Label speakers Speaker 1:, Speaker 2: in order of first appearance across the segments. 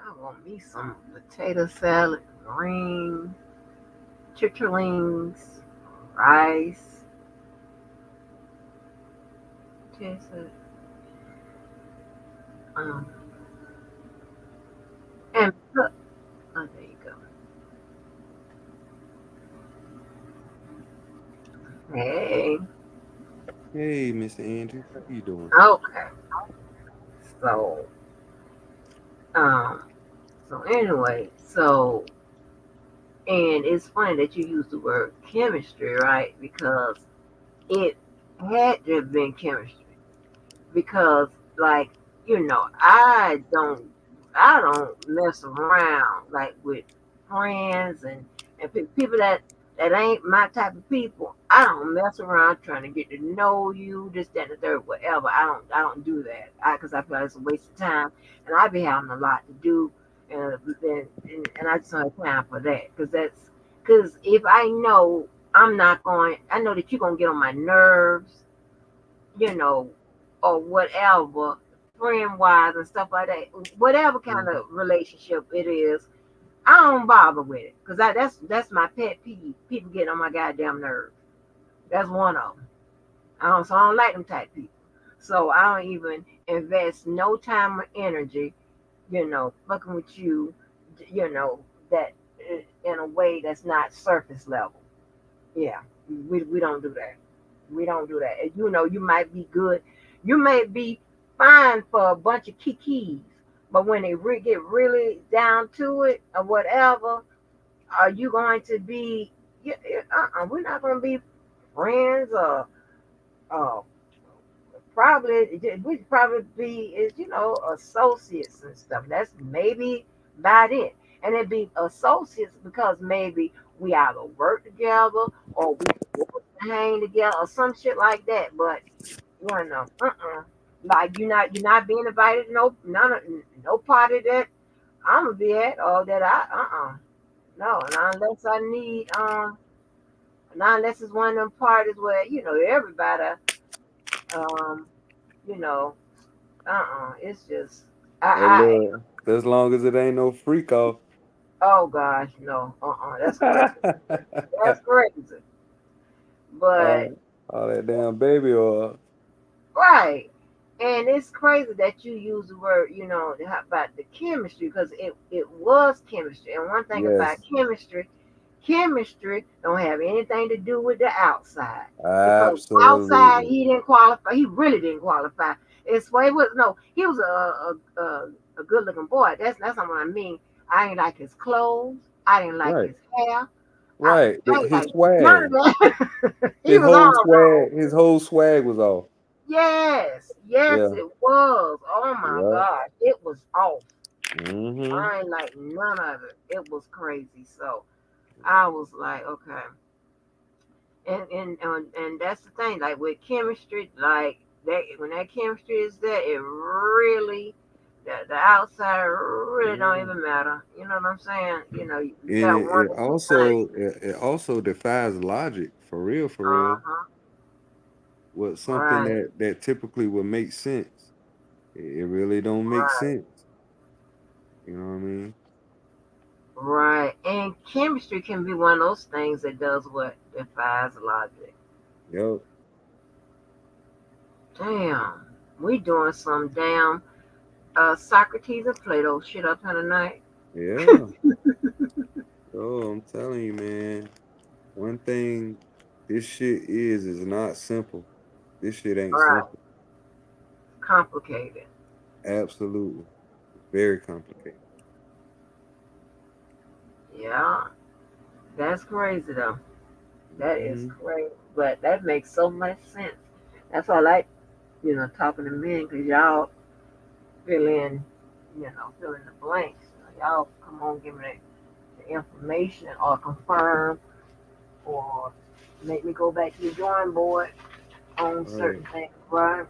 Speaker 1: I want me some potato salad, green, chitterlings, rice, taste it, um, and put, oh, there you go. Hey,
Speaker 2: Hey, Mr. Andrew, how you doing?
Speaker 1: okay. So, um, so anyway, and it's funny that you use the word chemistry, right? Because it had to have been chemistry. Because, like, I don't mess around like with friends and people that ain't my type of people. I don't mess around trying to get to know you, this, that, and the third, whatever. I don't do that. Because I feel like it's a waste of time, and I be having a lot to do, and I just don't have time for that. Because if I know I know that you're gonna get on my nerves, you know, or whatever, friend wise and stuff like that, whatever kind
Speaker 2: Mhm.
Speaker 1: of relationship it is, I don't bother with it because that's my pet peeve. People getting on my goddamn nerves. That's one of them. So I don't like them type people. So I don't even invest no time or energy, fucking with you, you know, that in a way that's not surface level. Yeah, we don't do that. We don't do that. And you might be good. You may be fine for a bunch of kikis, but when they get really down to it or whatever, are you going to be? We're not going to be friends or uh, probably we'd probably be associates and stuff. That's maybe about it. And it'd be associates because maybe we either work together or we forced to hang together or some shit like that. But like you're not being invited to no party that I'm gonna be at or that no, not unless I need not unless it's one of them parties where everybody um you know it's just
Speaker 2: Hey,
Speaker 1: I
Speaker 2: look, as long as it ain't no freak off.
Speaker 1: oh gosh, no, that's crazy. That's crazy. But
Speaker 2: all, all that damn baby oil.
Speaker 1: right, and it's crazy that you use the word, about the chemistry because it was chemistry. And one thing about
Speaker 2: Yes,
Speaker 1: chemistry don't have anything to do with the outside because outside
Speaker 2: absolutely.
Speaker 1: he didn't qualify. He really didn't qualify. It's why he was no. He was a good looking boy. That's not what I mean. I didn't like his clothes. I didn't like
Speaker 2: Right,
Speaker 1: his hair.
Speaker 2: right.
Speaker 1: I ain't
Speaker 2: His
Speaker 1: like none of
Speaker 2: swag,
Speaker 1: that. He was all wrong.
Speaker 2: his whole swag was off.
Speaker 1: Yes, yes,
Speaker 2: Yeah,
Speaker 1: it was. Oh my
Speaker 2: yeah.
Speaker 1: gosh, it was off.
Speaker 2: Mm-hmm.
Speaker 1: I ain't like none of it. It was crazy. So I was like, okay, and that's the thing. Like with chemistry, like that when that chemistry is there, it really the outside really don't
Speaker 2: Mm.
Speaker 1: even matter. You know what I'm saying? You
Speaker 2: And
Speaker 1: got one
Speaker 2: it
Speaker 1: or two things.
Speaker 2: also defies logic for real, for
Speaker 1: Uh
Speaker 2: real.
Speaker 1: huh.
Speaker 2: What something
Speaker 1: Right.
Speaker 2: that typically would make sense. It really don't make
Speaker 1: Right.
Speaker 2: sense. You know what I mean?
Speaker 1: Right. And chemistry can be one of those things that does what defies logic.
Speaker 2: Yep.
Speaker 1: Damn. We doing some damn Socrates and Plato shit up here tonight.
Speaker 2: Yeah. Oh, I'm telling you, man. One thing this shit is not simple. This shit ain't
Speaker 1: Right.
Speaker 2: simple.
Speaker 1: Complicated.
Speaker 2: Absolutely. Very complicated.
Speaker 1: Yeah. That's crazy though. That is
Speaker 2: Hmm.
Speaker 1: crazy. But that makes so much sense. That's why I like, talking to men because y'all fill in, fill in the blanks. Y'all come on, give me the information or confirm or make me go back to the drawing board on
Speaker 2: Right.
Speaker 1: certain things, right?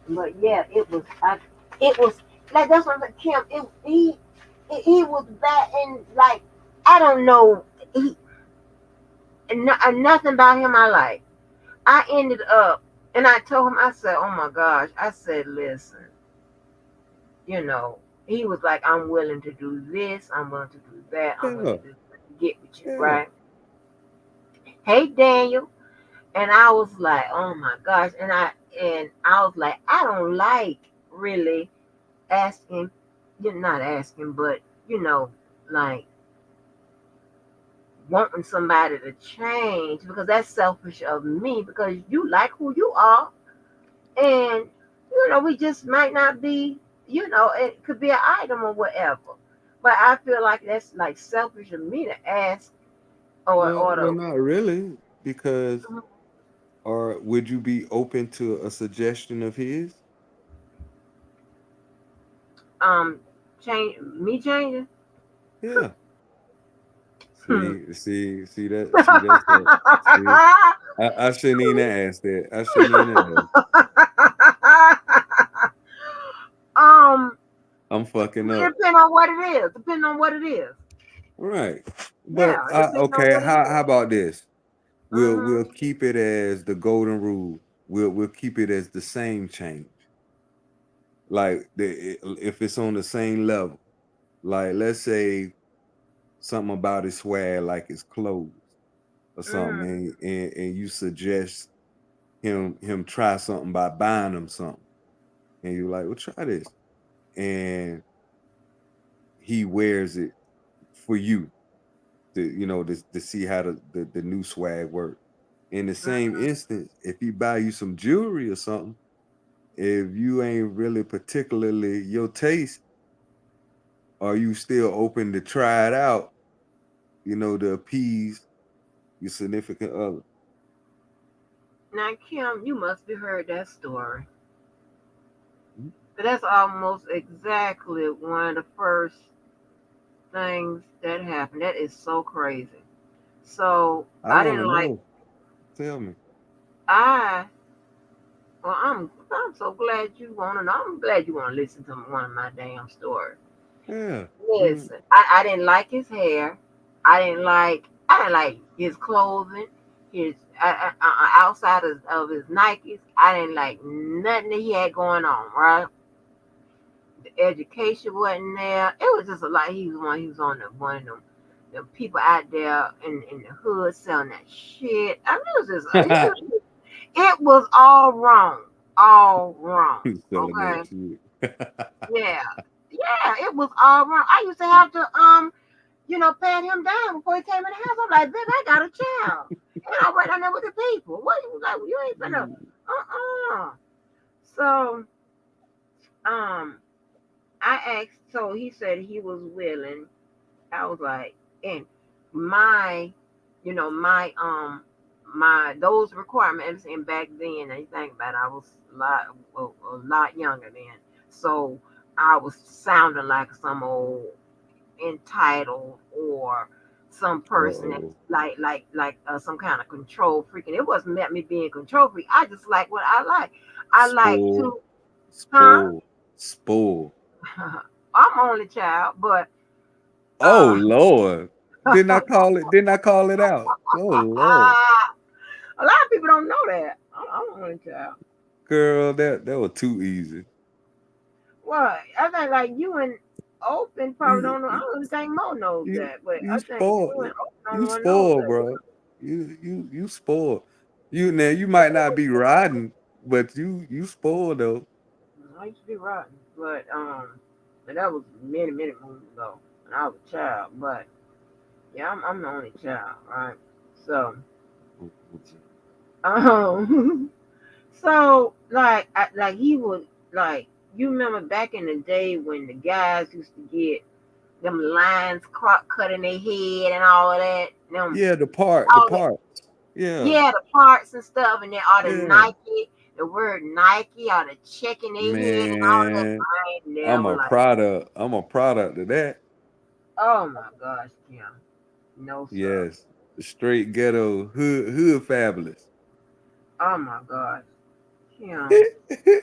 Speaker 1: But yeah, it was like that's what I'm saying. Kim, he was bad and like I don't know, he nothing about him I like. I ended up and I told him I said, oh my gosh, I said, listen, you know. He was like, I'm willing to do this, I'm willing to do that, I'm willing
Speaker 2: Yeah,
Speaker 1: to do to get with you,
Speaker 2: yeah.
Speaker 1: right? Hey Daniel. And I was like, oh my gosh. And I was like, I don't like really asking, you're not asking, but you know, like wanting somebody to change because that's selfish of me because you like who you are. And we just might not be, it could be an item or whatever. But I feel like that's like selfish of me to ask
Speaker 2: Well,
Speaker 1: or
Speaker 2: well,
Speaker 1: to
Speaker 2: not really, because or would you be open to a suggestion of his?
Speaker 1: um change me changing.
Speaker 2: Yeah. See, I shouldn't even ask that. I shouldn't even ask.
Speaker 1: um,
Speaker 2: I'm fucking
Speaker 1: it
Speaker 2: up.
Speaker 1: depends on what it is. Depending on what it is.
Speaker 2: Right. But
Speaker 1: Yeah, it depends on
Speaker 2: okay,
Speaker 1: what it
Speaker 2: how
Speaker 1: is.
Speaker 2: about this? We'll
Speaker 1: Mm-hmm.
Speaker 2: keep it as the golden rule. We'll keep it as the same change. Like if it's on the same level. Like let's say something about his swag, like his clothes or something,
Speaker 1: Mm-hmm.
Speaker 2: and you suggest him try something by buying him something, and you're like, well, try this, and he wears it for you to see how the new swag works. In the same instance, if he buy you some jewelry or something, if you ain't really particularly your taste, are you still open to try it out, to appease your significant other?
Speaker 1: Now, Kim, you must have heard that story.
Speaker 2: Mhm.
Speaker 1: That's almost exactly one of the first things that happened. That is so crazy. So
Speaker 2: I
Speaker 1: I
Speaker 2: want to
Speaker 1: didn't like.
Speaker 2: know. Tell me.
Speaker 1: I well, I'm so glad you want to know. I'm glad you want to listen to one of my damn stories.
Speaker 2: Yeah. Mm.
Speaker 1: Listen, I didn't like his hair. I didn't like his clothing. His outside of his Nikes. I didn't like nothing that he had going on. Right, the education wasn't there. It was just a lot. He was on the one of them people out there in the hood selling that shit. I mean, it was all wrong, all wrong.
Speaker 2: Who's selling that
Speaker 1: Okay,
Speaker 2: shit?
Speaker 1: yeah, yeah, it was all wrong. I used to have to pat him down before he came in the house. I'm like, babe, I got a child. And I went down there with the people. What you like? You ain't finna.
Speaker 2: Mm.
Speaker 1: Uh-uh. So, um, I asked. So he said he was willing. I was like, and my, my those requirements. And back then, and you think about it, I was a lot younger then. So I was sounding like some old entitled or some person that's
Speaker 2: Uh-oh.
Speaker 1: like some kind of control freak. And it wasn't meant me being control freak. I just like what I like. I like
Speaker 2: Spoil,
Speaker 1: to, huh?
Speaker 2: spoil, spoil.
Speaker 1: I'm only child, but
Speaker 2: Oh
Speaker 1: uh,
Speaker 2: Lord. Didn't I call it out? Oh Lord.
Speaker 1: a lot of people don't know that. I'm only child.
Speaker 2: Girl, that was too easy.
Speaker 1: Well, I think like you and Open probably
Speaker 2: You
Speaker 1: don't know. I don't think Mo knows
Speaker 2: you
Speaker 1: that, but
Speaker 2: you
Speaker 1: I think
Speaker 2: spoiled.
Speaker 1: you and Open
Speaker 2: You
Speaker 1: don't know
Speaker 2: spoiled,
Speaker 1: that.
Speaker 2: bro. You spoiled. You might not be riding, but you spoiled though.
Speaker 1: I used to be rotten, but that was many, many moons ago when I was a child. But yeah, I'm the only child, right? So, um, so like he was like you remember back in the day when the guys used to get them lines cut in their head and all of that, them
Speaker 2: Yeah, the
Speaker 1: all that,
Speaker 2: part. Yeah,
Speaker 1: yeah, the parts and stuff, and then all the
Speaker 2: yeah.
Speaker 1: Nike, the word Nike, all the check in their head and all of that.
Speaker 2: Man,
Speaker 1: I ain't never like.
Speaker 2: I'm a product of that.
Speaker 1: Oh my gosh, Kim. No, sir.
Speaker 2: Yes. The straight ghetto hood fabulous.
Speaker 1: Oh my gosh, Kim.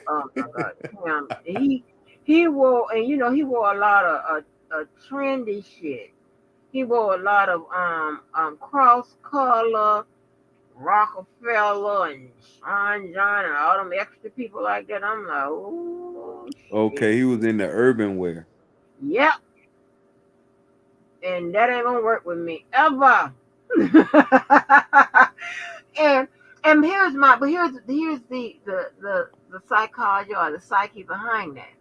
Speaker 1: Oh my God, Kim. He wore, and he wore a lot of trendy shit. He wore a lot of cross color Rockefeller and Sean John and all them extra people like that. I'm like, oh shit.
Speaker 2: Okay, he was in the urban wear.
Speaker 1: Yep, and that ain't gonna work with me ever. and here's the psychology or the psyche behind that.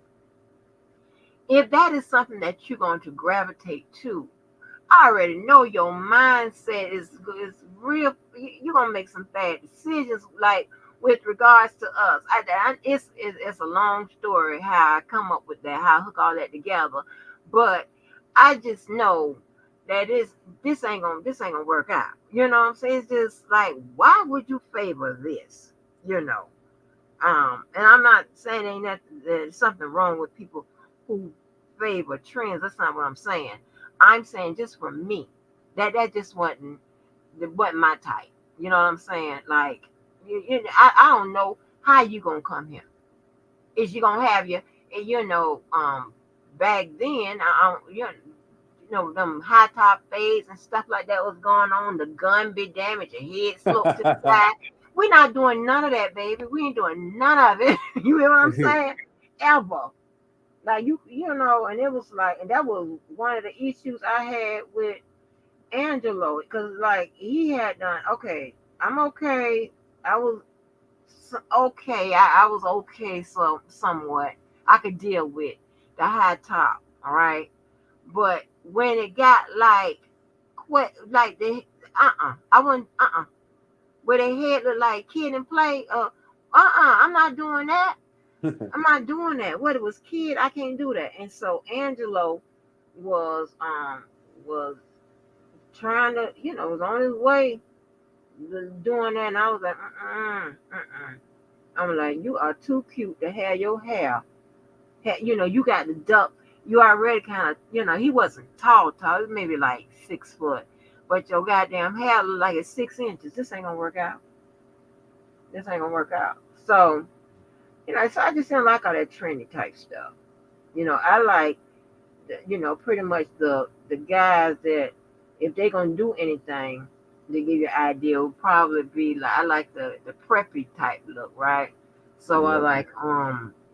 Speaker 1: If that is something that you're going to gravitate to, I already know your mindset is real. You're gonna make some bad decisions, like with regards to us. It's a long story how I come up with that, how I hook all that together. But I just know that this ain't gonna work out. You know what I'm saying? It's just like, why would you favor this? You know. And I'm not saying there's something wrong with people who favor trends. That's not what I'm saying. I'm saying just for me, that just wasn't my type. You know what I'm saying? Like, I don't know how you gonna come here. Is you gonna have your, back then, you know, them high top fades and stuff like that was going on. The gun be damaged, your head sloped to the side. We're not doing none of that, baby. We ain't doing none of it. You know what I'm saying? Ever. Like and it was like, and that was one of the issues I had with Angelo, because like he had done okay. I'm okay. I was okay. I was okay, so somewhat. I could deal with the high top. All right, but when it got like quit, like I wouldn't where they head look like kid and play. I'm not doing that. I'm not doing that. What it was kid, I can't do that. And so Angelo was trying to, was on his way doing that, and I was like, I'm like, you are too cute to have your hair. You got the duck. You already kind of, he wasn't tall. He was maybe like 6 foot, but your goddamn hair look like it's 6 inches. This ain't gonna work out. This ain't gonna work out. So, so I just didn't like all that trendy type stuff. I like, pretty much the guys that if they're gonna do anything to give you an idea, will probably be like, I like the preppy type look, right? So I
Speaker 2: Yeah.
Speaker 1: like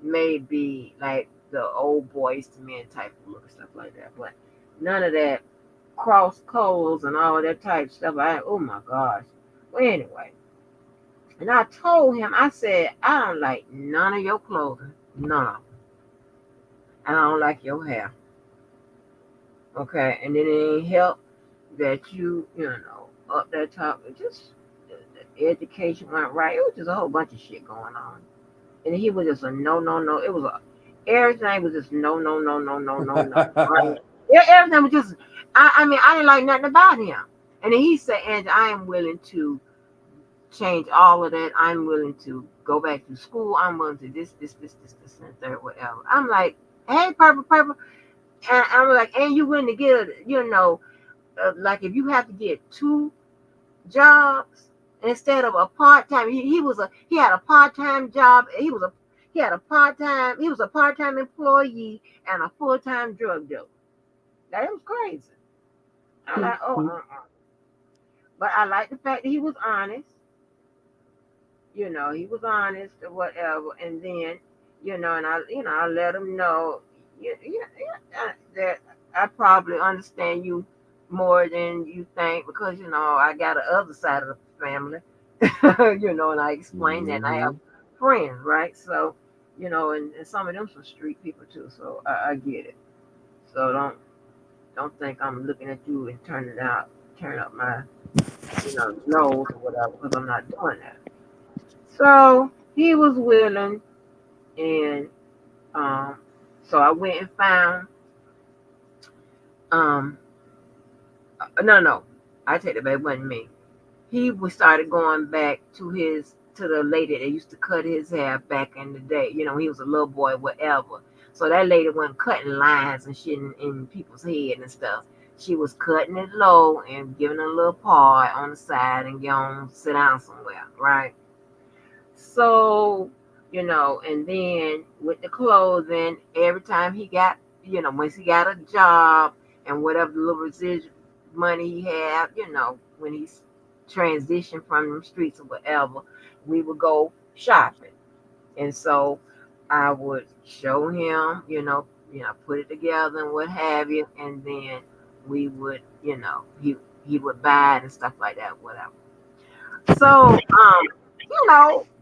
Speaker 1: maybe like the old boys to men type of look, stuff like that. But none of that cross colors and all that type stuff. Oh my gosh. Well, anyway, and I told him, I said, I don't like none of your clothing, none of them, and I don't like your hair. Okay, and then it ain't help that up that top, it just the education went right. It was just a whole bunch of shit going on, and he was just a no, no, no. It was everything was just no, no, no, no, no, no, no. Right? Yeah, everything was just. I mean, I didn't like nothing about him. And then he said, "And I am willing to change all of that. I'm willing to go back to school. I'm willing to this, and third, whatever." I'm like, "Hey, purple, purple," and I'm like, "And you willing to get like if you have to get 2 jobs instead of a part time. He had a part time job. He was a part time employee and a full time drug dealer. That was crazy. I'm like, oh, but I like the fact that he was honest. He was honest or whatever. And then, and I let him know, that I probably understand you more than you think, because I got the other side of the family, and I explained that. And I have
Speaker 2: Hmm.
Speaker 1: friends, right? So, and some of them some street people too. So I get it. So don't think I'm looking at you and turn up my nose or whatever, because I'm not doing that. So he was willing, and um, so I went and found. Um, no, I take it back. It wasn't me. He was started going back to the lady that used to cut his hair back in the day. He was a little boy, whatever. So that lady wasn't cutting lines and shit in people's head and stuff. She was cutting it low and giving a little part on the side and going sit down somewhere, right? So, and then with the clothing, every time he got, once he got a job and whatever little residual money he had, when he transitioned from the streets or whatever, we would go shopping. And so I would show him, put it together and what have you, and then we would, he would buy it and stuff like that, whatever. So,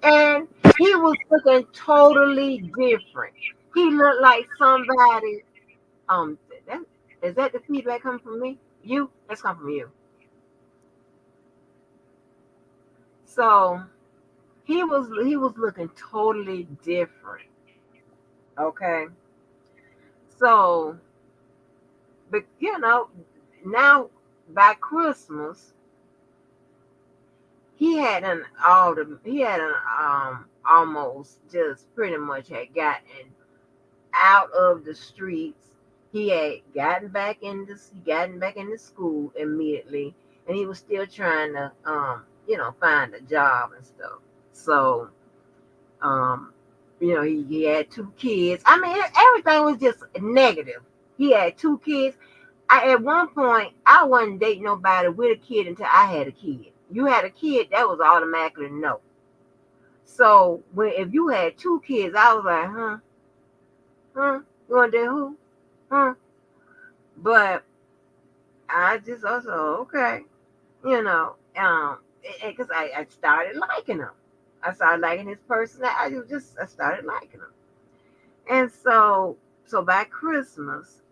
Speaker 1: and he was looking totally different. He looked like somebody. Um, that, is that the feedback coming from me? You? That's come from you. So he was looking totally different. Okay. So, but now by Christmas, he had an almost just pretty much had gotten out of the streets. He gotten back into school immediately, and he was still trying to find a job and stuff. So um he had two kids. I mean, everything was just negative. He had two kids. At one point I wasn't dating nobody with a kid until I had a kid. You had a kid, that was automatically no. So if you had two kids, I was like, huh, you want to date who, huh? But I just also okay, because I started liking him. I started liking his personality. I started liking him, and so by Christmas,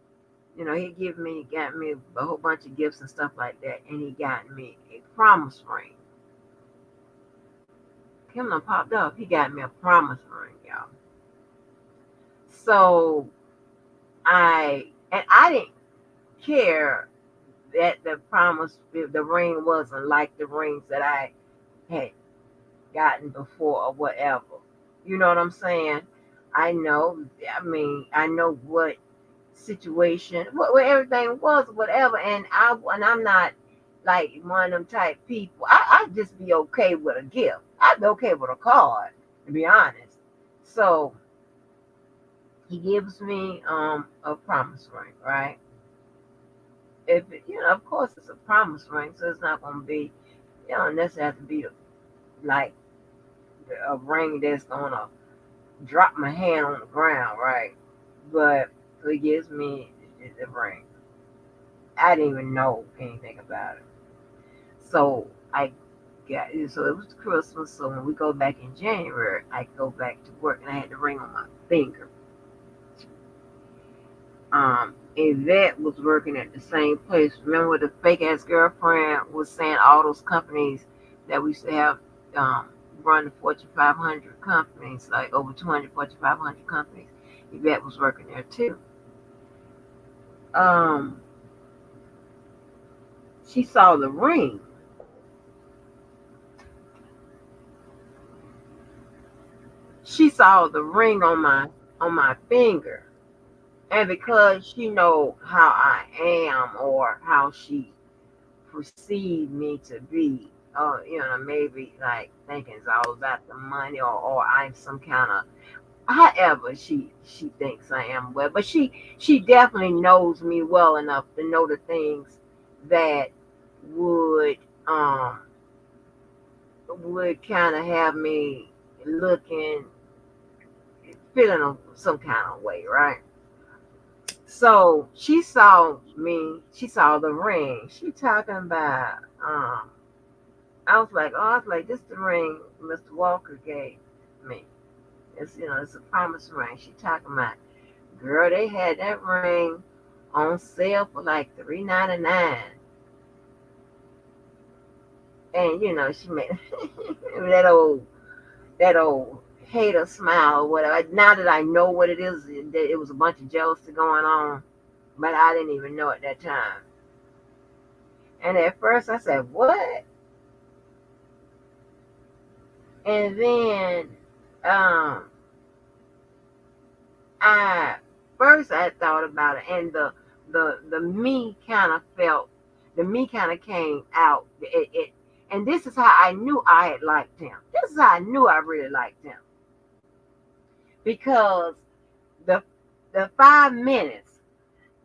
Speaker 1: he got me a whole bunch of gifts and stuff like that, and he got me a promise ring. Him done popped up. He got me a promise ring, y'all. So I didn't care that the ring wasn't like the rings that I had gotten before or whatever. You know what I'm saying? I know. I mean, I know what situation, what everything was, whatever. And I'm not like one of them type people. I'd just be okay with a gift. I'd be okay with a card, to be honest. So he gives me a promise ring, right? If of course it's a promise ring, so it's not gonna be, necessarily have to be like a ring that's gonna drop my hand on the ground, right? But so he gives me the ring. I didn't even know anything about it. So so it was Christmas. So when we go back in January, I go back to work and I had the ring on my finger. Yvette was working at the same place. Remember what the fake ass girlfriend was saying? All those companies that we used to have run the Fortune 500 companies, like over 200 Fortune 500 companies. Yvette was working there too. Um, she saw the ring. She saw the ring on my finger, and because she know how I am or how she perceived me to be, maybe like thinking it's all about the money, or I'm some kind of, however she thinks I am, well, but she definitely knows me well enough to know the things that would um would kind of have me looking, feeling some kind of way, right? So she saw the ring. She talking about, I was like, this the ring Mr. Walker gave me. It's a promise ring. She talking about, girl, they had that ring on sale for like $3.99. And she made that old hater smile or whatever. Now that I know what it is, it was a bunch of jealousy going on, but I didn't even know at that time. And at first I said, what? And then um I I thought about it, and the me kind of felt, the me kind of came out. And this is how I knew I had liked him. This is how I knew I really liked him, because the 5 minutes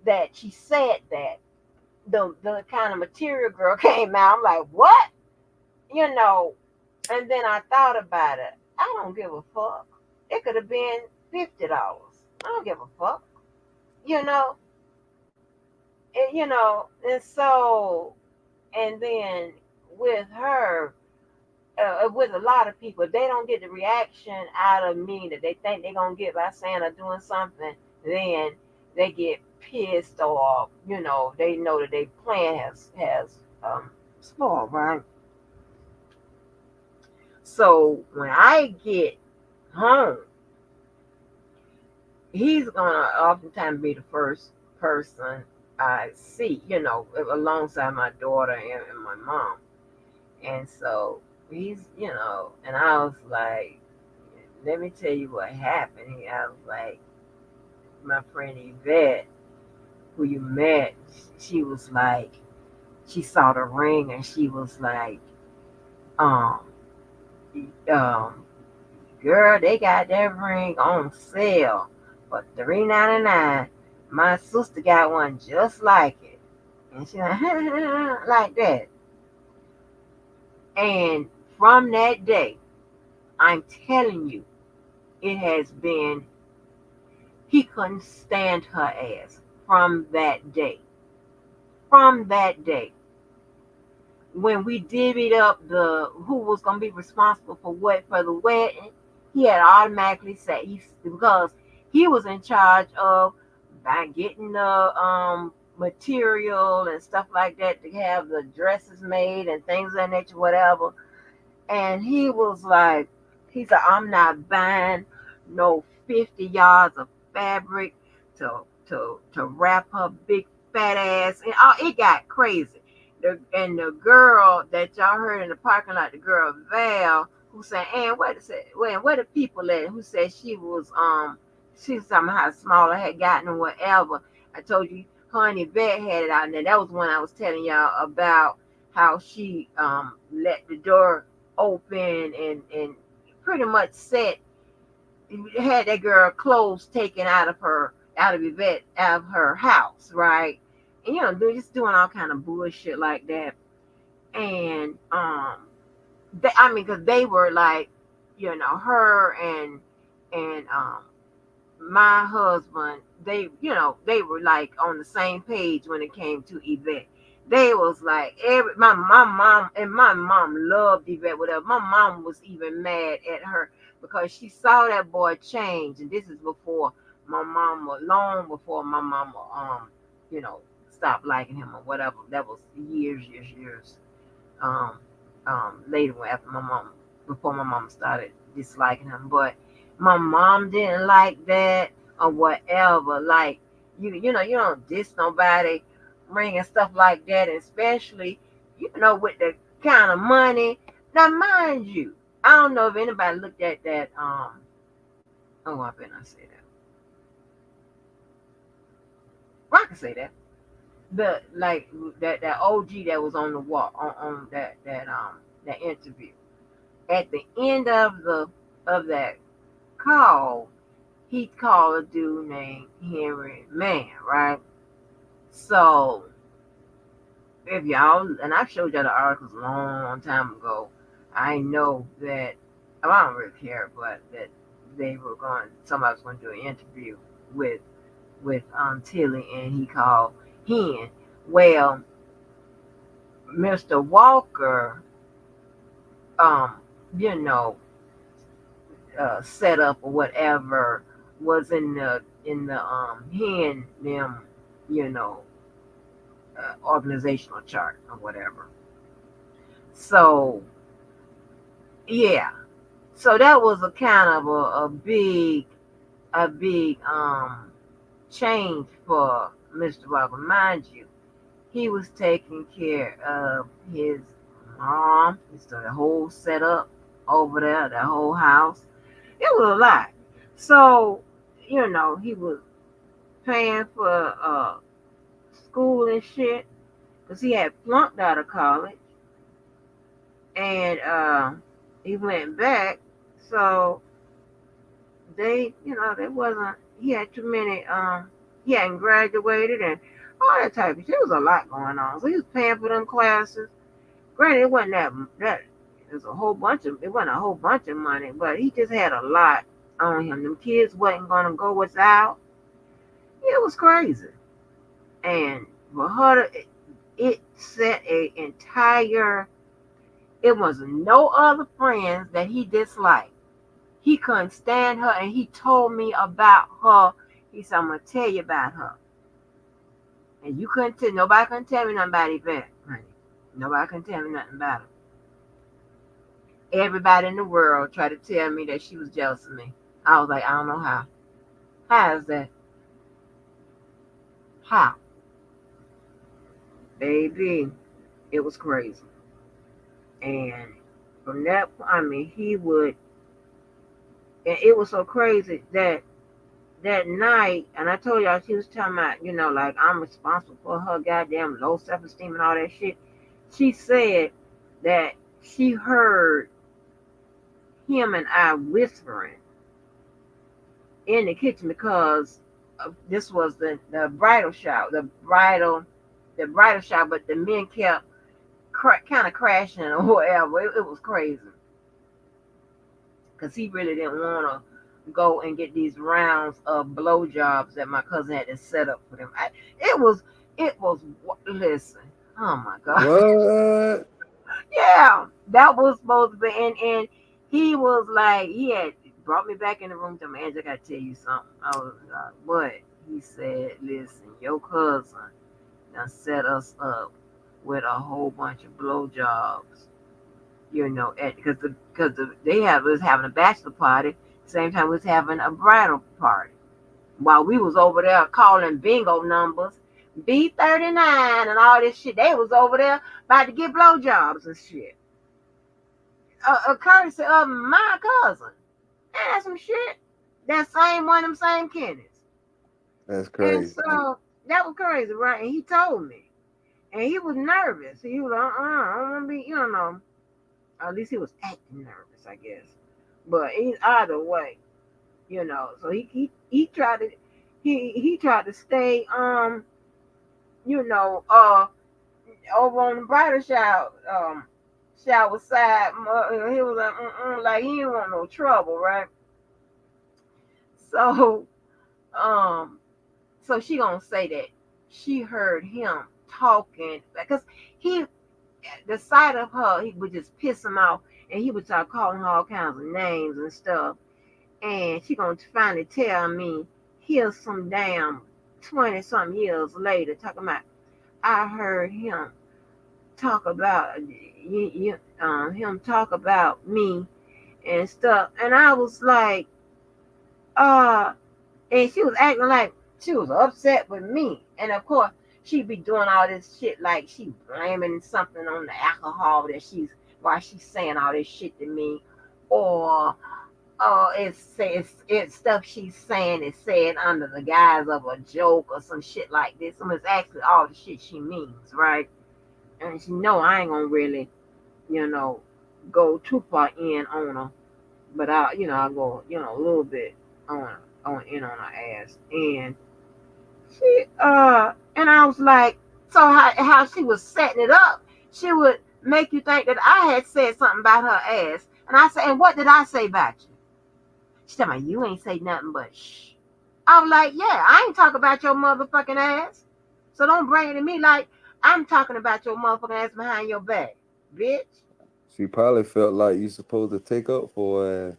Speaker 1: that she said that, the kind of material girl came out. I'm like, what? You know, and then I thought about it. I don't give a fuck. It could have been $50. I don't give a fuck. you know, and so, and then with her, with a lot of people, they don't get the reaction out of me that they think they're gonna get by saying or doing something. Then they get pissed, or they know that their plan has spoiled, right? So when I get home, he's gonna oftentimes be the first person I see, alongside my daughter and my mom. And so and I was like, let me tell you what happened. I was like, my friend Yvette, who you met, she was like, she saw the ring and she was like, um, um, girl, they got that ring on sale for $3.99. My sister got one just like it. And she like, like that. And from that day, I'm telling you, it has been, he couldn't stand her ass from that day. From that day. When we divvied up the who was gonna be responsible for what for the wedding, he had automatically said because he was in charge of by getting the material and stuff like that to have the dresses made and things of that nature, whatever. And he was like, he said, I'm not buying no 50 yards of fabric to wrap her big fat ass. And it got crazy. And the girl that y'all heard in the parking lot, the girl Val, who said, and where the people at? Who said she was talking about how small I had gotten or whatever. I told you, honey, Vet had it out, and that was when I was telling y'all about how she let the door open and pretty much had that girl clothes taken out of Yvette out of her house, right? And just doing all kind of bullshit like that. And I mean, because they were like, her and my husband, they were like on the same page when it came to Yvette. They was like my mom loved Yvette, whatever. My mom was even mad at her because she saw that boy change, and this is before my mama, long before my mama, you know, stopped liking him or whatever. That was years um, later after my mom, before my mom started disliking him. But my mom didn't like that or whatever. Like you don't diss nobody, bringing stuff like that, especially with the kind of money. Now, mind you, I don't know if anybody looked at that. Oh, I better not say that. Well, I can say that. The like that OG that was on the wall on that interview. At the end of that call, he called a dude named Henry Mann, right? So if y'all, and I showed y'all the articles a long time ago, I know that, well, I don't really care, but that somebody was going to do an interview with Tilly, and he called Hen. Well, Mr. Walker, um, you know, setup or whatever was in the Hen them, you know, organizational chart or whatever. So yeah, so that was a kind of a big change for Mr. Walker. Mind you, he was taking care of his mom. So the whole setup over there, the whole house. It was a lot. So, he was paying for school and shit because he had flunked out of college, and he went back. So they wasn't. He had too many. He hadn't graduated and all that type of shit. There was a lot going on. So he was paying for them classes. Granted, it wasn't that. It was a whole bunch of. It wasn't a whole bunch of money, but he just had a lot on him. Them kids wasn't gonna go without. It was crazy. And for her, it set a entire. It was no other friends that he disliked. He couldn't stand her, and he told me about her. He said, "I'm gonna tell you about her." And you couldn't tell nobody couldn't tell me nothing about Yvette, honey. Nobody couldn't tell me nothing about her. Everybody in the world tried to tell me that she was jealous of me. I was like, I don't know how. How is that? How? Baby, it was crazy. And from that, I mean, he would, and it was so crazy that that night, and I told y'all she was talking about, like I'm responsible for her goddamn low self esteem and all that shit. She said that she heard him and I whispering in the kitchen because this was the bridal shower, the bridal shower, but the men kept kind of crashing or whatever. It was crazy because he really didn't want to go and get these rounds of blowjobs that my cousin had to set up for them. It was. Listen, oh my god,
Speaker 2: What?
Speaker 1: yeah, that was supposed to be, and he was like, he had brought me back in the room to me, Angela, I gotta tell you something. I was like, what? He said, listen, your cousin done set us up with a whole bunch of blowjobs, because they was having a bachelor party, same time we was having a bridal party. While we was over there calling bingo numbers, B39 and all this shit, they was over there about to get blowjobs and shit. A courtesy of my cousin. And that's some shit. That same one, them same Kennys.
Speaker 2: That's
Speaker 1: And
Speaker 2: crazy.
Speaker 1: so that was crazy, right? And he told me. And he was nervous. He was like, I don't want to be, at least he was acting nervous, I guess. But either way, so he tried to he tried to stay you know uh over on the brighter shower side. He was like he didn't want no trouble, right? So um so she gonna say that she heard him talking because he the sight of her he would just piss him off, and he would start calling her all kinds of names and stuff. And she gonna finally tell me here's some damn 20 something years later talking about I heard him talk about him talk about me and stuff. And I was like, uh and she was acting like she was upset with me. And of course she'd be doing all this shit like she blaming something on the alcohol that she's why she's saying all this shit to me. Or it's stuff she's saying is said under the guise of a joke or some shit like this. And it's actually all the shit she means, right? And she know I ain't gonna really, you know, go too far in on her, but I'll go, a little bit on in on her ass. And and I was like, so how she was setting it up, she would make you think that I had said something about her ass. And I said, and what did I say about you? She said, you ain't say nothing but shh. I was like, yeah, I ain't talking about your motherfucking ass. So don't bring it to me like I'm talking about your motherfucking ass behind your back, bitch.
Speaker 2: She probably felt like you supposed to take up for her.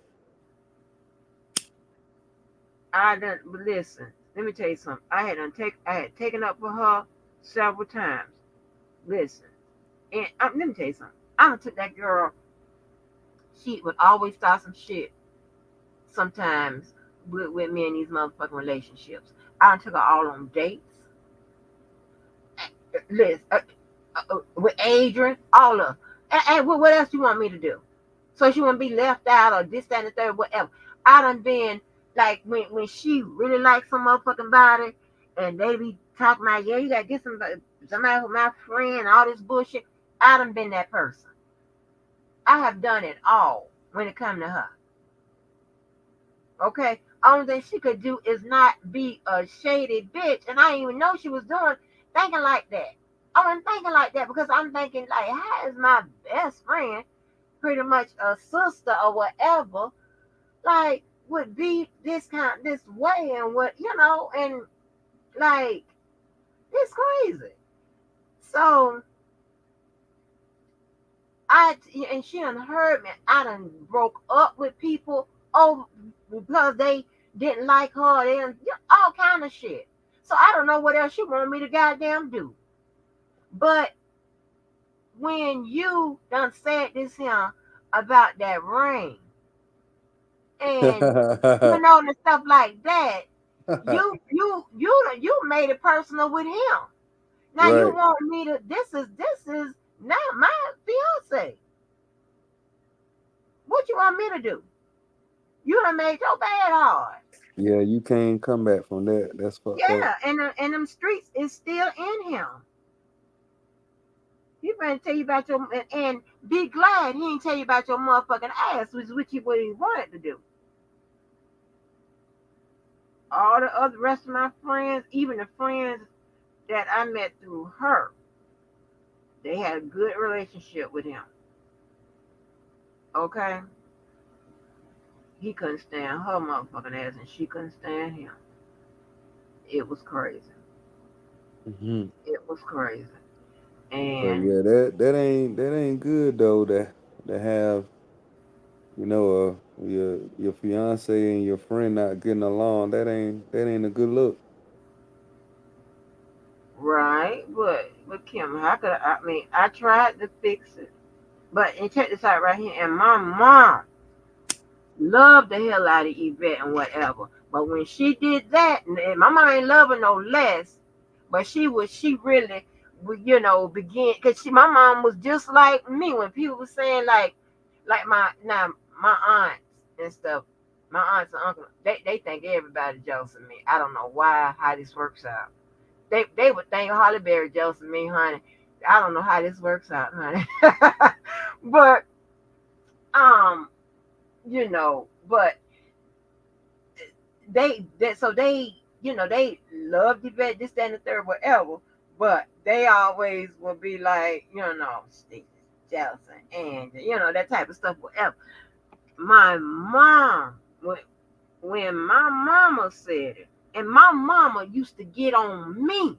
Speaker 1: I done, but listen, let me tell you something. I had taken up for her several times. Listen, and let me tell you something. I done took that girl. She would always start some shit sometimes with me in these motherfucking relationships. I done took her all on dates. Listen, with Adrian, all of. And what else you want me to do? So she wouldn't be left out or this, that, and the third, whatever. I done been like when she really likes some motherfucking body, and they be talking about, yeah, you gotta get somebody with my friend, all this bullshit. I done been that person. I have done it all when it come to her. Okay, only thing she could do is not be a shady bitch, and I didn't even know she was doing thinking like that. I wasn't thinking like that because I'm thinking like, how is my best friend, pretty much a sister or whatever, like would be this way and what and Like, it's crazy. So I and she done heard me. I done broke up with people over because they didn't like her. They done, all kind of shit. So I don't know what else she wanted me to goddamn do. But when you done said this here about that ring and and stuff like that, you made it personal with him. Now you
Speaker 2: Right.
Speaker 1: want me to? This is now my fiance. What you want me to do? You done made your bed hard.
Speaker 2: Yeah, you can't come back from that. That's fucked up.
Speaker 1: Yeah, and them streets is still in him. He better tell you about your and be glad he ain't tell you about your motherfucking ass, which he what he wanted to do. All the other rest of my friends, even the friends that I met through her, they had a good relationship with him. Okay, he couldn't stand her motherfucking ass, and she couldn't stand him. It was crazy.
Speaker 2: Hmm.
Speaker 1: It was crazy,
Speaker 2: So
Speaker 1: and
Speaker 2: yeah, that ain't good though. To have your fiance and your friend not getting along. That ain't a good look.
Speaker 1: right, but Kim, how could I mean I tried to fix it. But and check this out right here. And my mom loved the hell out of Yvette and whatever. But when she did that, and my mom ain't love her no less. But she really, begin because my mom was just like me when people were saying like my aunts and stuff. My aunts and uncles, they think everybody jealous of me. I don't know why how this works out. They would think Holly Berry jealous of me, honey. I don't know how this works out, honey. but um, but they love debate this, that, and the third, whatever. But they always will be like, Steve jealous and that type of stuff, whatever. My mom, when my mama said it, and my mama used to get on me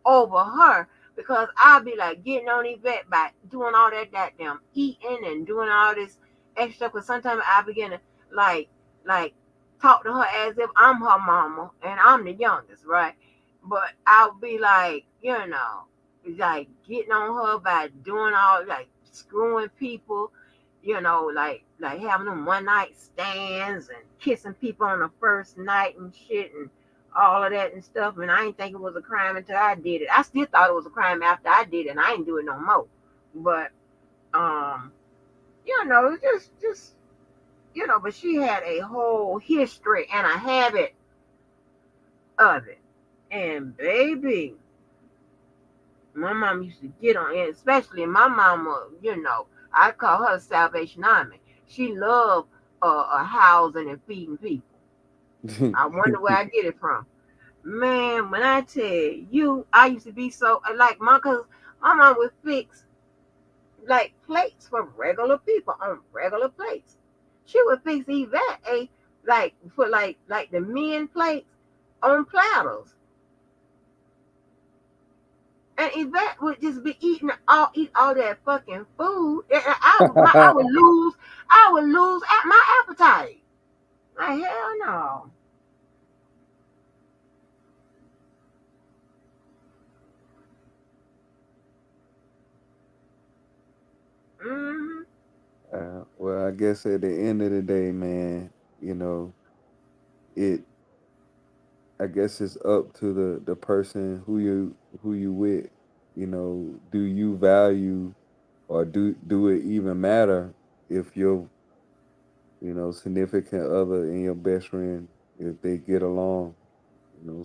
Speaker 1: over her because I'll be like getting on Yvette by doing all that goddamn eating and doing all this extra. Because sometimes I begin to like like talk to her as if I'm her mama and I'm the youngest, right? But I'll be like, like getting on her by doing all like screwing people, like having them one night stands and kissing people on the first night and shit and all of that and stuff. And I didn't think it was a crime until I did it. I still thought it was a crime after I did it, and I didn't do it no more. But um, just but she had a whole history and a habit of it. And baby, my mom used to get on it, especially my mama, I call her Salvation Army. She loved housing and feeding people. I wonder where I get it from. Man, when I tell you, I used to be so like cause my mom would fix like plates for regular people on regular plates. She would fix Yvette like for like the men plates on platters. And Yvette would just be eat all that fucking food. And I would lose at my appetite. Like hell no. Mm-hmm.
Speaker 2: Well, I guess at the end of the day, man, it. I guess it's up to the person who you with. Do you value or do it even matter if your significant other and your best friend if they get along?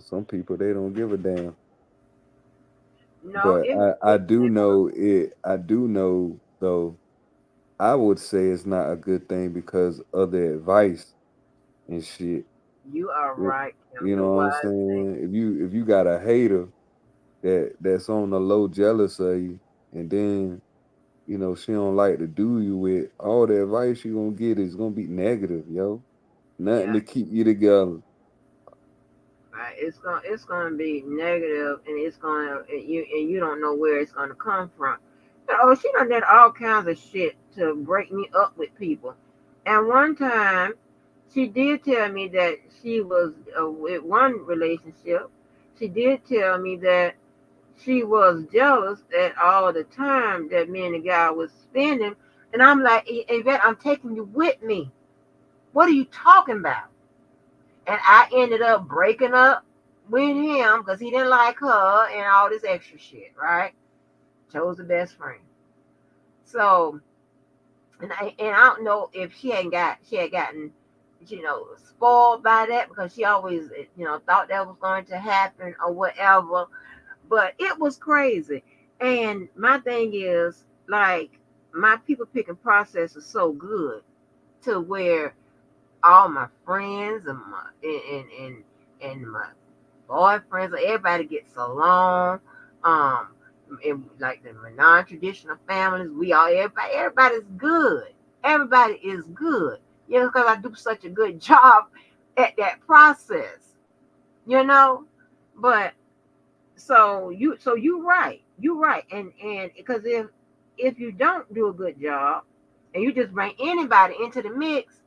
Speaker 2: Some people they don't give a damn.
Speaker 1: No,
Speaker 2: But I do know it. I do know though. I would say it's not a good thing because of the advice and shit.
Speaker 1: you are
Speaker 2: You
Speaker 1: right, Kim.
Speaker 2: you
Speaker 1: The
Speaker 2: know what I'm
Speaker 1: wise thing.
Speaker 2: saying? If you got a hater that's on the low jealous of you, and then she don't like to do you with, all the advice you gonna get is gonna be negative, yo. Nothing
Speaker 1: Yeah,
Speaker 2: to keep you together.
Speaker 1: It's gonna be negative, and you don't know where it's gonna come from. Oh, she done did all kinds of shit to break me up with people. And one time, she did tell me that she was with one relationship. She did tell me that she was jealous at all the time that me and the guy was spending. And I'm like, Yvette, I'm taking you with me. What are you talking about? And I ended up breaking up with him because he didn't like her and all this extra shit, right? Chose the best friend. So, and I don't know if she had gotten, spoiled by that because she always, thought that was going to happen or whatever. But it was crazy. And my thing is, like, my people picking process is so good to where all my friends and my boyfriends, everybody gets along. Um, and like the non-traditional families, we all everybody's good. Everybody is good. Because I do such a good job at that process. You know, but you right, and because if you don't do a good job and you just bring anybody into the mix,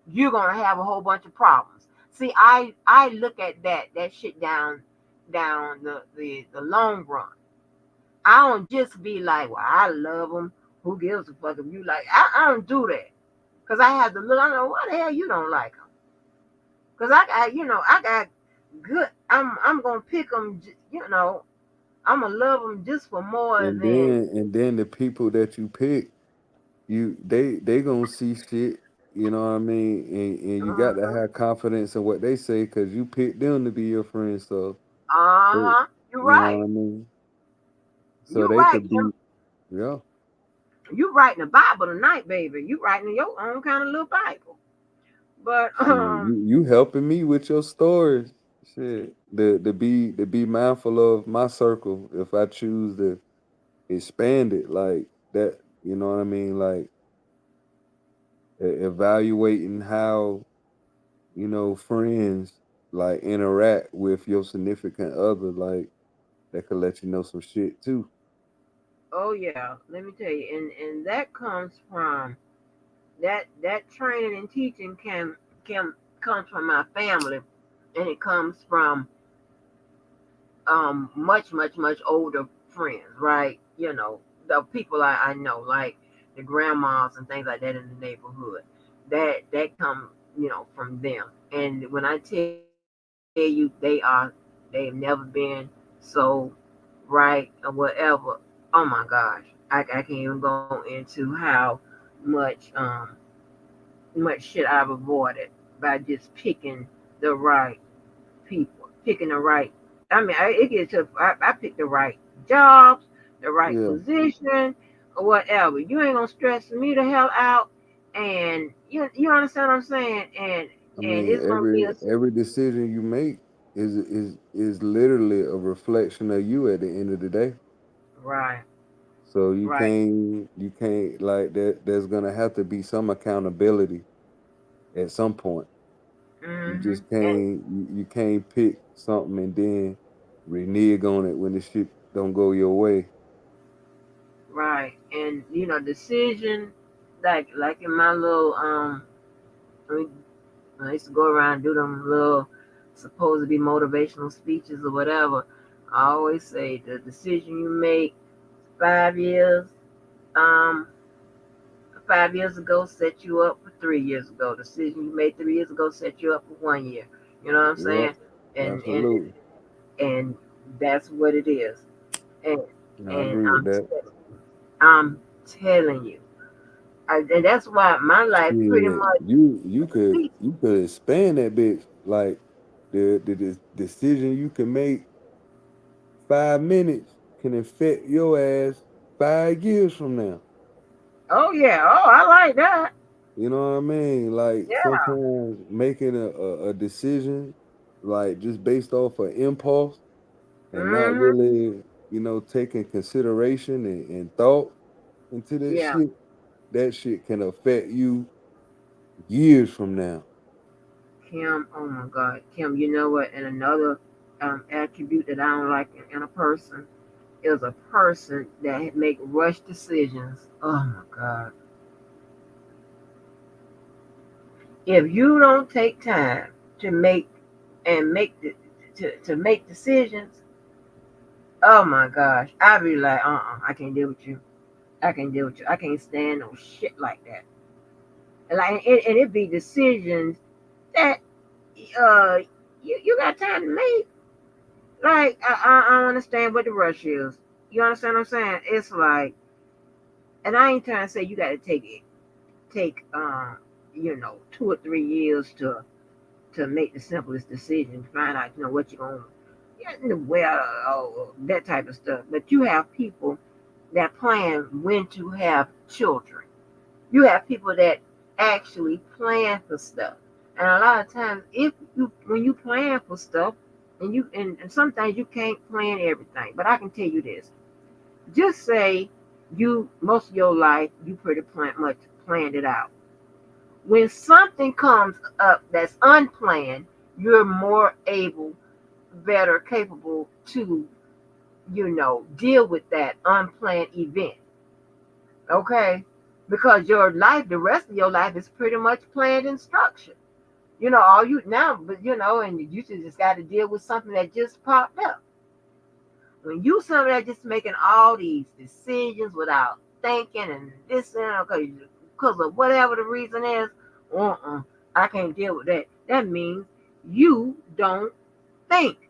Speaker 1: you're gonna have a whole bunch of problems. See, I look at that shit down the long run. I don't just be like, well, I love them. Who gives a fuck if you like? I don't do that because I have to look. I know why the hell you don't like them because I got good. I'm gonna pick them. I'm gonna love them just for more than.
Speaker 2: And then the people that you pick, they gonna see shit. You know what I mean? And you got to
Speaker 1: Uh
Speaker 2: have confidence in what they say because you picked them to be your friends. So they,
Speaker 1: huh. You're
Speaker 2: you know
Speaker 1: right.
Speaker 2: what I mean? So
Speaker 1: You're
Speaker 2: they
Speaker 1: right,
Speaker 2: could
Speaker 1: Kim.
Speaker 2: be, yeah.
Speaker 1: You writing the Bible tonight, baby. You writing your own kind of little Bible. But
Speaker 2: Shit, you helping me with your stories. Shit, to be mindful of my circle if I choose to expand it like that. You know what I mean? Like evaluating how friends like interact with your significant other. Like that could let you know some shit too.
Speaker 1: oh yeah, let me tell you, and that comes from that training and teaching can comes from my family, and it comes from much older friends, right? The people I know, like the grandmas and things like that in the neighborhood. That come, from them. And when I tell you they've never been so right or whatever. Oh my gosh. I can't even go into how much much shit I've avoided by just picking the right people, picking the right. I mean, it gets to I pick the right jobs, the right
Speaker 2: Yeah,
Speaker 1: position, or whatever. You ain't gonna stress me the hell out, and you understand what I'm saying?
Speaker 2: I
Speaker 1: And
Speaker 2: mean
Speaker 1: it's gonna be
Speaker 2: every decision you make is literally a reflection of you at the end of the day.
Speaker 1: right,
Speaker 2: So
Speaker 1: right.
Speaker 2: you can't like that. There's gonna have to be some accountability at some point. You
Speaker 1: Mhm.
Speaker 2: just you can't pick something and then renege on it when the shit don't go your way.
Speaker 1: Right. And decision, like in my little when I used to go around and do them little supposed to be motivational speeches or whatever. I always say the decision you make 5 years, um, 5 years ago set you up for 3 years ago. The decision you made 3 years ago set you up for 1 year. You know what I'm
Speaker 2: Yep,
Speaker 1: saying? And and
Speaker 2: absolutely.
Speaker 1: and that's what it is. And
Speaker 2: I
Speaker 1: and
Speaker 2: agree with that.
Speaker 1: I'm telling you, and that's why my life pretty
Speaker 2: Yeah,
Speaker 1: much.
Speaker 2: you could expand that bitch like the decision you can make 5 minutes can affect your ass 5 years from now.
Speaker 1: Oh yeah. Oh, I like that.
Speaker 2: You know what I mean? Like
Speaker 1: Yeah.
Speaker 2: sometimes making a decision like just based off of impulse and not
Speaker 1: Mhm.
Speaker 2: really, taking consideration and thought into
Speaker 1: Yeah.
Speaker 2: that shit can affect you years from now.
Speaker 1: Kim. Oh my God, Kim. You know what? And another. attribute that I don't like in a person is a person that make rush decisions. Oh my God. If you don't take time to make to make decisions, oh my gosh, I'd be like, I can't deal with you. I can't deal with you. I can't stand no shit like that. And it be decisions that uh you got time to make. Like I don't understand what the rush is. You understand what I'm saying? It's like, and I ain't trying to say you got to take 2 or 3 years to make the simplest decision, find out what you're gonna wear, that type of stuff. But you have people that plan when to have children. You have people that actually plan for stuff. And a lot of times, if you when you plan for stuff, and sometimes you can't plan everything. But I can tell you this: just say you most of your life you pretty much planned it out. When something comes up that's unplanned, you're more able, better capable to deal with that unplanned event. Okay, because your life, the rest of your life, is pretty much planned and structured. All you now, but and you just got to deal with something that just popped up. When you somebody that just making all these decisions without thinking and this and okay, because of whatever the reason is, uh-uh, I can't deal with that. That means you don't think,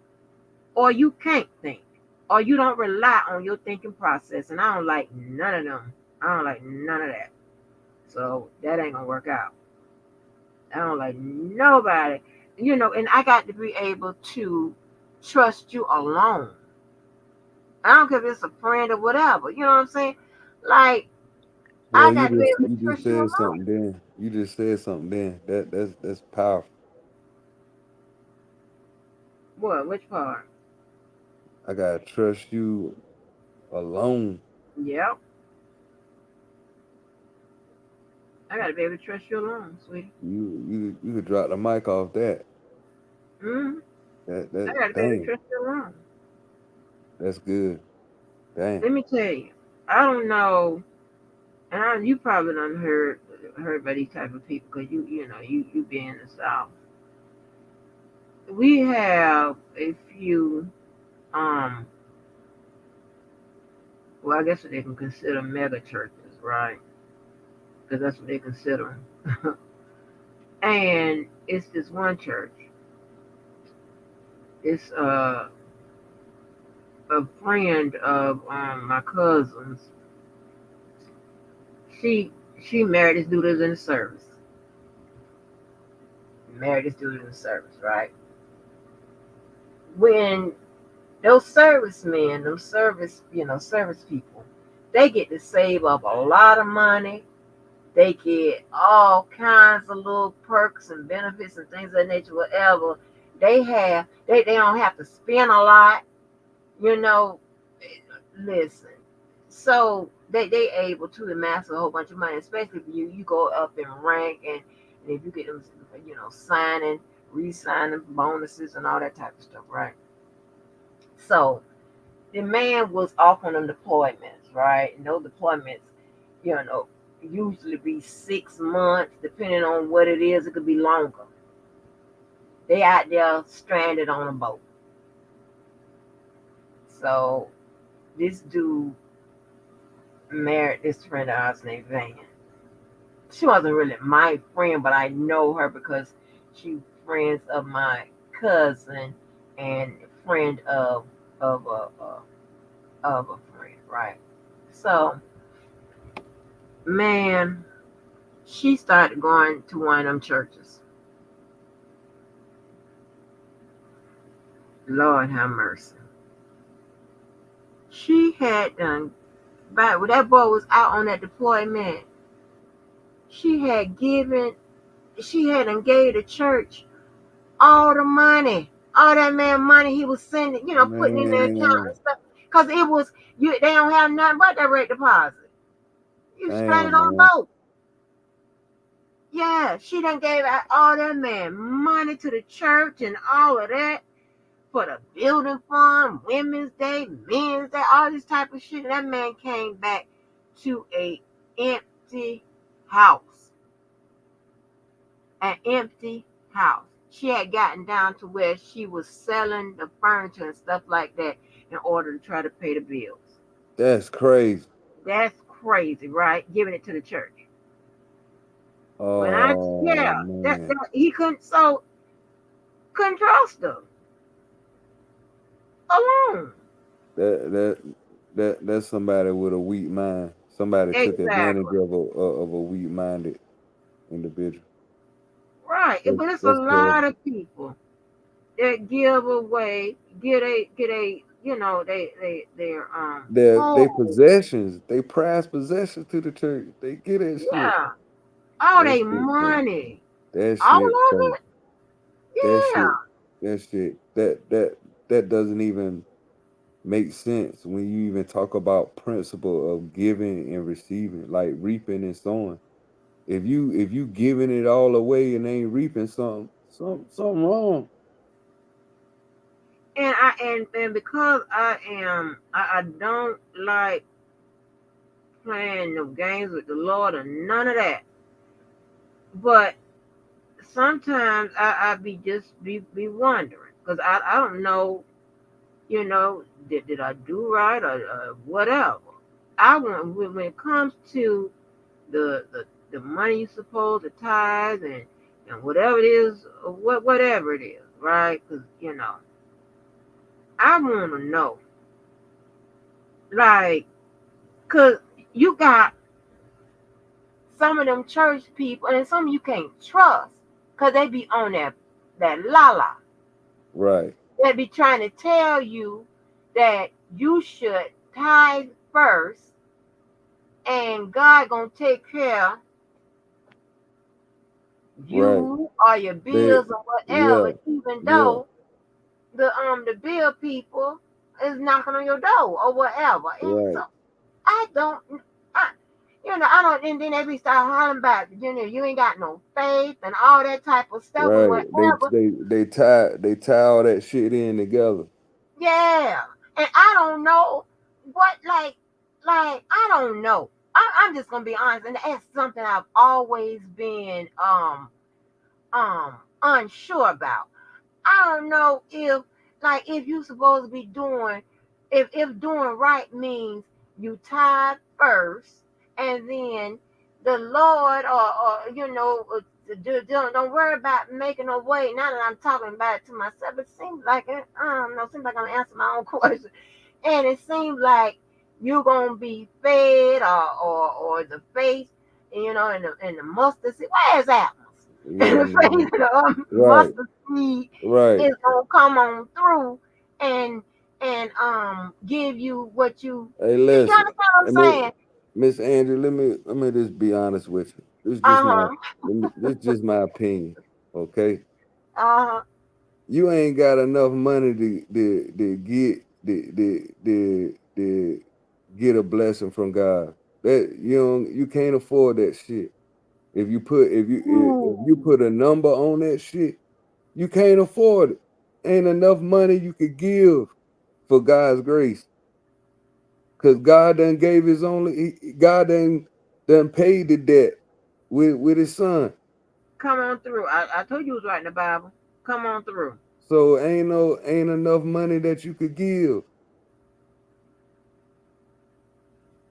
Speaker 1: or you can't think, or you don't rely on your thinking process. And I don't like none of them. I don't like none of that. So that ain't gonna work out. I don't like nobody. And I got to be able to trust you alone. I don't care if it's a friend or whatever. You know what I'm saying? Like,
Speaker 2: Well,
Speaker 1: I got to be able to
Speaker 2: you just
Speaker 1: trust you
Speaker 2: said
Speaker 1: alone.
Speaker 2: something then. You just said something then. That's powerful.
Speaker 1: What? Which part?
Speaker 2: I gotta trust you alone.
Speaker 1: Yep. I got to be able to trust you alone, sweetie.
Speaker 2: You could drop the mic off that.
Speaker 1: Hmm. I
Speaker 2: That
Speaker 1: got to be able to
Speaker 2: dang,
Speaker 1: trust you alone.
Speaker 2: that's good. Dang.
Speaker 1: Let me tell you. I don't know, and you probably done heard about these type of people because you be in the South. We have a few, um well, I guess what they can consider mega churches, right? Because that's what they consider 'em. And it's this one church. It's a friend of my cousin's. She she married this dude that's in the service. Married this dude in the service, right? When those servicemen, those service people, they get to save up a lot of money. They get all kinds of little perks and benefits and things of that nature, whatever. They don't have to spend a lot, you know. Listen. So they able to amass a whole bunch of money, especially if you go up in rank and if you get them, signing, re-signing bonuses and all that type of stuff, right? So the man was off on them deployments, right? And those deployments, you know, usually be 6 months, depending on what it is. It could be longer. They out there stranded on a boat. So this dude married this friend of ours named Van. She wasn't really my friend, but I know her because she friends of my cousin and friend of a friend, right? So, man, she started going to one of them churches. Lord have mercy. She had done, but when that boy was out on that deployment, she had given, she had engaged the church all the money, all that man money he was sending, putting in their account and
Speaker 2: Man,
Speaker 1: stuff. Cause it was they don't have nothing but direct deposit. You stranded
Speaker 2: damn,
Speaker 1: on a
Speaker 2: man.
Speaker 1: boat. Yeah, she done gave out all that man money to the church and all of that for the building fund, Women's Day, Men's Day, all this type of shit. And that man came back to a empty house, an empty house. She had gotten down to where she was selling the furniture and stuff like that in order to try to pay the bills.
Speaker 2: That's crazy.
Speaker 1: That's crazy, right? Giving it to the church. When I
Speaker 2: Oh
Speaker 1: yeah,
Speaker 2: man.
Speaker 1: that he couldn't trust her alone.
Speaker 2: That that's somebody with a weak mind. Somebody took advantage
Speaker 1: Exactly.
Speaker 2: of a weak minded individual.
Speaker 1: Right. But it's a
Speaker 2: That's
Speaker 1: lot
Speaker 2: terrible.
Speaker 1: of people that give away, get a their
Speaker 2: They
Speaker 1: home.
Speaker 2: possessions, they prize possessions to the church. They get that shit.
Speaker 1: Yeah. All
Speaker 2: That
Speaker 1: they
Speaker 2: shit crazy.
Speaker 1: money.
Speaker 2: That
Speaker 1: All
Speaker 2: shit
Speaker 1: of
Speaker 2: crazy.
Speaker 1: it.
Speaker 2: That
Speaker 1: Yeah.
Speaker 2: shit. That shit. That doesn't even make sense when you even talk about principle of giving and receiving, like reaping and sowing. If you giving it all away and ain't reaping something wrong.
Speaker 1: And because I don't like playing no games with the Lord or none of that. But sometimes I be just be wondering because I don't know, did I do right or whatever. I want when it comes to the money you supposed to tithe and whatever it is, whatever it is, right? Because I want to know, like, cause you got some of them church people, and some you can't trust, cause they be on that la la.
Speaker 2: Right,
Speaker 1: They be trying to tell you that you should tithe first, and God gonna take care of
Speaker 2: right.
Speaker 1: you or your
Speaker 2: They,
Speaker 1: bills or whatever,
Speaker 2: yeah,
Speaker 1: even
Speaker 2: yeah,
Speaker 1: though the bill people is knocking on your door or whatever. And so
Speaker 2: right,
Speaker 1: I don't, I, I don't. And then they be start hollering back. You ain't got no faith and all that type of stuff or
Speaker 2: right.
Speaker 1: whatever.
Speaker 2: They tie all that shit in together.
Speaker 1: Yeah, and I don't know what like I don't know. I'm just gonna be honest, and that's something I've always been unsure about. I don't know if you supposed to be doing if doing right means you tithe first and then the Lord or don't worry about making a way. Now that I'm talking about it to myself, it seems like I don't know, seems like I'm answering my own question. And it seems like you're gonna be fed or the faith, in the mustard seed. Where's apples? And
Speaker 2: Yeah,
Speaker 1: the faith
Speaker 2: man.
Speaker 1: of the
Speaker 2: Right,
Speaker 1: mustard seed
Speaker 2: right.
Speaker 1: is gonna come on through and give you what
Speaker 2: Hey,
Speaker 1: you
Speaker 2: listen.
Speaker 1: understand what I'm
Speaker 2: I mean,
Speaker 1: saying?
Speaker 2: Miss Andrew, let me just be honest with you.
Speaker 1: Uh-huh.
Speaker 2: This just my opinion. Okay,
Speaker 1: Uh-huh.
Speaker 2: you ain't got enough money to get to get a blessing from God. That you can't afford that shit. If you
Speaker 1: Ooh.
Speaker 2: put a number on that shit, you can't afford it. Ain't enough money you could give for God's grace. Cause God done gave his only God done paid the debt with his son.
Speaker 1: Come on through. I told you was writing the Bible. Come on through.
Speaker 2: So ain't enough money that you could give.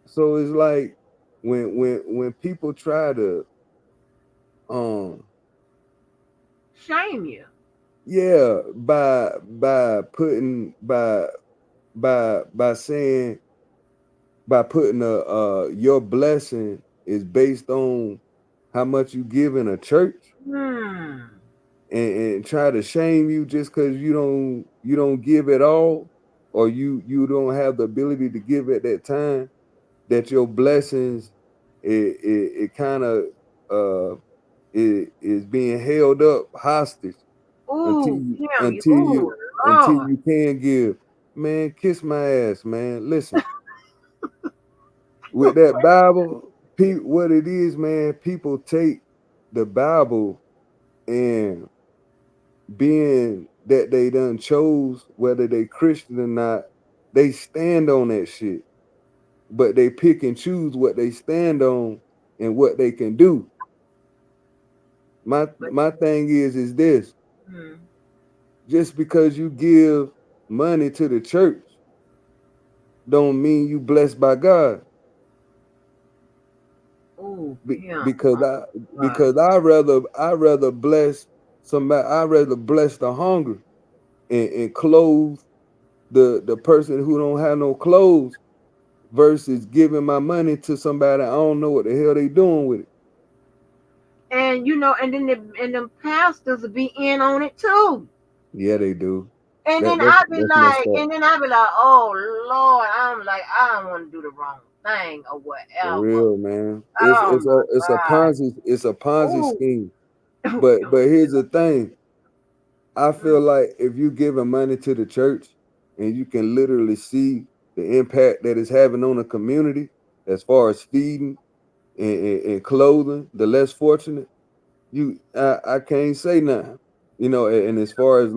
Speaker 2: So it's like when people try to um
Speaker 1: Shame you.
Speaker 2: yeah by putting by saying by putting your blessing is based on how much you give in a church
Speaker 1: Hmm.
Speaker 2: and try to shame you just because you don't give at all or you don't have the ability to give at that time that your blessings it kind of is being held up hostage until
Speaker 1: Ooh,
Speaker 2: you
Speaker 1: Kim, you.
Speaker 2: until
Speaker 1: Ooh,
Speaker 2: you until
Speaker 1: Lord.
Speaker 2: you can give. Man, kiss my ass, man. Listen, with that Bible, what it is, man, people take the Bible and being that they done chose, whether they Christian or not, they stand on that shit. But they pick and choose what they stand on and what they can do. My
Speaker 1: But
Speaker 2: my thing is this:
Speaker 1: mm,
Speaker 2: just because you give money to the church, don't mean you blessed by God.
Speaker 1: ooh,
Speaker 2: Be,
Speaker 1: yeah.
Speaker 2: because
Speaker 1: Oh
Speaker 2: I
Speaker 1: God.
Speaker 2: because I rather bless somebody. I rather bless the hungry and clothe the person who don't have no clothes versus giving my money to somebody I don't know what the hell they doing with it.
Speaker 1: And and then the pastors will be in on it too.
Speaker 2: Yeah, they do.
Speaker 1: And then
Speaker 2: That's messed up.
Speaker 1: I be like, oh Lord, I'm like, I don't want to do the wrong thing or
Speaker 2: For
Speaker 1: whatever.
Speaker 2: real, man.
Speaker 1: Oh my
Speaker 2: It's a Ponzi
Speaker 1: God.
Speaker 2: scheme.
Speaker 1: Ooh.
Speaker 2: But here's the thing. I feel like if you giving money to the church and you can literally see the impact that it's having on the community as far as feeding and clothing the less fortunate, I can't say nothing. And as far as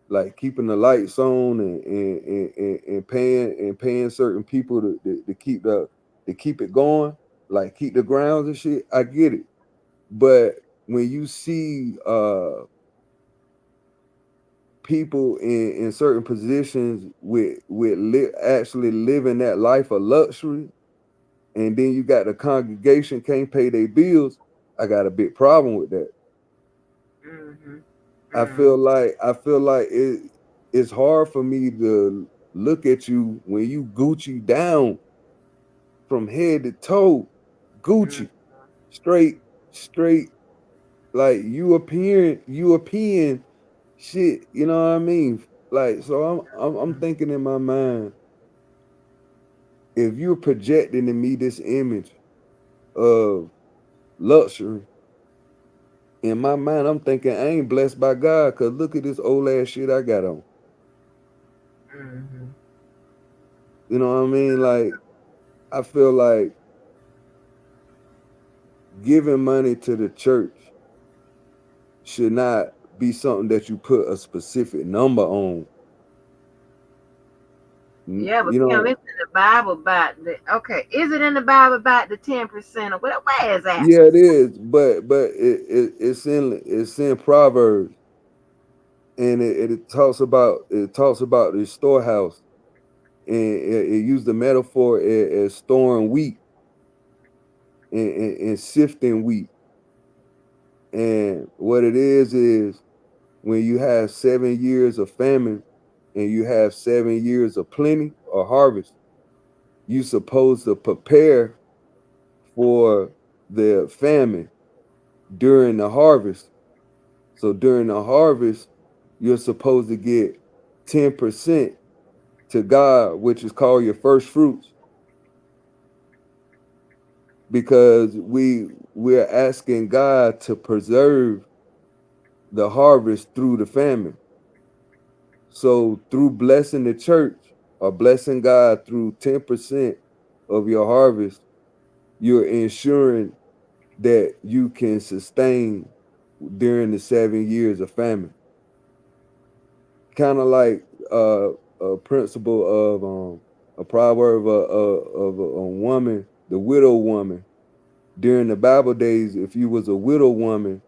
Speaker 2: like keeping the lights on and paying certain people to keep it going, like keep the grounds and shit, I get it. But when you see people in certain positions actually living that life of luxury, and then you got the congregation can't pay their bills, I got a big problem with that.
Speaker 1: Mm-hmm.
Speaker 2: I feel like it's hard for me to look at you when you Gucci down from head to toe,
Speaker 1: Mm-hmm.
Speaker 2: Gucci, straight, straight, like European shit. You know what I mean? Like, so I'm thinking in my mind, if you're projecting to me this image of luxury, in my mind, I'm thinking I ain't blessed by God because look at this old ass shit I got on.
Speaker 1: Mm-hmm.
Speaker 2: You know what I mean? Like, I feel like giving money to the church should not be something that you put a specific number on.
Speaker 1: Yeah, but
Speaker 2: You
Speaker 1: Kim,
Speaker 2: know,
Speaker 1: it's in the Bible about the okay. Is it in the Bible about the 10% or where is that?
Speaker 2: yeah, it is, but it's in Proverbs, and it talks about the storehouse, and it used the metaphor as storing wheat and sifting wheat, and what it is when you have 7 years of famine and you have 7 years of plenty or harvest, you supposed to prepare for the famine during the harvest. So during the harvest, you're supposed to get 10% to God, which is called your first fruits, because we're asking God to preserve the harvest through the famine. So through blessing the church or blessing God through 10% of your harvest, you're ensuring that you can sustain during the 7 years of famine. Kind of like a principle of a proverb of a woman, the widow woman. During the Bible days, if you was a widow woman,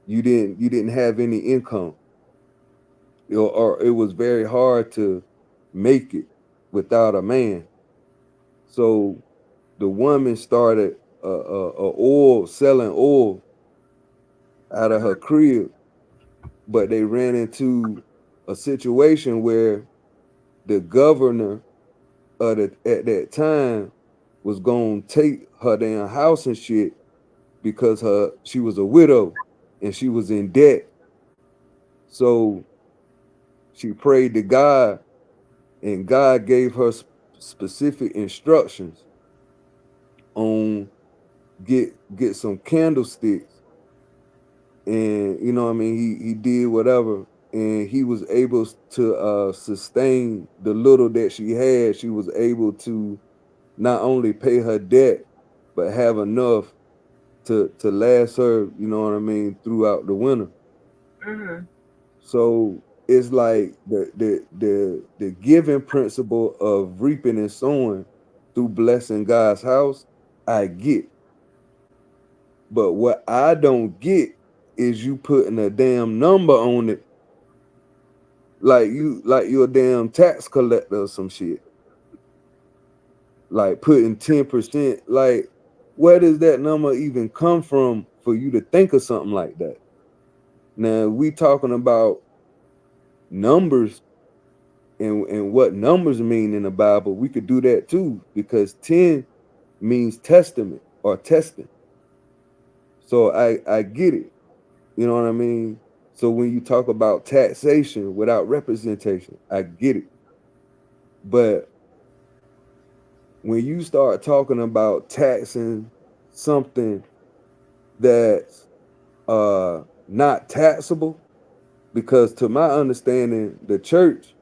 Speaker 2: you didn't have any income, or it was very hard to make it without a man. So the woman started a oil selling oil out of her crib, but they ran into a situation where the governor at that time was gonna take her damn house and shit because she was a widow and she was in debt. So she prayed to God, and God gave her specific instructions on get some candlesticks, and you know what I mean, he did whatever, and he was able to sustain the little that she had. She was able to not only pay her debt but have enough to last her, you know what I mean, throughout the winter.
Speaker 1: Mm-hmm.
Speaker 2: So it's like the giving principle of reaping and sowing through blessing God's house, I get. But what I don't get is you putting a damn number on it, like you're a damn tax collector or some shit. Like putting 10%. Like, where does that number even come from for you to think of something like that? Now we talking about numbers and what numbers mean in the Bible. We could do that too, because 10 means testament or testing. So I get it. You know what I mean? So when you talk about taxation without representation, I get it. But when you start talking about taxing something that's not taxable, because to my understanding, the church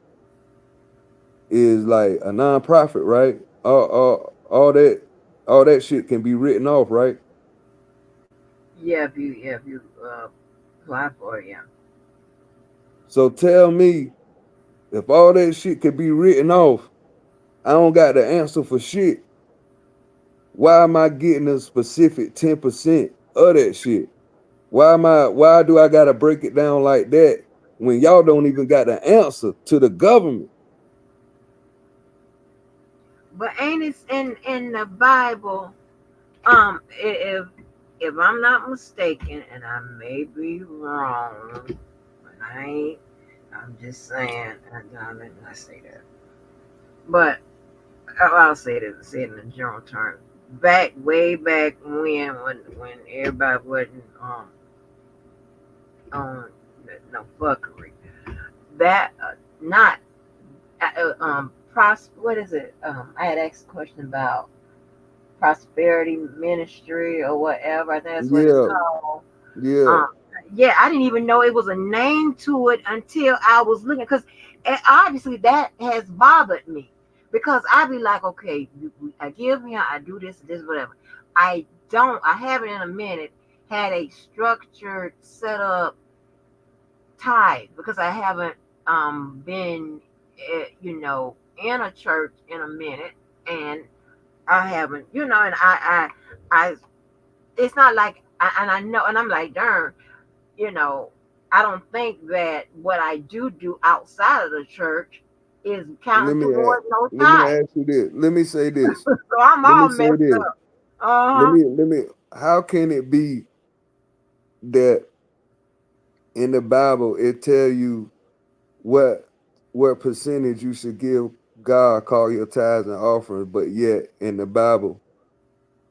Speaker 2: is like a nonprofit, right? All that shit can be written off, right?
Speaker 1: Yeah, if you apply for it, yeah.
Speaker 2: So tell me, if all that shit could be written off, I don't got the answer for shit. Why am I getting a specific 10% of that shit? Why do I gotta break it down like that when y'all don't even got the answer to the government?
Speaker 1: But ain't it in the Bible? If I'm not mistaken, and I may be wrong, but I ain't. I'm just saying. Let me not say that. But I'll say it in a general term. Back way back when everybody wasn't on no fuckery. That not what is it? I had asked a question about prosperity ministry or whatever. I think that's what it's
Speaker 2: Yeah,
Speaker 1: called.
Speaker 2: yeah.
Speaker 1: Um, yeah, I didn't even know it was a name to it until I was looking, because obviously that has bothered me, because I be like, okay, I give here, I do this, whatever. I haven't in a minute had a structured, set up tithe, because I haven't been, in a church in a minute, and I haven't, and I it's not like, and I know, and I'm like, darn, you know, I don't think that what I do outside of the church is
Speaker 2: Let
Speaker 1: counting
Speaker 2: me ask,
Speaker 1: towards no
Speaker 2: let me
Speaker 1: tithe.
Speaker 2: ask you this. Let me say this.
Speaker 1: So I'm
Speaker 2: Let me
Speaker 1: all
Speaker 2: say
Speaker 1: messed
Speaker 2: this.
Speaker 1: up. Uh huh.
Speaker 2: Let me. How can it be that in the Bible it tell you what what percentage you should give God, call your tithes and offerings, but yet in the Bible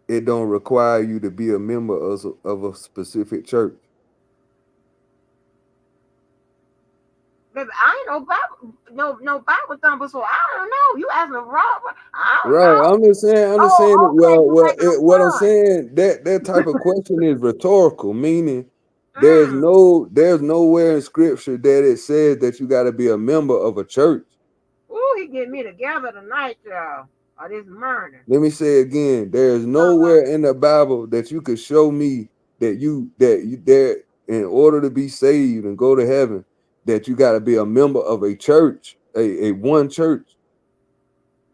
Speaker 2: it don't require you to be a member of a specific church?
Speaker 1: Baby, I ain't no Bible, no Bible thumper, so I don't know. You asking Robert? I don't
Speaker 2: Right.
Speaker 1: know.
Speaker 2: I'm just saying. I'm just saying.
Speaker 1: Oh, okay, you making a
Speaker 2: What I'm
Speaker 1: pun.
Speaker 2: saying, that type of question is rhetorical, meaning
Speaker 1: Mm.
Speaker 2: there's nowhere in scripture that it says that you got to be a member of a church.
Speaker 1: Ooh, he get me together tonight, y'all. Or this morning.
Speaker 2: Let me say again, there's
Speaker 1: Uh-huh.
Speaker 2: nowhere in the Bible that you could show me that you there in order to be saved and go to heaven that you got to be a member of a church, a one church.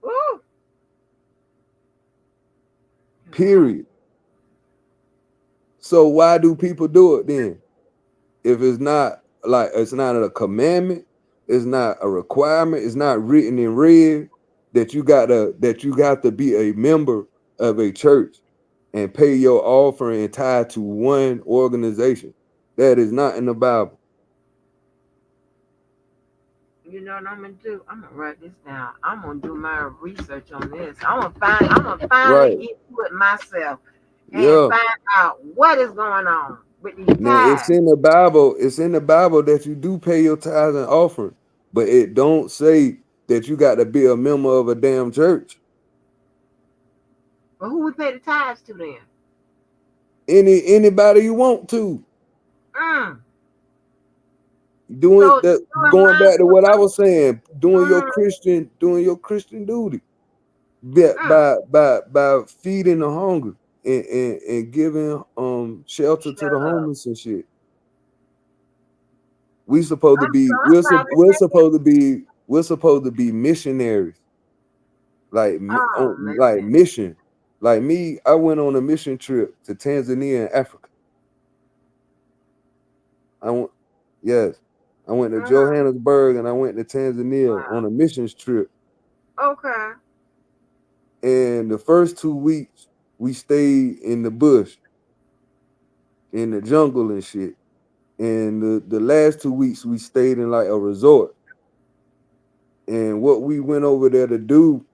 Speaker 1: Ooh. No.
Speaker 2: Period. So why do people do it then? If it's not like it's not a commandment, it's not a requirement, it's not written in red that you got to be a member of a church and pay your offering and tie to one organization. That is not in the Bible.
Speaker 1: You know what I'm gonna do? I'm gonna write this down. I'm gonna do my research on this. I'm gonna finally
Speaker 2: Right.
Speaker 1: get to it myself and
Speaker 2: Yeah.
Speaker 1: find out what is going on with these
Speaker 2: Now it's
Speaker 1: ties.
Speaker 2: in the Bible. It's in the Bible that you do pay your tithes and offering, but it don't say that you got to be a member of a damn church.
Speaker 1: But who we pay the ties to then?
Speaker 2: Anybody you want to.
Speaker 1: Mm.
Speaker 2: Doing
Speaker 1: So
Speaker 2: that,
Speaker 1: doing
Speaker 2: going
Speaker 1: mine
Speaker 2: back to
Speaker 1: with
Speaker 2: what I was saying,
Speaker 1: mm,
Speaker 2: doing your Christian duty by
Speaker 1: mm,
Speaker 2: feeding the hungry and giving shelter to the
Speaker 1: shut up.
Speaker 2: homeless and shit. We supposed to be
Speaker 1: I'm probably thinking,
Speaker 2: we're supposed to be missionaries,
Speaker 1: oh
Speaker 2: like
Speaker 1: man,
Speaker 2: mission. Like me, I went on a mission trip to Tanzania and Africa. I went, yes, I went to
Speaker 1: uh,
Speaker 2: Johannesburg and I went to Tanzania
Speaker 1: wow,
Speaker 2: on a missions trip.
Speaker 1: okay,
Speaker 2: And the first 2 weeks we stayed in the bush, in the jungle and shit. And the last 2 weeks we stayed in like a resort. And what we went over there to do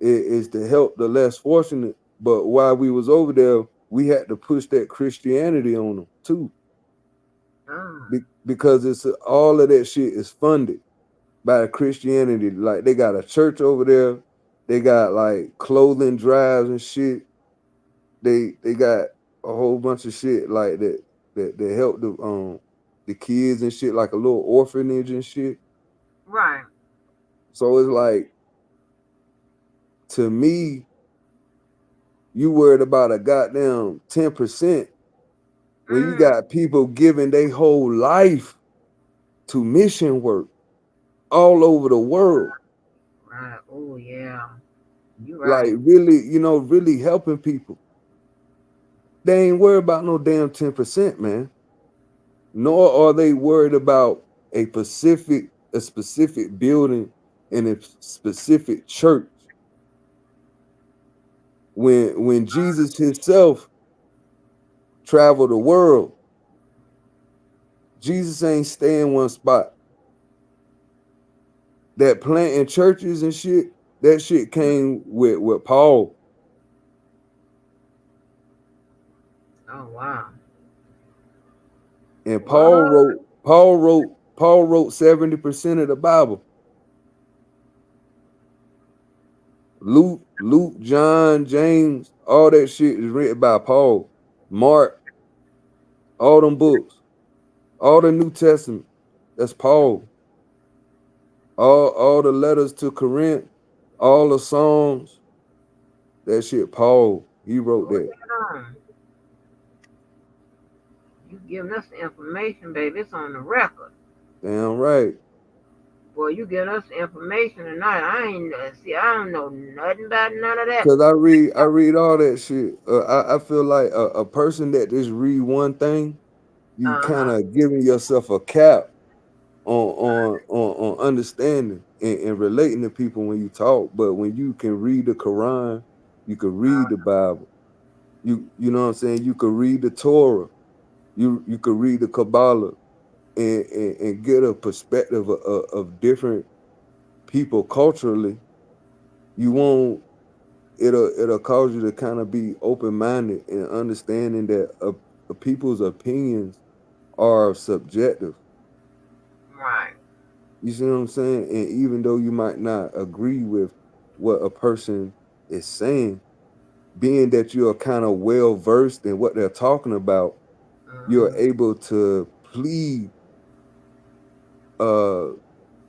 Speaker 2: is to help the less fortunate. But while we was over there, we had to push that Christianity on them too,
Speaker 1: uh,
Speaker 2: because it's all of that shit is funded by Christianity. Like they got a church over there, they got like clothing drives and shit. They got a whole bunch of shit like that help the kids and shit, like a little orphanage and shit.
Speaker 1: right,
Speaker 2: So it's like, to me, you worried about a goddamn 10% when you
Speaker 1: mm,
Speaker 2: got people giving their whole life to mission work all over the world.
Speaker 1: right, oh yeah, you
Speaker 2: Like
Speaker 1: right,
Speaker 2: really, really helping people. They ain't worried about no damn 10%, man. Nor are they worried about a specific building in a specific church. When Jesus himself traveled the world, Jesus ain't stay in one spot. That planting churches and shit, that shit came with Paul.
Speaker 1: oh wow,
Speaker 2: And
Speaker 1: what,
Speaker 2: Paul wrote 70% of the Bible. Luke, John, James, all that shit is written by Paul. Mark, all them books, all the New Testament, that's Paul. All the letters to Corinth, all the Psalms, that shit Paul. He wrote
Speaker 1: what
Speaker 2: that.
Speaker 1: you on? You giving us the information, baby, it's on the record.
Speaker 2: Damn right.
Speaker 1: Boy, you giving us the information tonight. I ain't see. I don't know nothing about none of that.
Speaker 2: Cause I read all that shit. I feel like a person that just read one thing, you
Speaker 1: Uh
Speaker 2: kind
Speaker 1: huh.
Speaker 2: of giving yourself a cap on understanding and relating to people when you talk. But when you can read the Quran, you can read the Bible. You know what I'm saying? You could read the Torah. You could read the Kabbalah and get a perspective of different people culturally. You won't. It'll cause you to kind of be open minded and understanding that people's opinions are subjective.
Speaker 1: Right.
Speaker 2: You see what I'm saying? And even though you might not agree with what a person is saying, being that you're kind of well versed in what they're talking about, you're
Speaker 1: Mm-hmm.
Speaker 2: able to plead uh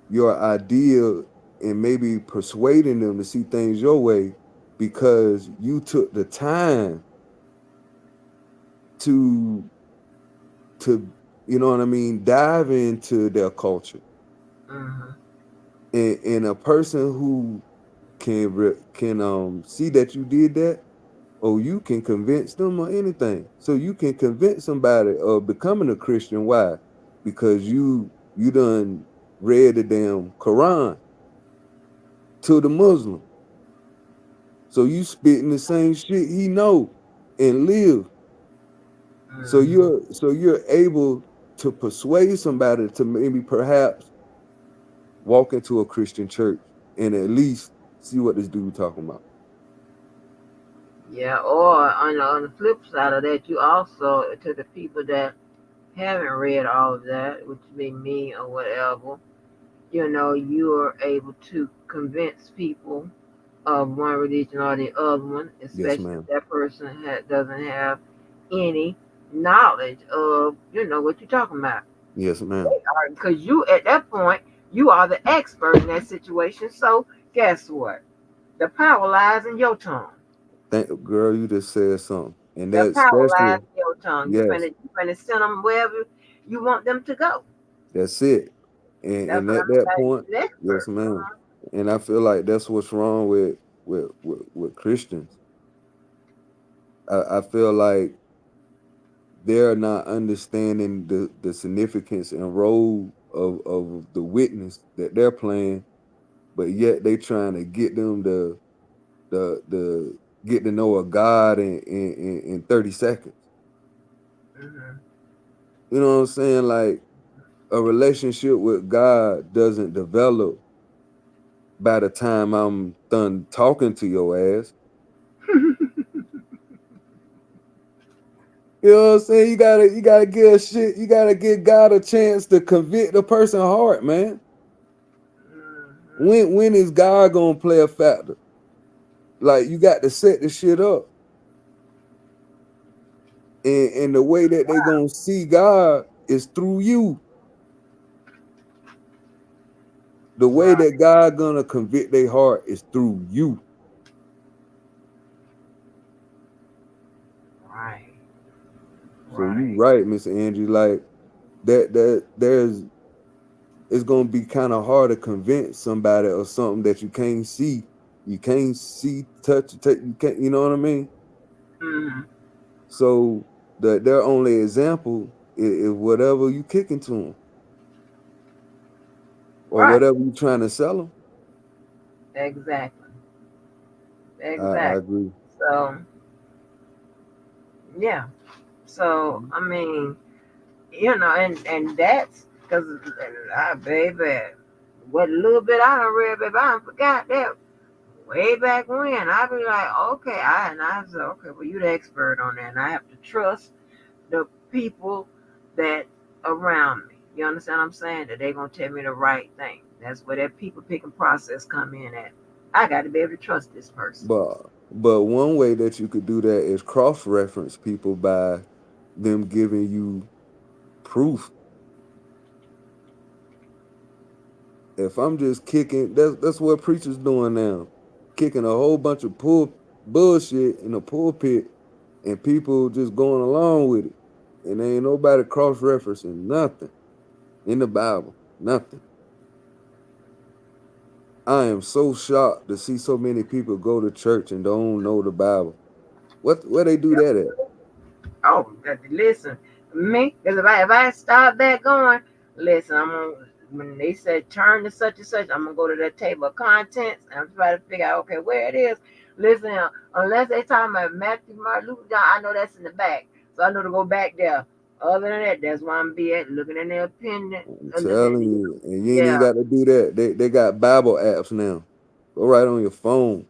Speaker 2: your idea and maybe persuading them to see things your way because you took the time to to what I mean, dive into their culture.
Speaker 1: Mm-hmm.
Speaker 2: And a person who can see that you did that, or you can convince them or anything. So you can convince somebody of becoming a Christian. Why? Because you done read the damn Quran to the Muslim. So you spitting the same shit he know and live. So
Speaker 1: Mm-hmm.
Speaker 2: you're able to persuade somebody to maybe perhaps walk into a Christian church and at least see what this dude talking about.
Speaker 1: Yeah. Or on the flip side of that, you also to the people that haven't read all of that, which be me or whatever. You are able to convince people of one religion or the other one,
Speaker 2: Yes,
Speaker 1: especially if
Speaker 2: ma'am.
Speaker 1: that person doesn't have any knowledge of what you're talking about.
Speaker 2: Yes, ma'am.
Speaker 1: Because you at that point you are the expert in that situation. So guess what? The power lies in your tongue.
Speaker 2: Thank girl, you just said something. And
Speaker 1: The
Speaker 2: that
Speaker 1: power lies
Speaker 2: especially,
Speaker 1: in your tongue. You
Speaker 2: yes.
Speaker 1: finna, you finna send them wherever you want them to go.
Speaker 2: That's it.
Speaker 1: That's
Speaker 2: And
Speaker 1: what
Speaker 2: at
Speaker 1: I'm
Speaker 2: that
Speaker 1: like.
Speaker 2: point,
Speaker 1: He's
Speaker 2: yes,
Speaker 1: expert.
Speaker 2: ma'am. And I feel like that's what's wrong with Christians. I feel like they're not understanding the significance and role of the witness that they're playing, but yet they trying to get them the get to know a God in 30 seconds.
Speaker 1: Mm-hmm.
Speaker 2: You know what I'm saying? Like a relationship with God doesn't develop by the time I'm done talking to your ass. You know what I'm saying? You gotta give shit. You gotta give God a chance to convict the person's heart, man.
Speaker 1: Mm-hmm.
Speaker 2: When is God gonna play a factor? Like you got to set the shit up, and the way that they gonna see God is through you. The way
Speaker 1: Right,
Speaker 2: that God gonna convict their heart is through you.
Speaker 1: right,
Speaker 2: So you
Speaker 1: right.
Speaker 2: right, Miss Angie. Like that there's it's gonna be kind of hard to convince somebody of something that you can't see. You can't see, touch, you can't. You know what I mean?
Speaker 1: Mm-hmm.
Speaker 2: So their only example is whatever you kicking to them or
Speaker 1: Right.
Speaker 2: whatever you trying to sell them.
Speaker 1: Exactly.
Speaker 2: I
Speaker 1: Exactly.
Speaker 2: agree.
Speaker 1: So yeah. So
Speaker 2: Mhm.
Speaker 1: I mean, and that's because I baby, what little bit I done read, baby, I done forgot that way back when. I be like, okay, I said, okay, well you the expert on that, and I have to trust the people that around me. You understand what I'm saying? That they gonna tell me the right thing. That's where that people picking process come in at. I got to be able to trust this person.
Speaker 2: But one way that you could do that is cross reference people by them giving you proof. If I'm just kicking, that's what preachers doing now, kicking a whole bunch of bullshit in the pulpit, and people just going along with it, and there ain't nobody cross referencing nothing in the Bible, nothing. I am so shocked to see so many people go to church and don't know the Bible. What where they do that at?
Speaker 1: Oh, listen, me, because if I start back going, listen, I'm gonna when they said turn to such and such, I'm gonna go to that table of contents and I'm trying to figure out okay where it is. Listen, unless they talking about Matthew, Mark, Luke, John, I know that's in the back, so I know to go back there. Other than that, that's why I'm be at looking in their opinion.
Speaker 2: I'm
Speaker 1: And,
Speaker 2: telling you, and you ain't even
Speaker 1: yeah,
Speaker 2: got to do that. They got Bible apps now. Go right on your phone.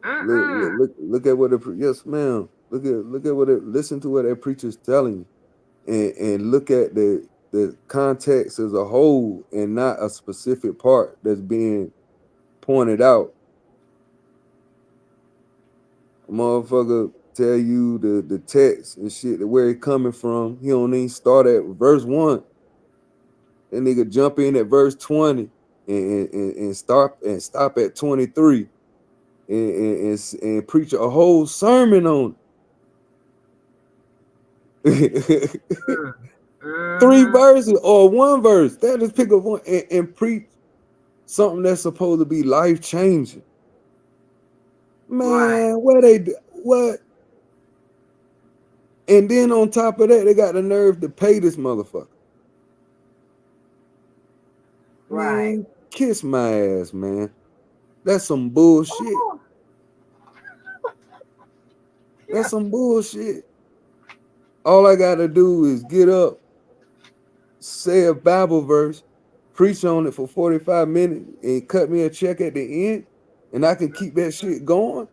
Speaker 1: mm-mm,
Speaker 2: Look at what yes, ma'am. Look at what it listen to what that preacher's telling you, and look at the context as a whole and not a specific part that's being pointed out. A motherfucker tell you the text and shit, where it coming from. He don't even start at verse 1. That nigga jump in at verse 20 and stop at 23 and preach a whole sermon on it.
Speaker 1: mm,
Speaker 2: Three
Speaker 1: mm-hmm,
Speaker 2: verses or one verse. That just pick up one and preach something that's supposed to be life changing.
Speaker 1: right,
Speaker 2: Man, what? And then on top of that, they got the nerve to pay this motherfucker.
Speaker 1: right.
Speaker 2: Man, kiss my ass, man. That's some bullshit.
Speaker 1: Oh,
Speaker 2: That's
Speaker 1: yeah.
Speaker 2: some bullshit. All I gotta do is get up, say a Bible verse, preach on it for 45 minutes, and cut me a check at the end, and I can keep that shit going.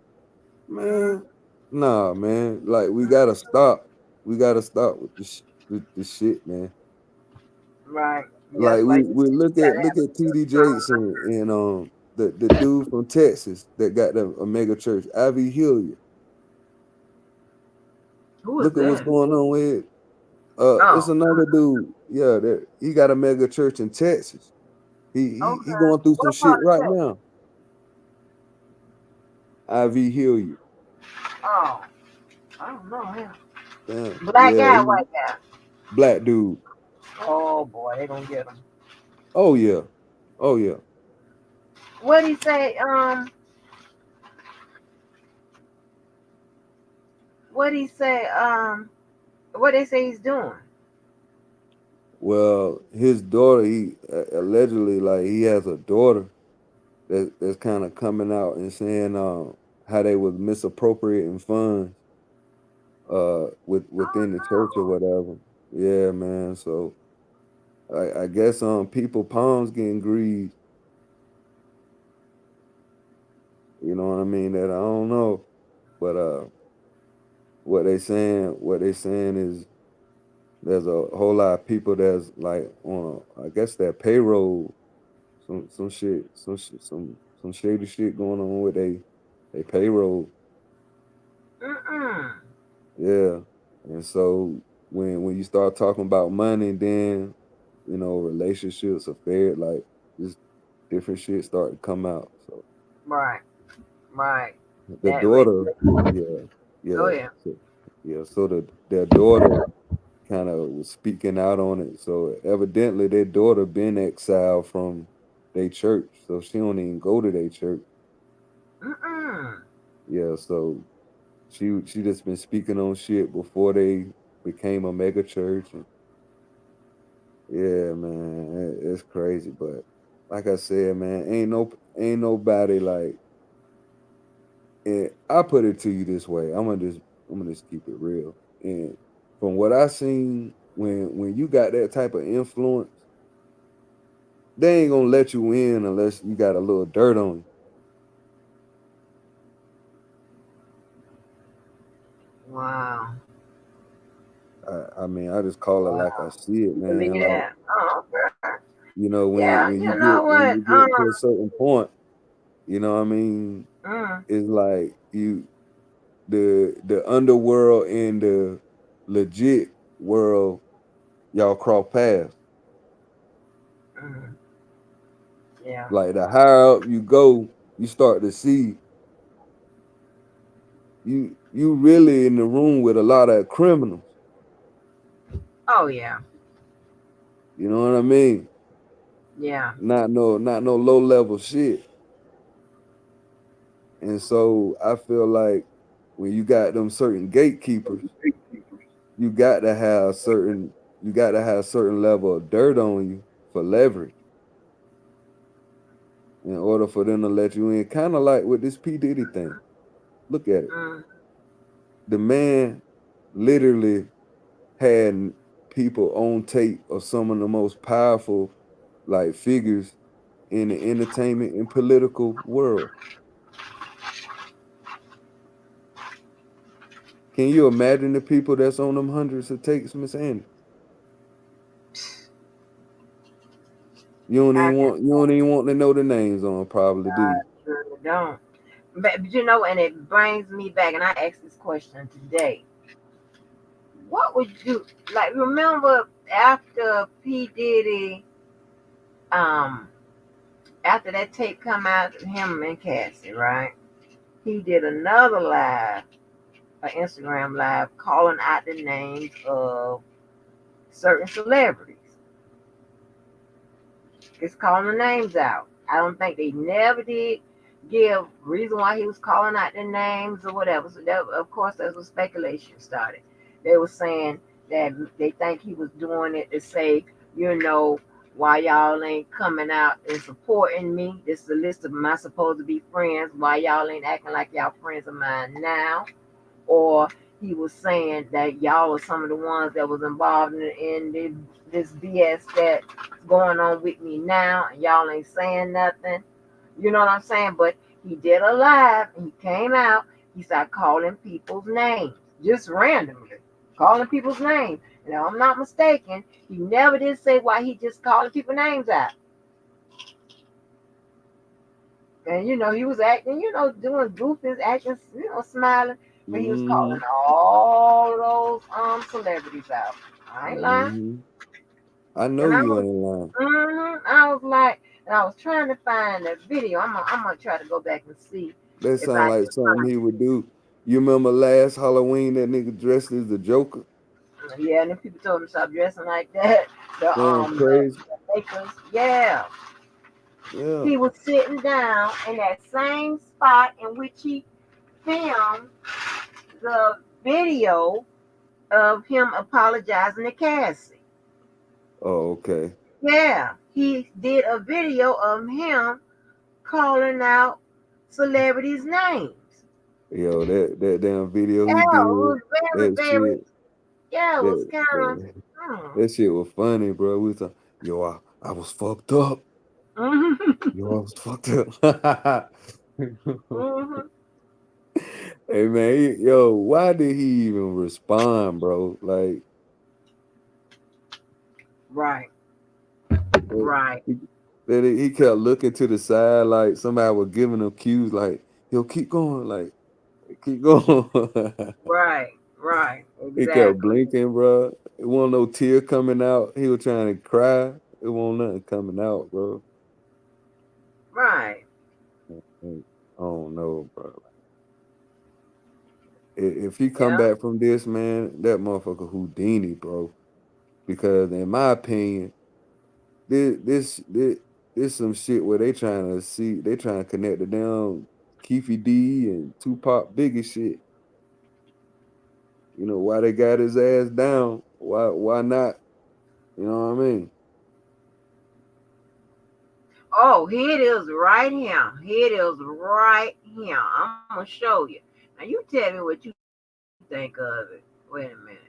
Speaker 2: Man, nah, man. Like we gotta stop. We gotta stop with this shit, man.
Speaker 1: Right.
Speaker 2: Like
Speaker 1: Yes, like you
Speaker 2: we
Speaker 1: said, you gotta
Speaker 2: look
Speaker 1: have
Speaker 2: at
Speaker 1: a
Speaker 2: TD
Speaker 1: strong.
Speaker 2: Jakes and the dude from Texas that got a mega church, Ivy Hilliard.
Speaker 1: Who is
Speaker 2: Look at what's
Speaker 1: that?
Speaker 2: going on with it. It's
Speaker 1: Oh,
Speaker 2: another dude. Yeah, that he got a mega church in Texas. He
Speaker 1: okay.
Speaker 2: going through some
Speaker 1: What
Speaker 2: shit
Speaker 1: part of
Speaker 2: right
Speaker 1: Texas?
Speaker 2: now. Ivy Hilliard.
Speaker 1: Oh, I don't know him.
Speaker 2: Damn.
Speaker 1: Black
Speaker 2: Yeah,
Speaker 1: guy,
Speaker 2: he
Speaker 1: white guy.
Speaker 2: black dude.
Speaker 1: Oh boy, they gonna get him.
Speaker 2: Oh yeah, oh yeah.
Speaker 1: What he say? What he say? What they say he's doing?
Speaker 2: Well, his daughter, he allegedly like he has a daughter that's kind of coming out and saying how they was misappropriating funds within the church or
Speaker 1: Oh
Speaker 2: whatever. Yeah, man. So I guess people palms getting greased. You know what I mean? That I don't know, but what they saying is there's a whole lot of people that's like on I guess that payroll some shady shit going on with they payroll.
Speaker 1: no. Mm-mm.
Speaker 2: Yeah. And so when you start talking about money, then relationships, affairs, like just different shit start to come out. So
Speaker 1: Right. Right.
Speaker 2: the
Speaker 1: That way.
Speaker 2: daughter, yeah,
Speaker 1: Oh
Speaker 2: yeah,
Speaker 1: yeah.
Speaker 2: so their daughter kind of was speaking out on it. So evidently their daughter been exiled from their church, so she don't even go to their church.
Speaker 1: Mm-mm.
Speaker 2: Yeah, so she just been speaking on shit before they became a mega church. And yeah, man, it's crazy. But like I said, man, ain't nobody like. And I put it to you this way. I'm gonna just keep it real. And from what I seen, when you got that type of influence, they ain't gonna let you in unless you got a little dirt on
Speaker 1: Wow.
Speaker 2: you. I mean, I just call it like I
Speaker 1: Wow.
Speaker 2: see it,
Speaker 1: You believe
Speaker 2: man. Like,
Speaker 1: that? Oh, okay.
Speaker 2: when
Speaker 1: Yeah.
Speaker 2: when you
Speaker 1: You
Speaker 2: get
Speaker 1: know
Speaker 2: when
Speaker 1: what?
Speaker 2: you get to a certain point, what I mean,
Speaker 1: Mm,
Speaker 2: it's like the underworld and the legit world, y'all cross paths.
Speaker 1: mm, yeah.
Speaker 2: Like the higher up you go, you start to see you really in the room with a lot of criminals.
Speaker 1: Oh yeah.
Speaker 2: You know what I mean?
Speaker 1: Yeah.
Speaker 2: Not no low level shit. And so I feel like when you got them certain gatekeepers, you got to have certain level of dirt on you for leverage in order for them to let you in. Kind of like with this P. Diddy thing. Look at it.
Speaker 1: Mm,
Speaker 2: The man literally had people on tape of some of the most powerful like figures in the entertainment and political world. Can you imagine the people that's on them hundreds of tapes, Miss Andy?
Speaker 1: I can.
Speaker 2: You don't even want to know the names on 'em probably, do
Speaker 1: I
Speaker 2: you?
Speaker 1: really don't. But you know, and it brings me back, and I asked this question today. What would you like? Remember after P Diddy, um, after that tape come out, him and Cassie, right? He did another live, an Instagram live, calling out the names of certain celebrities. Just calling the names out. I don't think they never did give reason why he was calling out the names or whatever. So that, of course, that's where speculation started. They were saying that they think he was doing it to say, you know, why y'all ain't coming out and supporting me. This is a list of my supposed to be friends. Why y'all ain't acting like y'all friends of mine now? Or he was saying that y'all are some of the ones that was involved this BS that's going on with me now, and y'all ain't saying nothing. You know what I'm saying? But he did a live, and he came out. He started calling people's names just randomly, calling people's names. And if I'm not mistaken, he never did say why he just calling people's names out. And he was acting, doing goofies, acting, smiling, but he was calling
Speaker 2: Hmm.
Speaker 1: all those celebrities out. I ain't lying.
Speaker 2: Hmm. I know
Speaker 1: And
Speaker 2: you ain't lying.
Speaker 1: I was like, and I was trying to find the video. I'm gonna try to go back and see
Speaker 2: That
Speaker 1: if
Speaker 2: sound
Speaker 1: I
Speaker 2: like
Speaker 1: can
Speaker 2: something
Speaker 1: find
Speaker 2: he would do. You remember last Halloween that nigga dressed as the Joker?
Speaker 1: it. Yeah, and then people told him to stop dressing like that. the
Speaker 2: Damn
Speaker 1: um the,
Speaker 2: crazy.
Speaker 1: the Lakers. Yeah,
Speaker 2: Yeah.
Speaker 1: he was sitting down in that same spot in which he filmed the video of him apologizing to Cassie.
Speaker 2: Oh, okay.
Speaker 1: Yeah, he did a video of him calling out celebrities' names.
Speaker 2: Yo, that damn video
Speaker 1: Yeah,
Speaker 2: he
Speaker 1: it
Speaker 2: did,
Speaker 1: was very,
Speaker 2: that
Speaker 1: very.
Speaker 2: shit,
Speaker 1: Yeah, it was
Speaker 2: that
Speaker 1: kind of.
Speaker 2: that, that shit was funny, bro. We was like, yo, I was fucked up.
Speaker 1: Mm-hmm.
Speaker 2: Yo, I was fucked up.
Speaker 1: Hmm.
Speaker 2: Hey man, yo, why did he even respond, bro? Like,
Speaker 1: Right,
Speaker 2: that,
Speaker 1: right,
Speaker 2: he, he kept looking to the side, like somebody was giving him cues, like, yo, keep going, like, keep going.
Speaker 1: right, right.
Speaker 2: He kept
Speaker 1: Exactly.
Speaker 2: blinking, bro. It wasn't no tear coming out. He was trying to cry. It wasn't nothing coming out, bro.
Speaker 1: Right.
Speaker 2: Like, I don't know, bro. If he come
Speaker 1: Yeah.
Speaker 2: back from this, man, that motherfucker Houdini, bro. Because in my opinion, this this this, this some shit where they trying to connect the damn Keefy D and Tupac Biggie shit. You know why they got his ass down? Why not? You know what I mean?
Speaker 1: Oh, here it is right here. Here it is right here. I'm gonna show you. Now you tell me what you think of it. Wait a minute.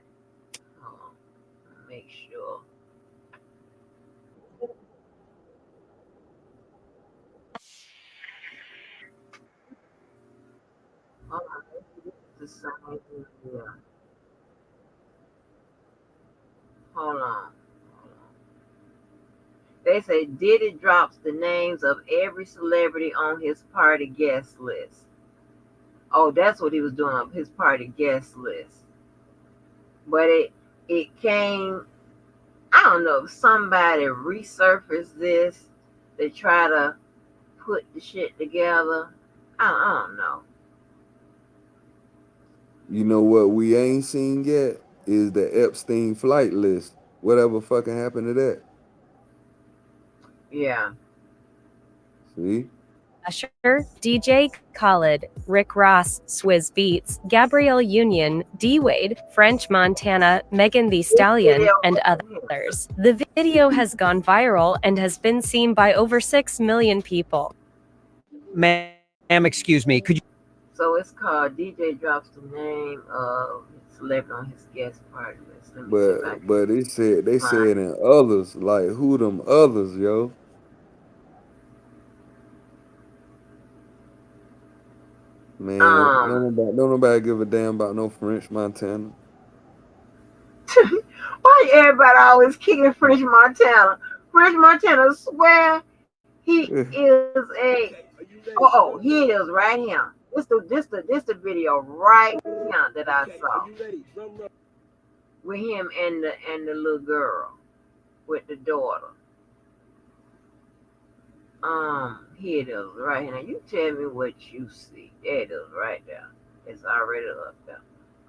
Speaker 1: Hold on. Make sure. Hold on. The same. Yeah. Hold on. They say Diddy drops the names of every celebrity on his party guest list. Oh, that's what he was doing, his party guest list. But it came. I don't know if somebody resurfaced this. They try to put the shit together. I don't know.
Speaker 2: You know what we ain't seen yet is the Epstein flight list. Whatever fucking happened to that?
Speaker 1: Yeah.
Speaker 2: See?
Speaker 3: Usher, DJ Khaled, Rick Ross, Swizz Beats, Gabrielle Union, D Wade, French Montana, Megan Thee
Speaker 1: This
Speaker 3: Stallion,
Speaker 1: video
Speaker 3: and
Speaker 1: right here.
Speaker 3: others. The video has gone viral and has been seen by over 6 million people.
Speaker 4: Ma'am, excuse me. Could you
Speaker 1: So it's called DJ drops the name of celebrity on his guest party list. Let me see if I can
Speaker 2: But they
Speaker 1: find.
Speaker 2: said in others, like who them others, yo? Man,
Speaker 1: Um,
Speaker 2: don't nobody give a damn about no French Montana.
Speaker 1: why everybody always kicking French Montana? French Montana swear he is a. Oh, here it is right here. This the video right here that I saw with him and the little girl with the daughter. Here it is right here. Now you tell me what you see. There it is right there. It's already up there.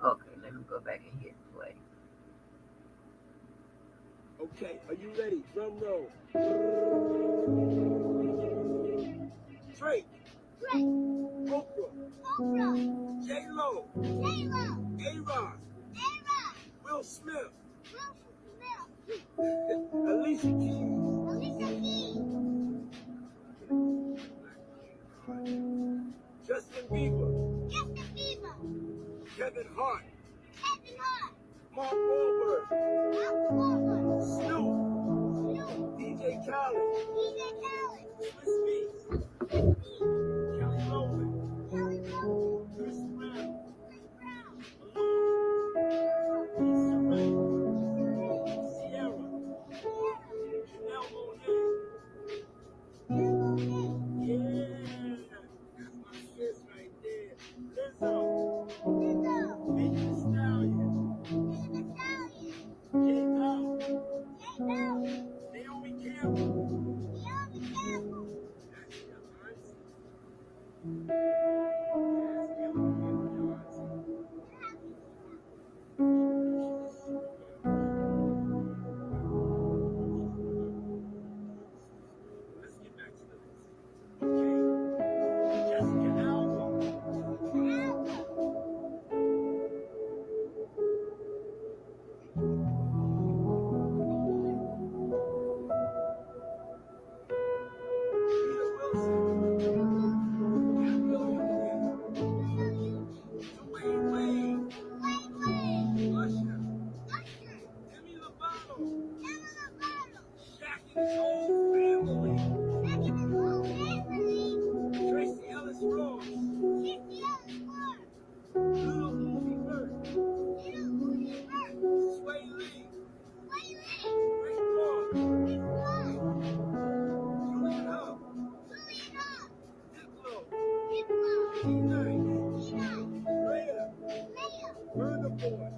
Speaker 1: Okay, let me go back and hit play.
Speaker 5: Okay, are you ready? Drum roll. Drake, Oprah, J-Lo, A-Rod, Will Smith, Alicia Keys, Justin Bieber, Kevin Hart, Mark Wahlberg, Snoop, DJ Khaled, Swiss Beats, Kelly Rowland, Chris Brown, Malone, Sierra, Janelle Monáe. Yeah, that's my sis right there. Lizzo, Megan Thee Stallion, J Balvin, Naomi Campbell. That's your auntie. That's Naomi Campbell, your auntie. his whole family. Tracy Ellis Ross. Little Uzi Vert. Sway Lee. Rick Ross. Julian Huff. Diplo. T-Night. Rhea. Burger Boy.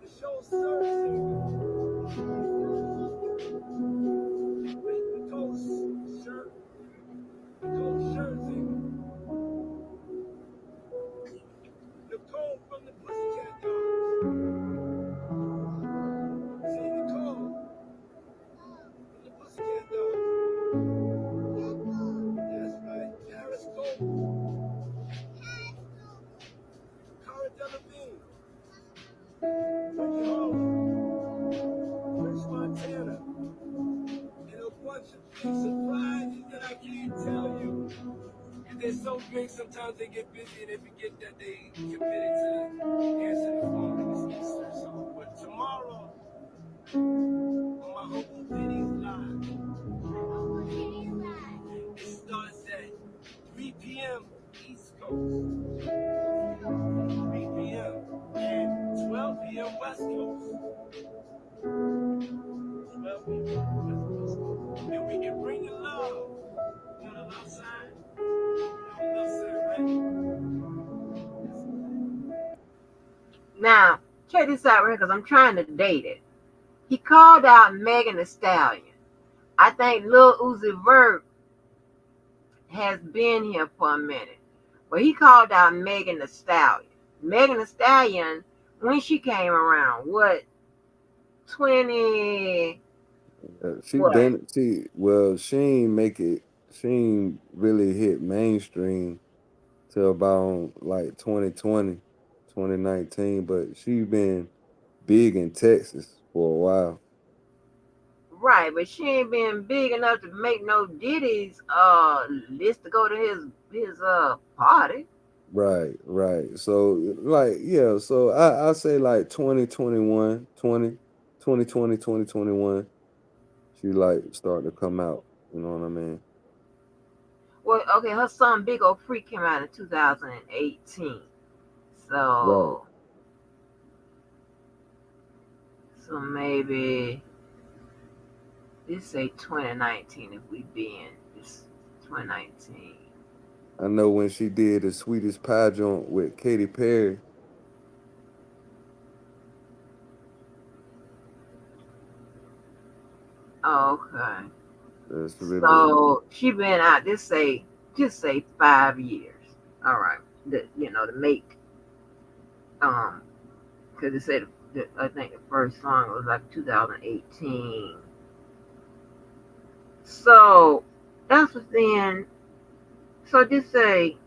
Speaker 5: The show's third singer. Nicole Scherzinger. Nicole from the Pussycat Dolls. See, Nicole from the Pussycat Dolls. That's right. Paris Gold. Cara Delevingne. Buddy Holly. French Montana. And a bunch of big surprises that I can't tell you. And they're so big, sometimes they get busy and they forget that they committed to answer the phone and it's Easter. So, but tomorrow, on my Uncle Vinny's Live, it starts at 3 p.m. East Coast, 3 p.m. and 12 p.m. West Coast. 12 p.m. West Coast. And we can bring you love. You know the love sign? Love sign, right?
Speaker 1: Now, check this out right here because I'm trying to date it. He called out Megan Thee Stallion. I think Lil Uzi Vert has been here for a minute. But he called out Megan Thee Stallion. Megan Thee Stallion, when she came around, what, 20,
Speaker 2: She
Speaker 1: what?
Speaker 2: done she ain't make it. She ain't really hit mainstream till about like 2020, 2019. But she been big in Texas for a while.
Speaker 1: Right, but she ain't been big enough to make no Diddy's list to go to his party.
Speaker 2: Right, right. So like yeah, so I say like 2021, 2020, 2021. She like started to come out. You know what I mean?
Speaker 1: Well, okay, her song Big Ol' Freak came out in 2018.
Speaker 2: Right.
Speaker 1: So maybe let's say 2019 if we be in this 2019.
Speaker 2: I know when she did the sweetest pie joint with Katy Perry.
Speaker 1: Okay.
Speaker 2: That's really
Speaker 1: So she been out just say 5 years. All right. To make because it said I think the first song was like 2018. So that's what then. So just say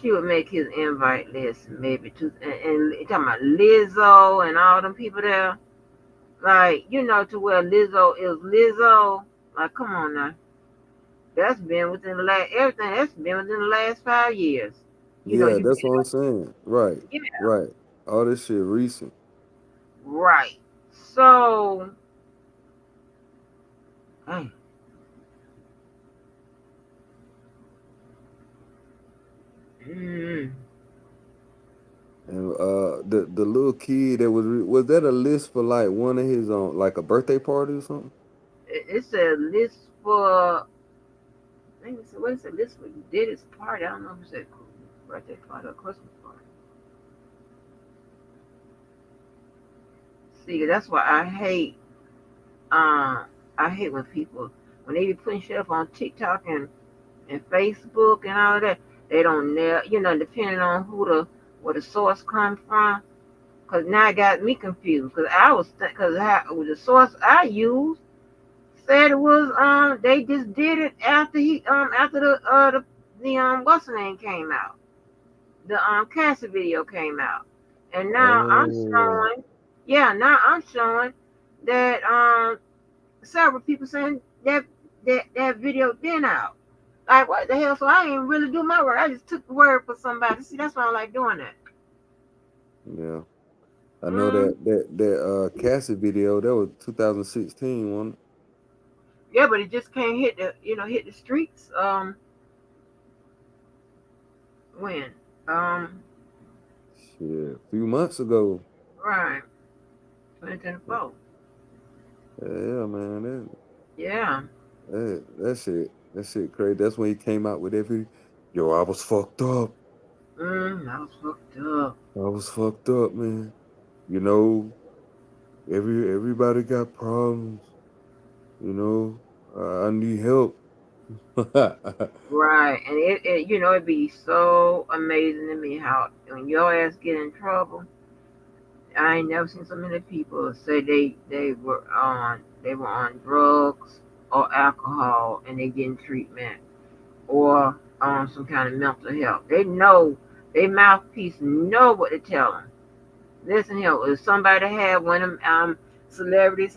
Speaker 1: she would make his invite list maybe and talking about Lizzo and all them people there. Like, to where Lizzo is Lizzo. Like, come on now. That's been within the last everything that's been within the last 5 years.
Speaker 2: yeah,
Speaker 1: You
Speaker 2: that's what I'm saying. Right,
Speaker 1: yeah,
Speaker 2: right. All this shit recent.
Speaker 1: right. So hey, mm,
Speaker 2: And the little kid that was that a list for like one of his like a birthday party or something?
Speaker 1: it's a list for I think it's what is it list for Diddy's party. I don't know if it's a birthday party or Christmas party. See, that's why I hate when people when they be putting shit up on TikTok and Facebook and all of that. They don't know, depending on where the source comes from. Cause now it got me confused. Cause cause the source I used said it was they just did it after after the what's the name came out. The cancer video came out, and now I'm
Speaker 2: Oh,
Speaker 1: showing, yeah, now I'm showing that several people saying that video been out. Like what the hell? So I ain't really do my work. I just took the word for somebody. See, that's why I like doing that.
Speaker 2: yeah. I know
Speaker 1: Mm.
Speaker 2: that Cassie video that was 2016 one.
Speaker 1: Yeah, but it just can't hit the hit the streets. When? Um,
Speaker 2: Shit, a few months ago.
Speaker 1: right, 2024.
Speaker 2: Yeah, man,
Speaker 1: Yeah.
Speaker 2: that shit crazy. That's when he came out with that video. Yo, I was fucked up.
Speaker 1: I was fucked up.
Speaker 2: I was fucked up, man. You know, everybody got problems. You know, I need help.
Speaker 1: Right, and it'd be so amazing to me how when your ass get in trouble, I ain't never seen so many people say they were on drugs or alcohol and they getting treatment or some kind of mental health. They know they mouthpiece know what to tell them. Listen here, if somebody have one of them celebrities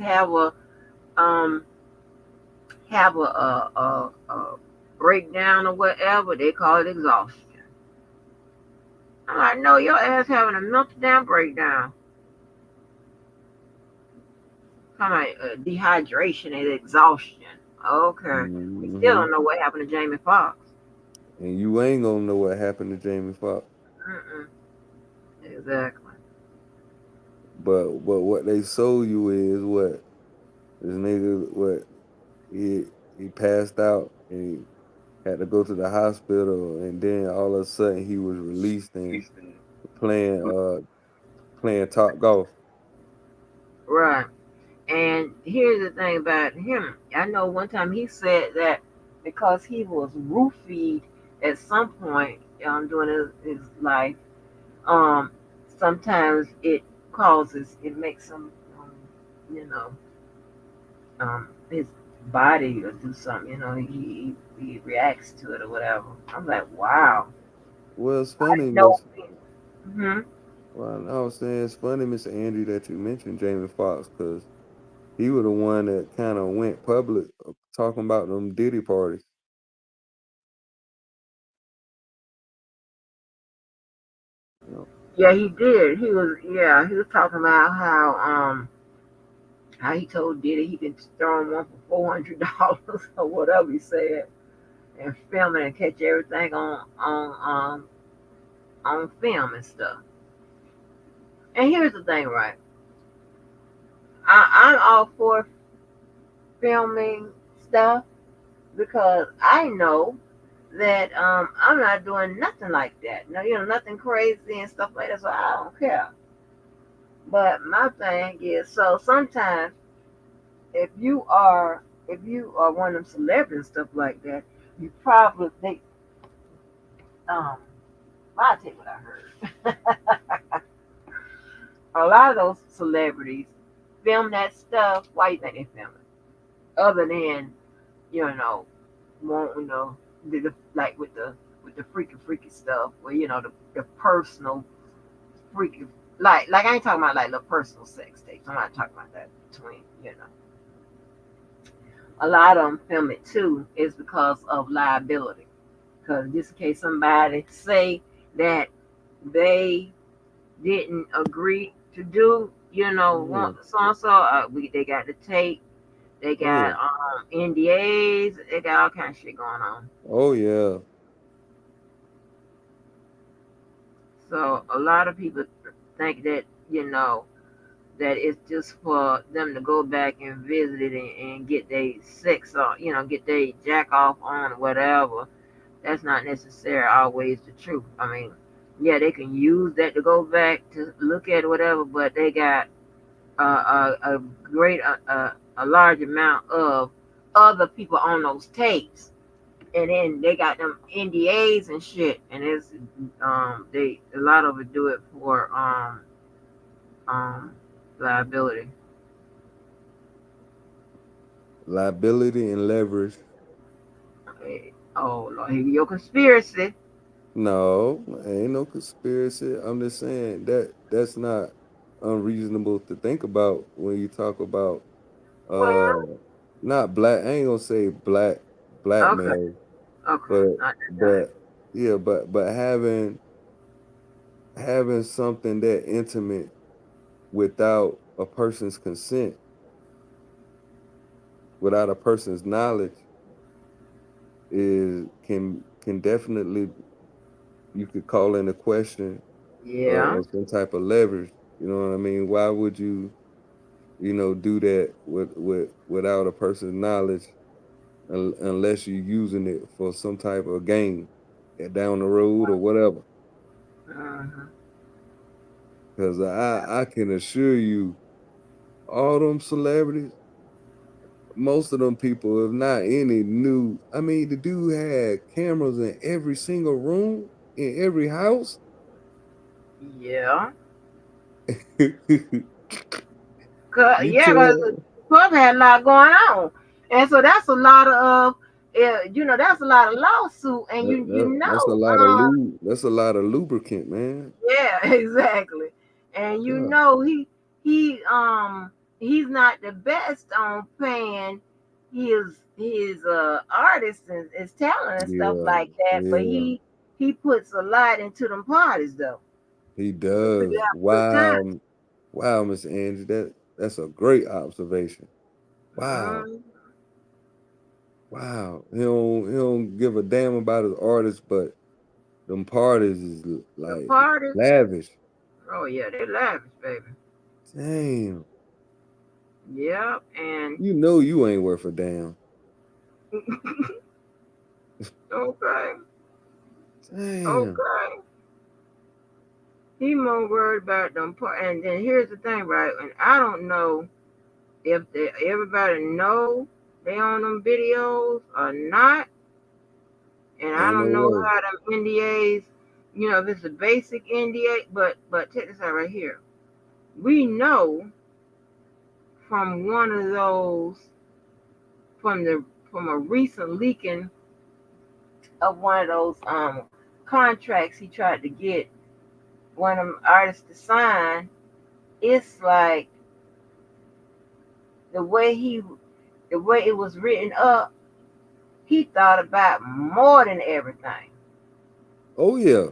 Speaker 1: um have a breakdown or whatever, they call it exhaustion. I'm like, no, your ass having a mental down breakdown. Kind of dehydration and exhaustion. Okay. We still
Speaker 2: hmm
Speaker 1: don't know what happened to Jamie Foxx.
Speaker 2: And you ain't gonna know what happened to Jamie Foxx.
Speaker 1: Mm-mm. Exactly.
Speaker 2: But what they sold you is what this nigga what he he passed out and he had to go to the hospital and then all of a sudden he was released and playing playing top golf.
Speaker 1: Right. And here's the thing about him. I know one time he said that because he was roofied at some point during his life, um, sometimes it makes him, you know, his body or do something. He reacts to it or whatever. I'm like, wow.
Speaker 2: Well, it's
Speaker 1: I
Speaker 2: funny,
Speaker 1: didn't know.
Speaker 2: Miss.
Speaker 1: Hmm.
Speaker 2: Well, I was saying it's funny, Miss Andy, that you mentioned Jamie Foxx because he was the one that kind of went public talking about them Diddy parties. You know,
Speaker 1: Yeah, he did. He was talking about how he told Diddy he could throw him one for $400 or whatever he said, and film it and catch everything on film and stuff. And here's the thing, right? I'm all for filming stuff because I know that I'm not doing nothing like that. No, nothing crazy and stuff like that. So I don't care. But my thing is, so sometimes if you are one of them celebrities and stuff like that, you probably they um I'll tell you what I heard. A lot of those celebrities film that stuff. Why you think they film it? Other than you know, won't like with the freaky stuff, where the personal freaky like I ain't talking about like the personal sex tapes. I'm not talking about that between. A lot of them film it too is because of liability. Because just in case somebody say that they didn't agree to do,
Speaker 2: yeah.
Speaker 1: so and so, they got the tape, they
Speaker 2: Oh
Speaker 1: got
Speaker 2: yeah.
Speaker 1: NDAs, they got all kind of shit going on.
Speaker 2: Oh yeah.
Speaker 1: So a lot of people think that that it's just for them to go back and visit it and get their sex on, get their jack off on or whatever. That's not necessarily always the truth. I mean, yeah, they can use that to go back to look at whatever, but they got a great, a large amount of other people on those tapes, and then they got them NDAs and shit, and they a lot of it do it for um liability.
Speaker 2: Liability and leverage.
Speaker 1: Oh Lord, here your conspiracy.
Speaker 2: No, ain't no conspiracy. I'm just saying that that's not unreasonable to think about when you talk about uh
Speaker 1: Well,
Speaker 2: not black. I ain't gonna say
Speaker 1: okay,
Speaker 2: blackmail,
Speaker 1: okay,
Speaker 2: but
Speaker 1: not that time.
Speaker 2: but yeah, but having something that intimate without a person's consent, without a person's knowledge, is can definitely, you could call into question
Speaker 1: Yeah.
Speaker 2: or some type of leverage. You know what I mean? Why would you, do that without a person's knowledge, unless you're using it for some type of gain down the road or whatever?
Speaker 1: Uh-huh.
Speaker 2: Because I can assure you, all them celebrities, most of them people, if not any, knew. I mean, the dude had cameras in every single room, in every house.
Speaker 1: Yeah.
Speaker 2: You
Speaker 1: Yeah, because the
Speaker 2: tell
Speaker 1: club had a lot going on, and so that's a lot of, that's a lot of lawsuit, and
Speaker 2: that's a lot of that's a lot of lubricant, man.
Speaker 1: yeah, exactly, and
Speaker 2: God.
Speaker 1: he he's not the best on paying his artists and his talent and stuff
Speaker 2: Yeah,
Speaker 1: like that, but
Speaker 2: yeah,
Speaker 1: he puts a lot into them parties though.
Speaker 2: he
Speaker 1: So people
Speaker 2: does.
Speaker 1: have a good time.
Speaker 2: Wow, Miss Angie, that's a great observation. Wow,
Speaker 1: Mhm.
Speaker 2: wow. He don't give a damn about his artists, but them parties is
Speaker 1: The
Speaker 2: like
Speaker 1: parties,
Speaker 2: lavish.
Speaker 1: oh yeah, they lavish, baby.
Speaker 2: Damn.
Speaker 1: Yep, and
Speaker 2: You know you ain't worth a damn.
Speaker 1: okay,
Speaker 2: Damn.
Speaker 1: okay. He more worried about them and then here's the thing, right? And I don't know if everybody know they on them videos or not, and I
Speaker 2: Ain't no
Speaker 1: don't know
Speaker 2: way.
Speaker 1: how them NDAs, if it's a basic NDA, but check this out right here. We know from one of those from the from a recent leaking of one of those contracts he tried to get one of them artists to sign. It's like the way he the way it was written up, he thought about more than everything.
Speaker 2: Oh yeah.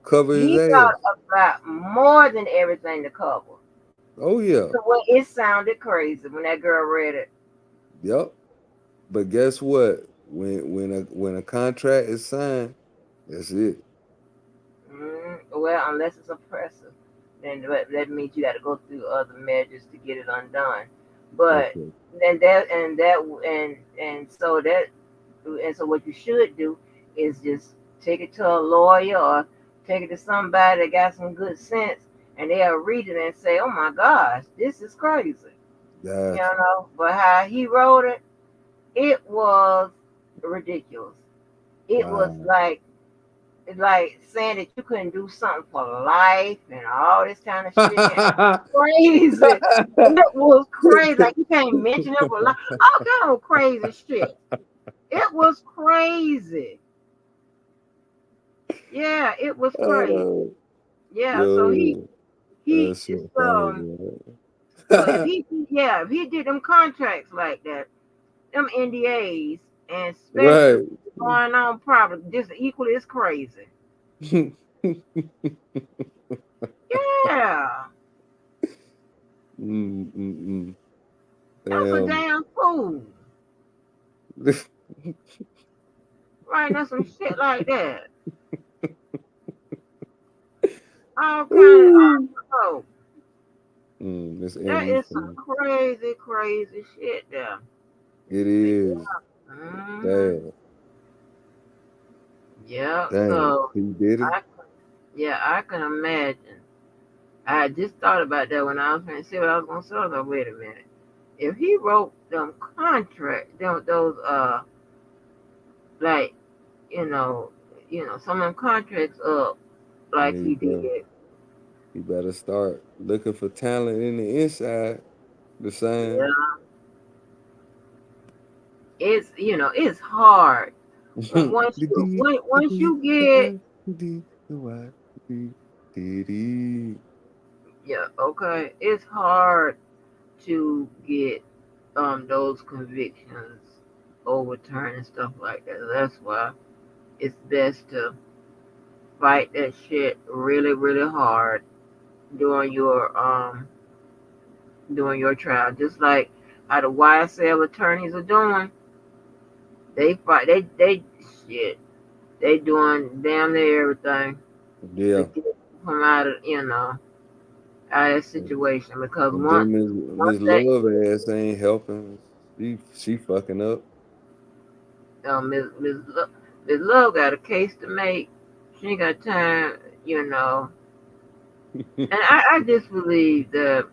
Speaker 2: Cover his
Speaker 1: He
Speaker 2: ass.
Speaker 1: thought about more than everything to cover.
Speaker 2: Oh yeah.
Speaker 1: The way it sounded crazy when that girl read it.
Speaker 2: Yep. But guess what? When a contract is signed, that's it.
Speaker 1: Well, unless it's oppressive, then that means you got to go through other measures to get it undone. But
Speaker 2: Okay.
Speaker 1: and so what you should do is just take it to a lawyer or take it to somebody that got some good sense, and they'll read it and say, "Oh my gosh, this is crazy,"
Speaker 2: Gotcha.
Speaker 1: But how he wrote it, it was ridiculous. It was
Speaker 2: Wow.
Speaker 1: like saying that you couldn't do something for life and all this kind of shit. Crazy. It was crazy. Like you can't mention it for life. All kind of crazy shit. It was crazy. Yeah, it was crazy.
Speaker 2: Oh,
Speaker 1: Yeah, so
Speaker 2: yo,
Speaker 1: he
Speaker 2: that shit funny,
Speaker 1: so so if
Speaker 2: man.
Speaker 1: he did them contracts like that, them NDAs, and especially
Speaker 2: Right.
Speaker 1: going on probably just equally as crazy. Yeah,
Speaker 2: Mm, mm, mm.
Speaker 1: that's a
Speaker 2: Damn.
Speaker 1: damn fool. Right, that's some shit like that. All kind of
Speaker 2: Ooh.
Speaker 1: oh,
Speaker 2: Miss
Speaker 1: that
Speaker 2: Angie, you
Speaker 1: is some
Speaker 2: funny.
Speaker 1: crazy, crazy shit there.
Speaker 2: It is.
Speaker 1: Hmm.
Speaker 2: Damn.
Speaker 1: Yeah,
Speaker 2: Damn.
Speaker 1: so
Speaker 2: He did it?
Speaker 1: I I can imagine. I just thought about that when I was trying to see what I was gonna say. I was like, wait a minute. If he wrote them contract, those like you know, some of them contracts up like
Speaker 2: He
Speaker 1: he
Speaker 2: better,
Speaker 1: did.
Speaker 2: he better start looking for talent in the inside. The same.
Speaker 1: Yeah, it's hard. Once
Speaker 2: The
Speaker 1: you
Speaker 2: D, the
Speaker 1: once
Speaker 2: D,
Speaker 1: you
Speaker 2: the
Speaker 1: get
Speaker 2: I, the D, the Y, the D, D.
Speaker 1: yeah, okay, it's hard to get those convictions overturned and stuff like that. That's why it's best to fight that shit really, really hard during your during your trial, just like how the YSL attorneys are doing. They fight. They shit. They doing damn near everything to
Speaker 2: Yeah.
Speaker 1: get from out of out of that situation because
Speaker 2: And then
Speaker 1: once
Speaker 2: Miss
Speaker 1: that
Speaker 2: Love ass ain't helping. She fucking up.
Speaker 1: Miss Love got a case to make. She ain't got time, you know. And I just believe that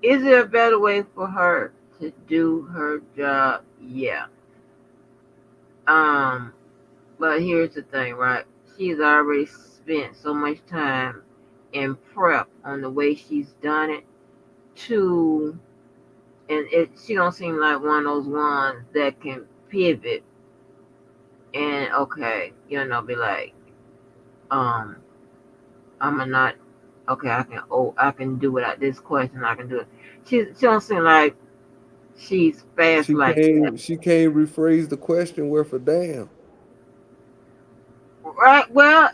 Speaker 1: is there a better way for her to do her job? Yeah. Um, but here's the thing, right? She's already spent so much time in prep on the way she's done it to and she don't seem like one of those ones that can pivot and okay, be like, um, I'm a not okay, I can do without this question, I can do it. She don't seem like she's fast like that.
Speaker 2: She can't rephrase the question worth a damn.
Speaker 1: Right, well,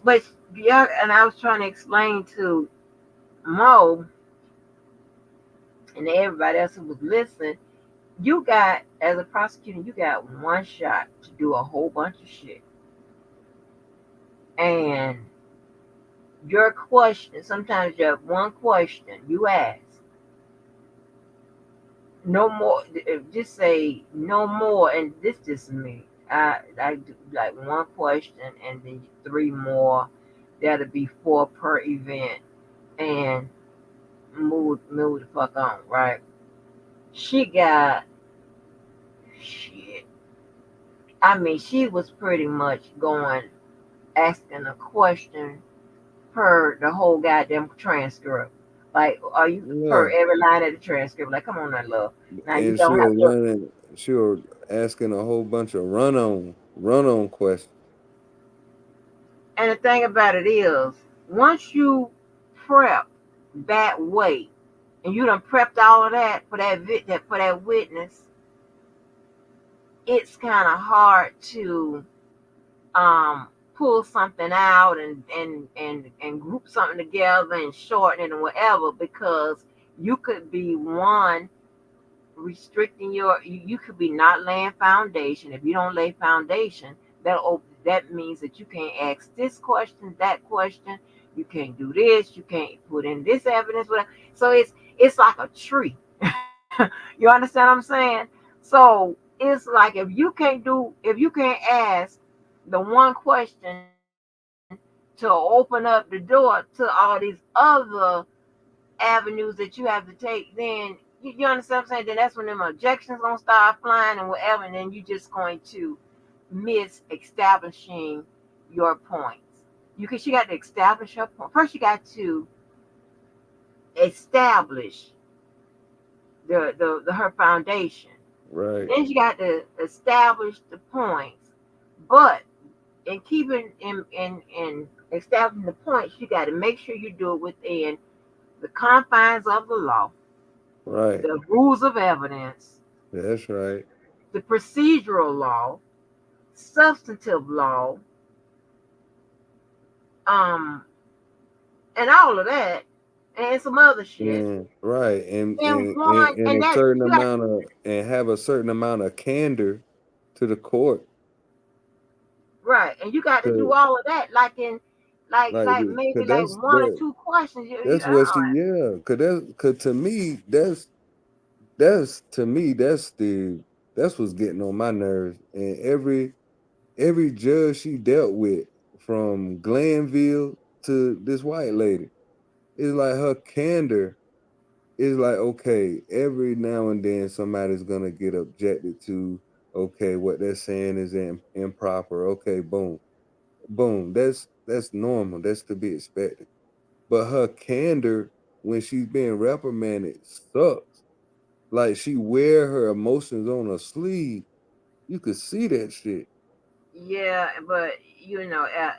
Speaker 1: but yeah, and I was trying to explain to Mo and everybody else who was listening, you got as a prosecutor, you got one shot to do a whole bunch of shit. And your question, sometimes you have one question you ask, no more, just say no more, and this just me. I do like one question and then three more. That'll be four per event, and move the fuck on, right? She got shit. I mean, she was pretty much going asking a question per the whole goddamn transcript. Like, are you per
Speaker 2: Yeah.
Speaker 1: every line of the transcript? Like, come on, now, love. Now you
Speaker 2: And
Speaker 1: don't have to.
Speaker 2: she was asking a whole bunch of run on questions.
Speaker 1: And the thing about it is, once you prep that way, and you done prepped all of that for for that witness, it's kind of hard to um pull something out and group something together and shorten it and whatever because you could be one restricting you could be not laying foundation. If you don't lay foundation, that means that you can't ask this question, that question, you can't do this, you can't put in this evidence, whatever. So it's like a tree. You understand what I'm saying? So it's like if you can't ask the one question to open up the door to all these other avenues that you have to take, then you understand what I'm saying? Then that's when them objections gonna start flying and whatever, and then you just going to miss establishing your points. She got to establish her point. First, you got to establish her foundation.
Speaker 2: Right.
Speaker 1: Then you got to establish the points. But in keeping in establishing the points, you got to make sure you do it within the confines of the law,
Speaker 2: Right.
Speaker 1: the rules of evidence,
Speaker 2: That's right.
Speaker 1: the procedural law, substantive law, um, and all of that, and some other shit.
Speaker 2: And right.
Speaker 1: And one,
Speaker 2: And
Speaker 1: and
Speaker 2: a
Speaker 1: that
Speaker 2: certain
Speaker 1: you got
Speaker 2: amount of and have a certain amount of candor to the court.
Speaker 1: right, and you got to do
Speaker 2: To
Speaker 1: all of that, like in, like maybe
Speaker 2: cause
Speaker 1: like one or two questions.
Speaker 2: that's what she yeah. Cause to me that's what's getting on my nerves. And every judge she dealt with, from Glanville to this white lady, it's like her candor is like, okay, every now and then somebody's gonna get objected to. Okay, what they're saying is improper. Okay, boom, boom. That's normal. That's to be expected. But her candor when she's being reprimanded sucks. Like, she wear her emotions on her sleeve. You could see that shit.
Speaker 1: Yeah, but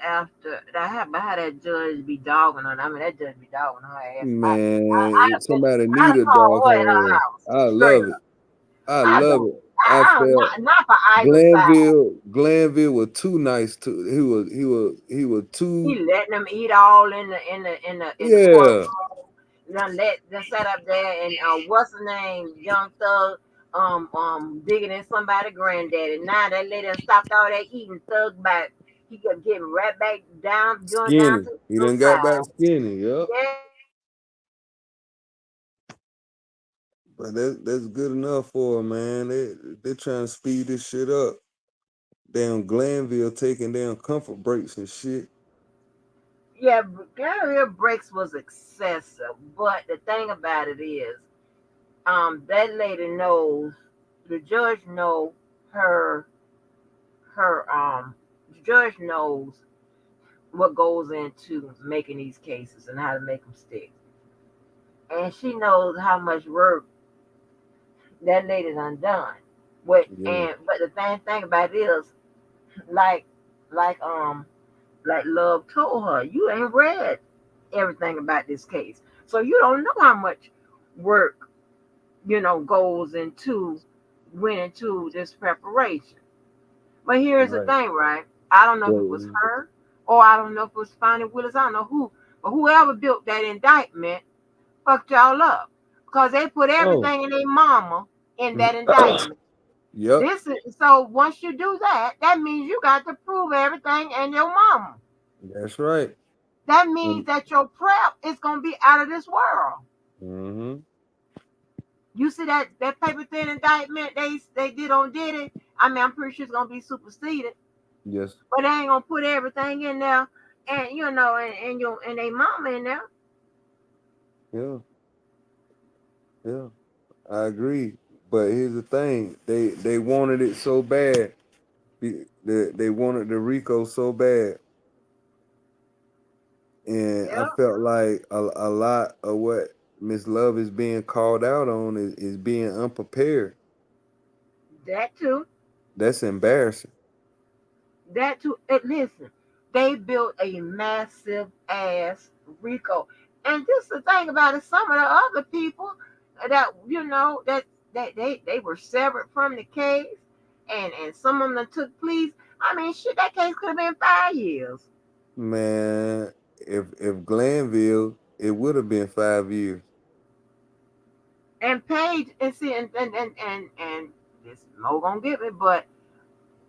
Speaker 1: after I had that judge be dogging her. I mean, that judge be dogging her ass.
Speaker 2: Man, somebody
Speaker 1: I'd
Speaker 2: need
Speaker 1: have
Speaker 2: a
Speaker 1: called
Speaker 2: dog
Speaker 1: her at her
Speaker 2: her ass.
Speaker 1: house
Speaker 2: I
Speaker 1: straight
Speaker 2: love it.
Speaker 1: up.
Speaker 2: I
Speaker 1: I
Speaker 2: love
Speaker 1: don't.
Speaker 2: it. I felt
Speaker 1: Not for either side.
Speaker 2: Glanville was too nice to he was
Speaker 1: He
Speaker 2: too
Speaker 1: letting them eat all in the
Speaker 2: yeah.
Speaker 1: courtroom. done sat up there and what's her name, Young Thug, digging in somebody granddaddy. Now that lady done stopped all that eating. Thug back. He kept getting right back down, going down
Speaker 2: Skinny.
Speaker 1: to the
Speaker 2: He done got
Speaker 1: hillside.
Speaker 2: back skinny. Yep. But that's good enough for him, man. They trying to speed this shit up. Damn Glanville taking damn comfort breaks and shit.
Speaker 1: Yeah, Gary breaks was excessive, but the thing about it is, that lady knows, the judge know her, the judge knows what goes into making these cases and how to make them stick, and she knows how much work that lady done done.
Speaker 2: Yeah.
Speaker 1: But the thing about it is, like, like um like Love told her, you ain't read everything about this case, so you don't know how much work goes into went into this preparation. But here's the
Speaker 2: Right.
Speaker 1: thing, right? I don't know if it was
Speaker 2: Well,
Speaker 1: her or I don't know if it was Fannie Willis. I don't know who, but whoever built that indictment fucked y'all up because they put
Speaker 2: oh.
Speaker 1: everything in their mama in that indictment.
Speaker 2: Yep.
Speaker 1: This is so once you do that, that means you got to prove everything in your mama.
Speaker 2: That's right.
Speaker 1: That means
Speaker 2: And
Speaker 1: that your prep is gonna be out of this world.
Speaker 2: mm-hmm.
Speaker 1: You see that paper thin indictment they did on Diddy. I mean, I'm pretty sure it's gonna be superseded,
Speaker 2: Yes.
Speaker 1: but they ain't gonna put everything in there, and and they mama in there.
Speaker 2: Yeah. Yeah. I agree. But here's the thing. They wanted it so bad. They wanted the Rico so bad. And I
Speaker 1: Yeah,
Speaker 2: felt like a lot of what Miss Love is being called out on is being unprepared.
Speaker 1: that too.
Speaker 2: That's embarrassing.
Speaker 1: That too. Listen, they built a massive ass Rico, and this the thing about it. Some of the other people that they were severed from the case, and some of them took pleas. I mean, shit, that case could have been 5 years.
Speaker 2: Man, if Glanville, it would have been 5 years.
Speaker 1: And Paige, and see, and this Mo gonna get me, but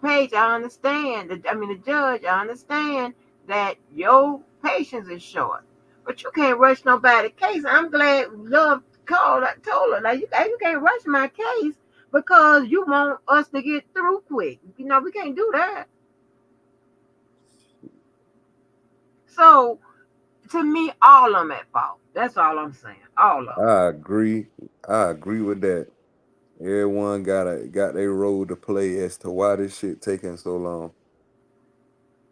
Speaker 1: Paige, I understand. I mean, the judge, I understand that your patience is short, but you can't rush nobody's case. I'm glad Love told her, like, you can't rush my case because you want us to get through quick. We can't do that. So, to me, all of them at fault. That's all I'm saying. All of them.
Speaker 2: I agree. I agree with that. Everyone got their role to play as to why this shit taking so long.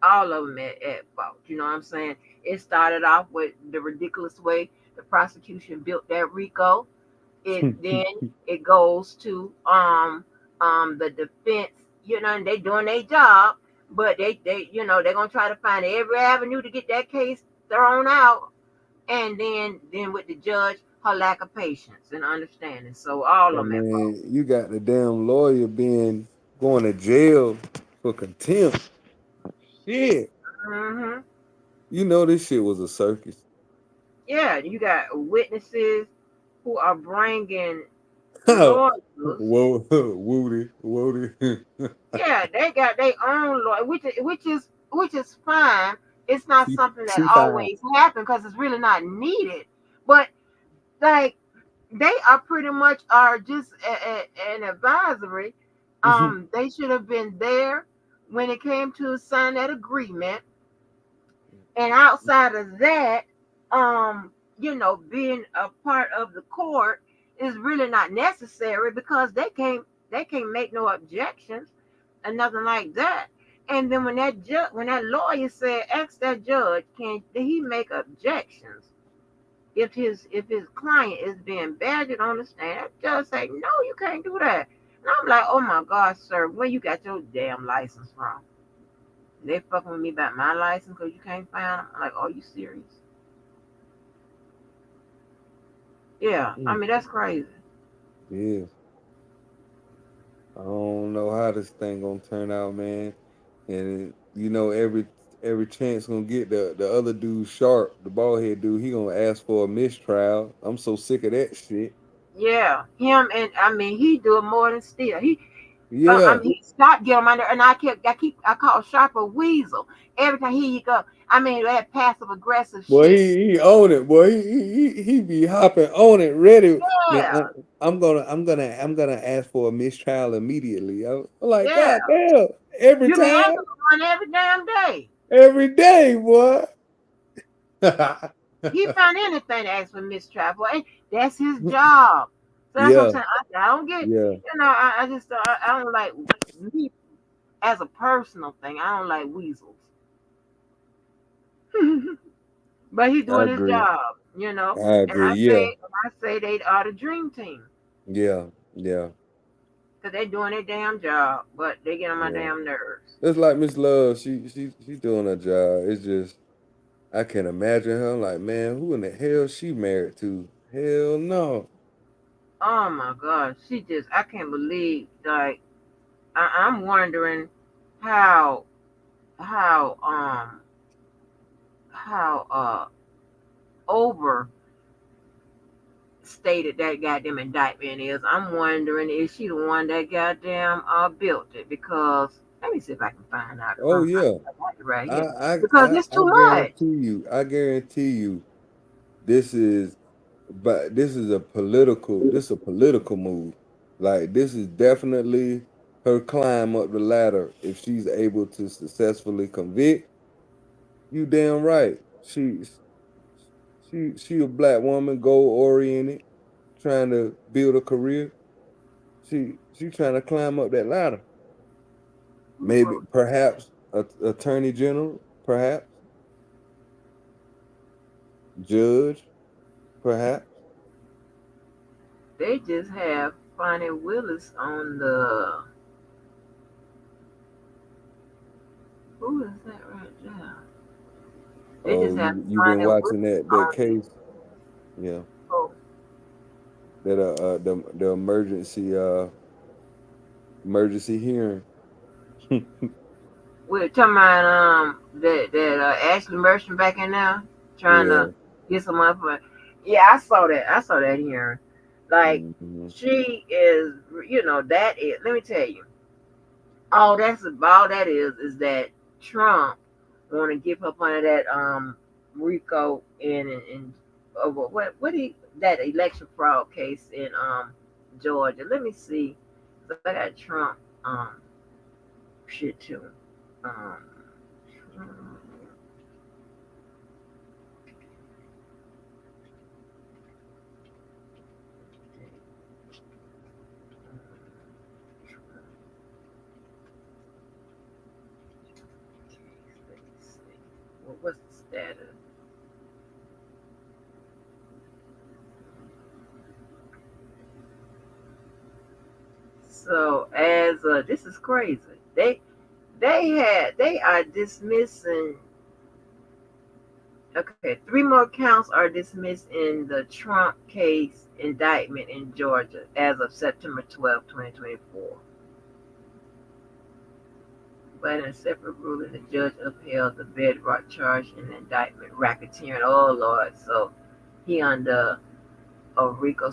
Speaker 1: All of them at fault. You know what I'm saying? It started off with the ridiculous way the prosecution built that Rico. It then it goes to the defense, and they doing their job, but they're gonna try to find every avenue to get that case thrown out, and then with the judge, her lack of patience and understanding. So all of
Speaker 2: I
Speaker 1: them at fault.
Speaker 2: mean, you got the damn lawyer being going to jail for contempt. Shit.
Speaker 1: Hmm.
Speaker 2: You know this shit was a circus.
Speaker 1: Yeah, you got witnesses who are bringing lawyers.
Speaker 2: Whoa, Woody, Woody.
Speaker 1: Yeah, they got their own lawyer, which is fine. It's not
Speaker 2: she,
Speaker 1: something that
Speaker 2: she fine.
Speaker 1: always happens because it's really not needed. But like they are pretty much are just an advisory. They should have been there when it came to sign that agreement. And outside of that, being a part of the court is really not necessary because they can't make no objections and nothing like that. And then when that lawyer said, ask that judge, did he make objections if his client is being badgered on the stand? That judge say, no, you can't do that. And I'm like, oh my God, sir, where you got your damn license from? They fucking with me about my license because you can't find them. I'm like, are you serious? Yeah, I
Speaker 2: Mm,
Speaker 1: mean that's crazy.
Speaker 2: yeah. I don't know how this thing gonna turn out, man. And you know, every chance gonna get the other dude sharp, the bald head dude, he gonna ask for a mistrial. I'm so sick of that shit.
Speaker 1: Yeah, him and I mean he do it more than still. I
Speaker 2: Yeah.
Speaker 1: mean he stopped getting on my nerve, and I call Sharp a weasel every time. Here you go. I mean that passive aggressive
Speaker 2: Boy,
Speaker 1: shit.
Speaker 2: he own it, boy. He be hopping on it, ready. Man,
Speaker 1: Yeah,
Speaker 2: I'm gonna ask for a mistrial immediately. I'm like,
Speaker 1: yeah.
Speaker 2: God damn, every
Speaker 1: You be
Speaker 2: time,
Speaker 1: asking for one every damn day.
Speaker 2: every day, boy.
Speaker 1: He found anything to ask for mistrial for, and that's his job. So that's what I'm
Speaker 2: Yeah,
Speaker 1: saying. I don't get,
Speaker 2: yeah,
Speaker 1: I just I don't like me as a personal thing. I don't like weasels. But he's
Speaker 2: I
Speaker 1: doing his
Speaker 2: agree.
Speaker 1: job,
Speaker 2: I
Speaker 1: And
Speaker 2: agree. Yeah,
Speaker 1: I say they are the dream team
Speaker 2: yeah, yeah,
Speaker 1: because they doing their damn job, but they get on my
Speaker 2: yeah.
Speaker 1: damn nerves.
Speaker 2: It's like Miss Love. She doing her job. It's just I can imagine her. I'm like, man, who in the hell she married to? Hell no.
Speaker 1: Oh my God, I can't believe like I'm wondering how how um how overstated that goddamn indictment is. I'm wondering is she the one that goddamn built it? Because let me see if I can find out.
Speaker 2: Oh
Speaker 1: I
Speaker 2: yeah.
Speaker 1: got it right
Speaker 2: I
Speaker 1: here
Speaker 2: I
Speaker 1: because
Speaker 2: I,
Speaker 1: it's
Speaker 2: I
Speaker 1: too much.
Speaker 2: guarantee you. I guarantee you. This is, but this is a political. This is a political move. Like this is definitely her climb up the ladder. If she's able to successfully convict, you damn right. She a black woman, goal oriented, trying to build a career. She trying to climb up that ladder.
Speaker 1: Who
Speaker 2: Maybe
Speaker 1: wrote
Speaker 2: perhaps a attorney general, perhaps judge, perhaps.
Speaker 1: They just have Fonnie Willis on the. Who is that right there? They
Speaker 2: Oh,
Speaker 1: just have
Speaker 2: you been
Speaker 1: Fonnie
Speaker 2: watching
Speaker 1: Willis
Speaker 2: that
Speaker 1: on the.
Speaker 2: case? Yeah,
Speaker 1: Oh,
Speaker 2: that the emergency hearing.
Speaker 1: we're talking about that Ashley Merchant back in there trying
Speaker 2: Yeah.
Speaker 1: to get some money for. Yeah, I saw that. I saw that here. Like
Speaker 2: Hmm.
Speaker 1: she is, that is. Let me tell you, all that is that Trump want to give up under that Rico and over what he that election fraud case in Georgia. Let me see. So I got Trump shit too. Um, let me see. What's the status? So as this is crazy. They are dismissing. Okay, three more counts are dismissed in the Trump case indictment in Georgia as of September 12, 2024. But in a separate ruling, the judge upheld the bedrock charge in the indictment, racketeering. Oh Lord, so he under RICO.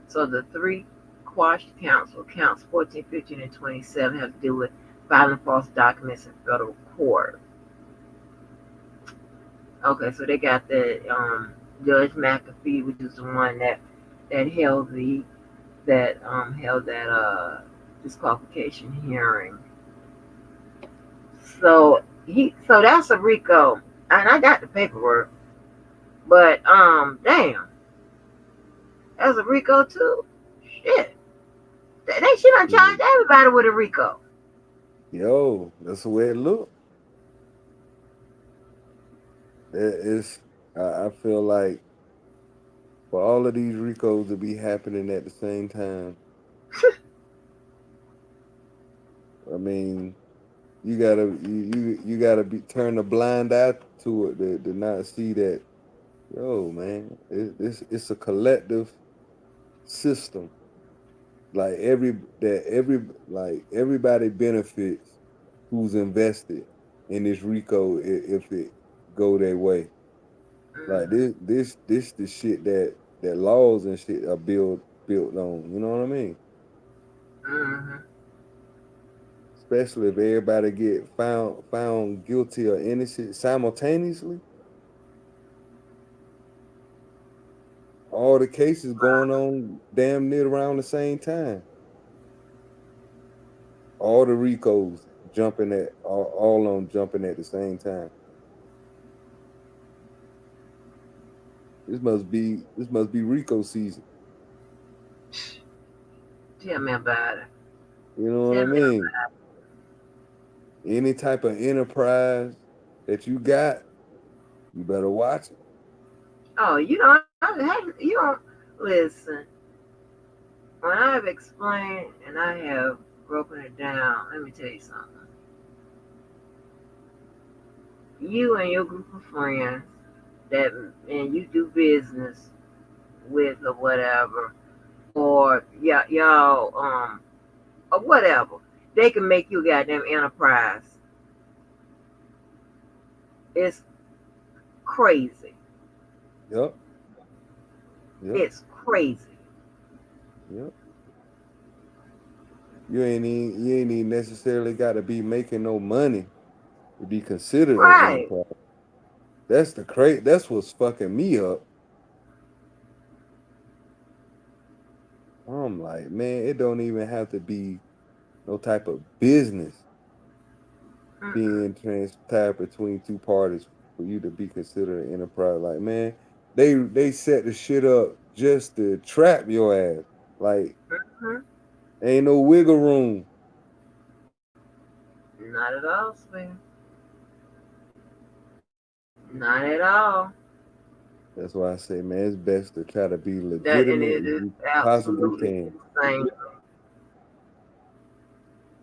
Speaker 1: So the three quashed counts, or counts 14, 15, and 27, have to do with filing false documents in federal court. Okay, so they got the Judge McAfee, which is the one that held that disqualification hearing. So that's a RICO, and I got the paperwork. But damn, that's a RICO too. Shit, she done charged everybody with a RICO.
Speaker 2: Yo, that's the way it look. It's I feel like for all of these Ricos to be happening at the same time, I mean, you gotta be turn a blind eye to it to not see that. Yo, man, it's a collective system. Like everybody benefits who's invested. in this RICO if it go that way. Like
Speaker 1: Mm-hmm.
Speaker 2: this the shit that laws and shit are built on. You know what I mean?
Speaker 1: Mm-hmm.
Speaker 2: Especially if everybody get found guilty or innocent simultaneously. All the cases going on damn near around the same time. All the RICOs jumping at all on jumping at the same time. This must be RICO season.
Speaker 1: Tell me about it.
Speaker 2: You know what I
Speaker 1: Tell me.
Speaker 2: mean? Any type of enterprise that you got, you better watch it.
Speaker 1: Oh, you don't. You don't listen. When I have explained and I have broken it down, let me tell you something. You and your group of friends that and you do business with or whatever, or y'all or whatever, they can make you a goddamn enterprise. It's crazy.
Speaker 2: Yep, yep,
Speaker 1: It's crazy.
Speaker 2: yep. You ain't even necessarily got to be making no money to be considered an
Speaker 1: Right.
Speaker 2: enterprise. That's what's fucking me up. I'm like, man, it don't even have to be no type of business
Speaker 1: Mm-mm.
Speaker 2: being transpired between two parties for you to be considered an enterprise. Like, man, they set the shit up just to trap your ass. Like,
Speaker 1: Mhm.
Speaker 2: ain't no wiggle room.
Speaker 1: Not at all, Slim. Not at all.
Speaker 2: That's why I say, man, it's best to try to be
Speaker 1: That and
Speaker 2: legitimate
Speaker 1: it
Speaker 2: as
Speaker 1: is
Speaker 2: you possibly
Speaker 1: absolutely
Speaker 2: can.
Speaker 1: insane.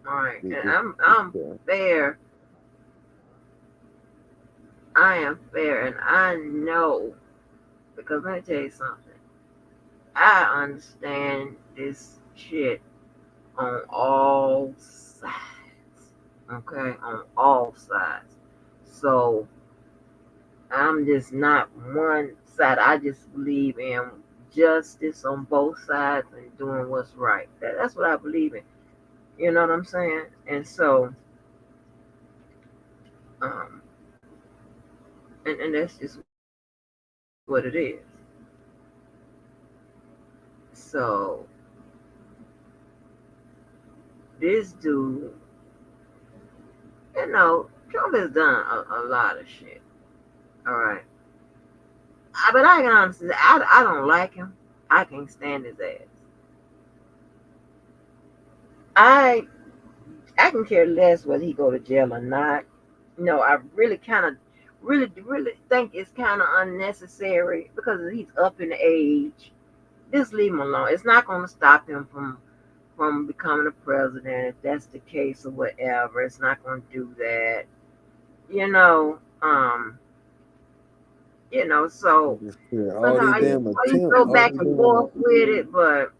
Speaker 1: All right,
Speaker 2: It-
Speaker 1: and
Speaker 2: it-
Speaker 1: I'm fair. I am fair, and I know because let me tell you something. I understand this shit on all sides. Okay, on all sides. So I'm just not one side. I just believe in justice on both sides and doing what's right. That's what I believe in. You know what I'm saying? And so, um, and that's just what it is. So this dude, Trump has done a lot of shit. All right, but I can honestly, say, I don't like him. I can't stand his ass. I I can care less whether he go to jail or not. No, I really kind of, really think it's kind of unnecessary because he's up in age. Just leave him alone. It's not going to stop him from becoming a president if that's the case or whatever. It's not going to do that. You know, so
Speaker 2: all
Speaker 1: sometimes
Speaker 2: these damn
Speaker 1: I used to
Speaker 2: attempts,
Speaker 1: go back and forth with it, but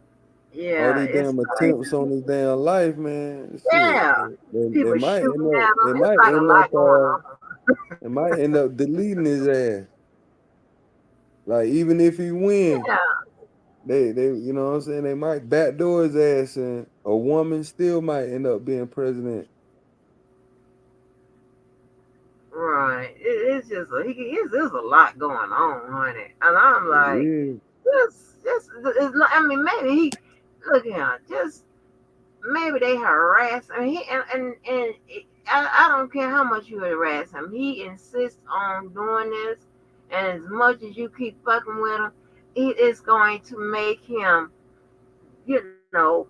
Speaker 2: all
Speaker 1: yeah,
Speaker 2: these
Speaker 1: it's
Speaker 2: damn
Speaker 1: like,
Speaker 2: attempts on his damn life, man. Shit,
Speaker 1: yeah,
Speaker 2: they
Speaker 1: people
Speaker 2: might
Speaker 1: shooting
Speaker 2: end up,
Speaker 1: at
Speaker 2: they
Speaker 1: him. It's
Speaker 2: might
Speaker 1: like a
Speaker 2: end up,
Speaker 1: lot going on.
Speaker 2: they might end up deleting his ass. Like even if he win,
Speaker 1: Yeah,
Speaker 2: you know what I'm saying, they might backdoor his ass, and a woman still might end up being president.
Speaker 1: right. It's just there's a lot going on, honey, and I'm
Speaker 2: It
Speaker 1: like,
Speaker 2: is.
Speaker 1: I mean, maybe he look at him, just maybe they harass. I mean, I don't care how much you harass him. He insists on doing this, and as much as you keep fucking with him, it is going to make him, you know,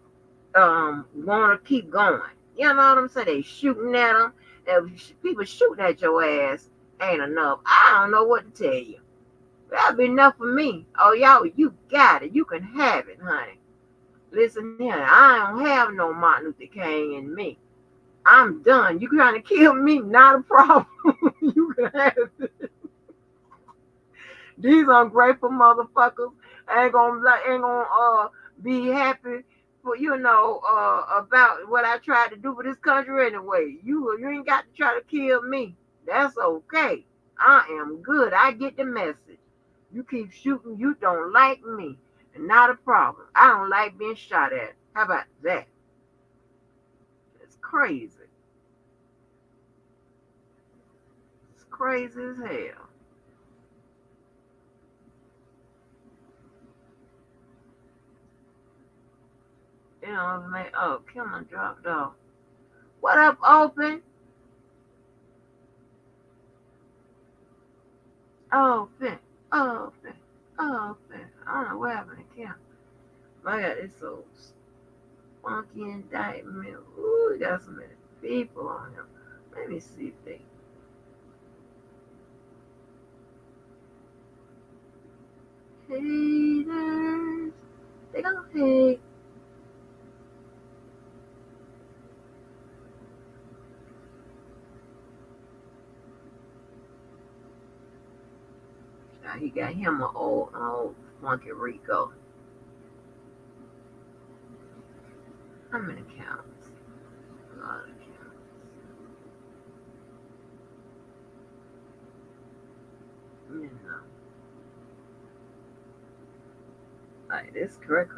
Speaker 1: want to keep going. You know what I'm saying? They shooting at him. If people shooting at your ass ain't enough. I don't know what to tell you. That'll be enough for me. Oh, y'all, you got it. You can have it, honey. Listen here, I don't have no Martin Luther King in me. I'm done. You trying to kill me? Not a problem. You can have it. These ungrateful motherfuckers ain't gonna be happy for about what I tried to do for this country anyway. You ain't got to try to kill me. That's okay. I am good. I get the message. You keep shooting. You don't like me. And not a problem. I don't like being shot at. How about that? It's crazy. It's crazy as hell. You know, man. Oh, Kim dropped off. What up, Open? Open. Open. Open. I don't know what happened to Kim. My God, it's so funky indictment. Ooh, we got so many people on here. Let me see if they. Haters. They gonna hate. Now he got him an old funky Rico. How many counts? A lot of counts. You know. Like this correct.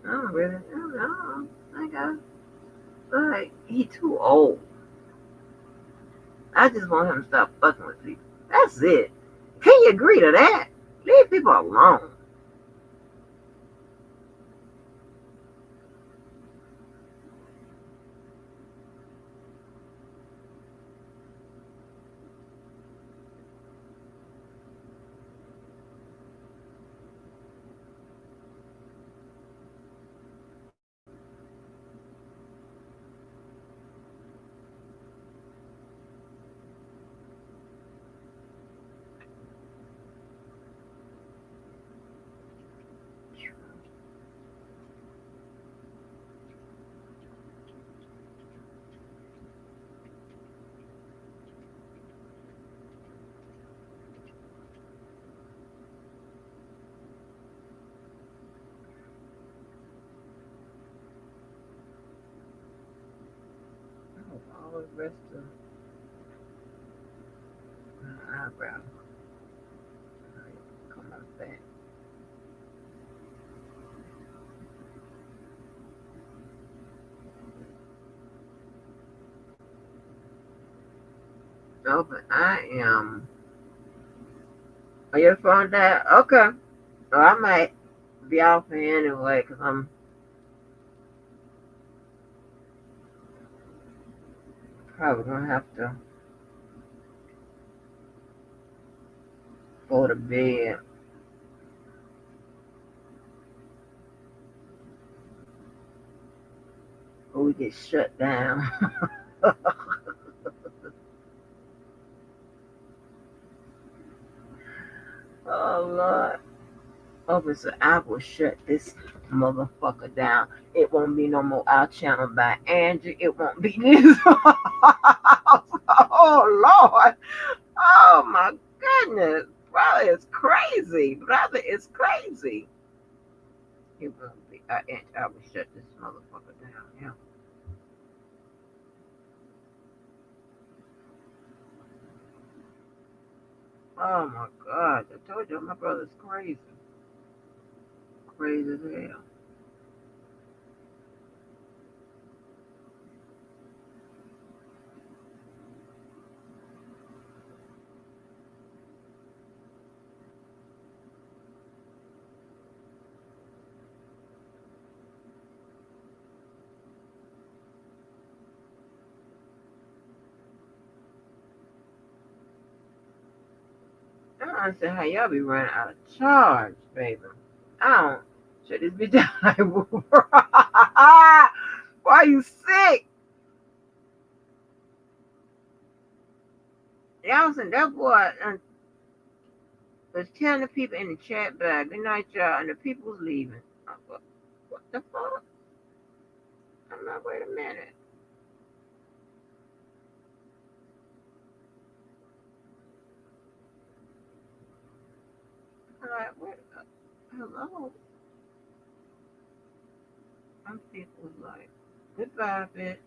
Speaker 1: I don't really, I don't know. Like, he too old. I just want him to stop fucking with people. That's it. Can you agree to that? Leave people alone. All the rest of my eyebrow. Come on back. No, but I am. Are your phone died? Okay. Or I might be off here anyway because I'm probably going to have to go to bed. Or we get shut down. Oh, Lord. Over so I will shut this motherfucker down. It won't be no more Our Channel by Angie. It won't be this. Oh, Lord. Oh, my goodness. Brother is crazy. Brother is crazy. It won't be. I will shut this motherfucker down. Yeah. Oh, my God. I told you my brother's crazy. Crazy as hell. I don't understand how y'all be running out of charge, baby. I don't. Shut this bitch down like, why you sick? Y'all said that boy was telling the people in the chat bag, good night, y'all, and the people was leaving. What the fuck? I'm like, wait a minute. I'm like, what? Hello. Some people was like, goodbye, bitch.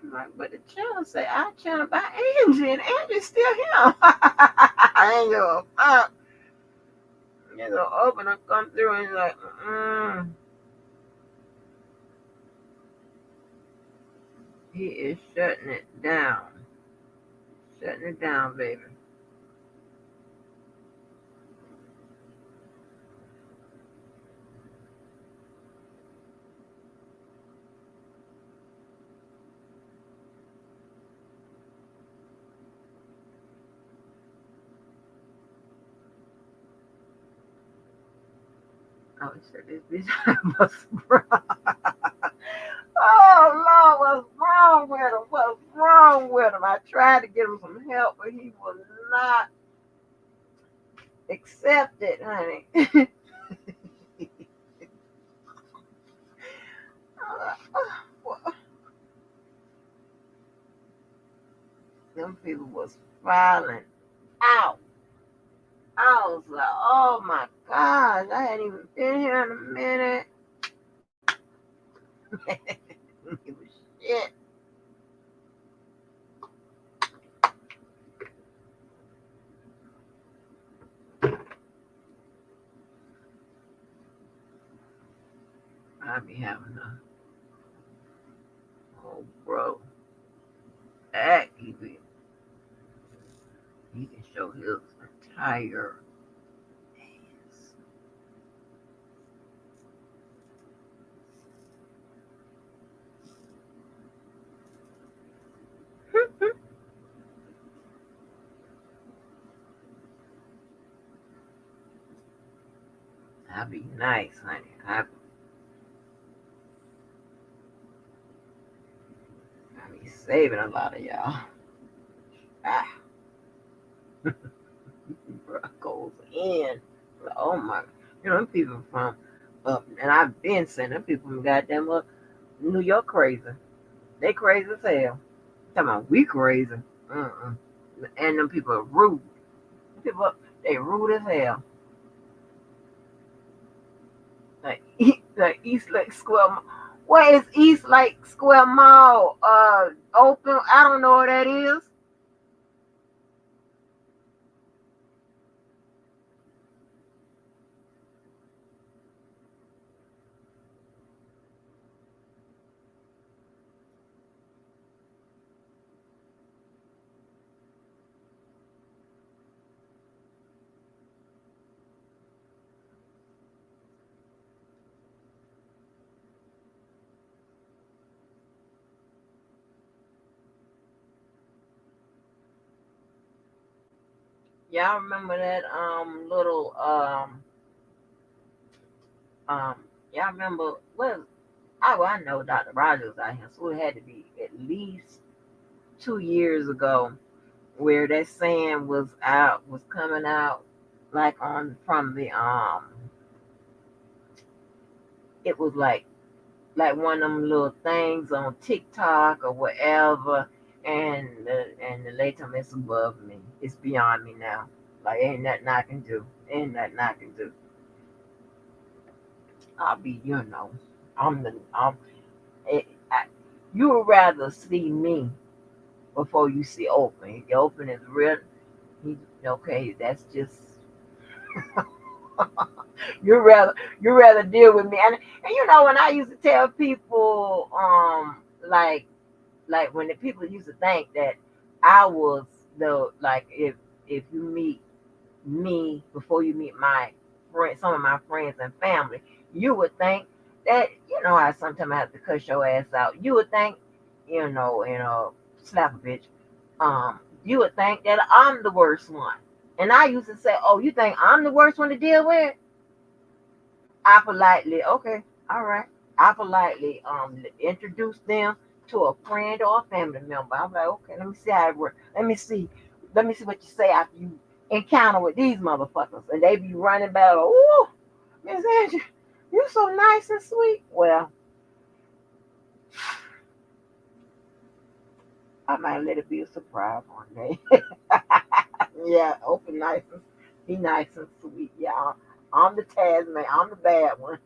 Speaker 1: I'm like, but the channel say I channel by Angie, and Angie's still here. I ain't gonna fuck. You gonna open and come through and like, he is shutting it down. Shutting it down, baby. Oh, he said this bitch was wrong. Oh Lord, what's wrong with him? What's wrong with him? I tried to get him some help, but he will not accept it, honey. Them people was filing out. I was like, oh my gosh, I hadn't even been here in a minute. It was shit. I be having a oh bro. That he can show his entire ass. I be nice, honey. I be saving a lot of y'all. Ah, bro goes in. Oh my, them people from up, and I've been saying them people from goddamn up New York crazy. They crazy as hell. Talking about we crazy. Mm-mm. And them people are rude. People, they rude as hell. Like, like East Lake Square. What is East Lake Square Mall? Open? I don't know what that is. Y'all remember that little um y'all remember what? Oh, I know Dr. Rogers out here, so it had to be at least 2 years ago where that saying was coming out like on from the it was like one of them little things on TikTok or whatever, and the lady told me it's above me, it's beyond me now. Like ain't nothing I can do, ain't nothing I can do. I'll be, I'm it, I, you would rather see me before you see Open. If Open is real, okay. That's just you rather deal with me, and when I used to tell people, like when the people used to think that I was the like if you meet me before you meet my some of my friends and family, you would think that I sometimes have to cuss your ass out. You would think, slap a bitch. You would think that I'm the worst one. And I used to say, "Oh, you think I'm the worst one to deal with?" I politely, okay, all right. I politely introduce them to a friend or a family member. I'm like, okay, let me see how it works. Let me see what you say after you encounter with these motherfuckers. And they be running back, oh, Miss Angie, you so nice and sweet. Well, I might let it be a surprise one day. Yeah, open nice and be nice and sweet. Yeah, I'm the Tasman. I'm the bad one.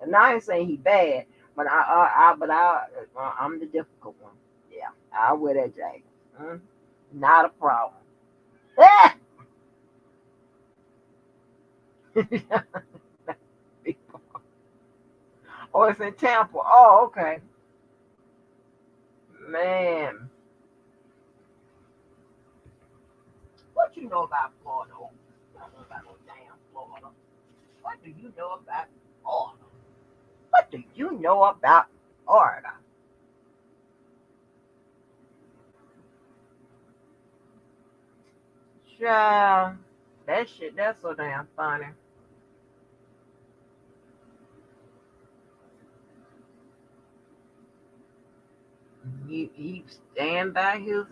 Speaker 1: And I ain't saying he bad, but I'm the difficult one. Yeah, I wear that jacket. Mm, not a problem. Oh, it's in Tampa. Oh, okay. Man, what you know about Florida? I don't know about no damn Florida. What do you know about Florida? What do you know about Florida? Child, that shit, that's so damn funny. He stand by his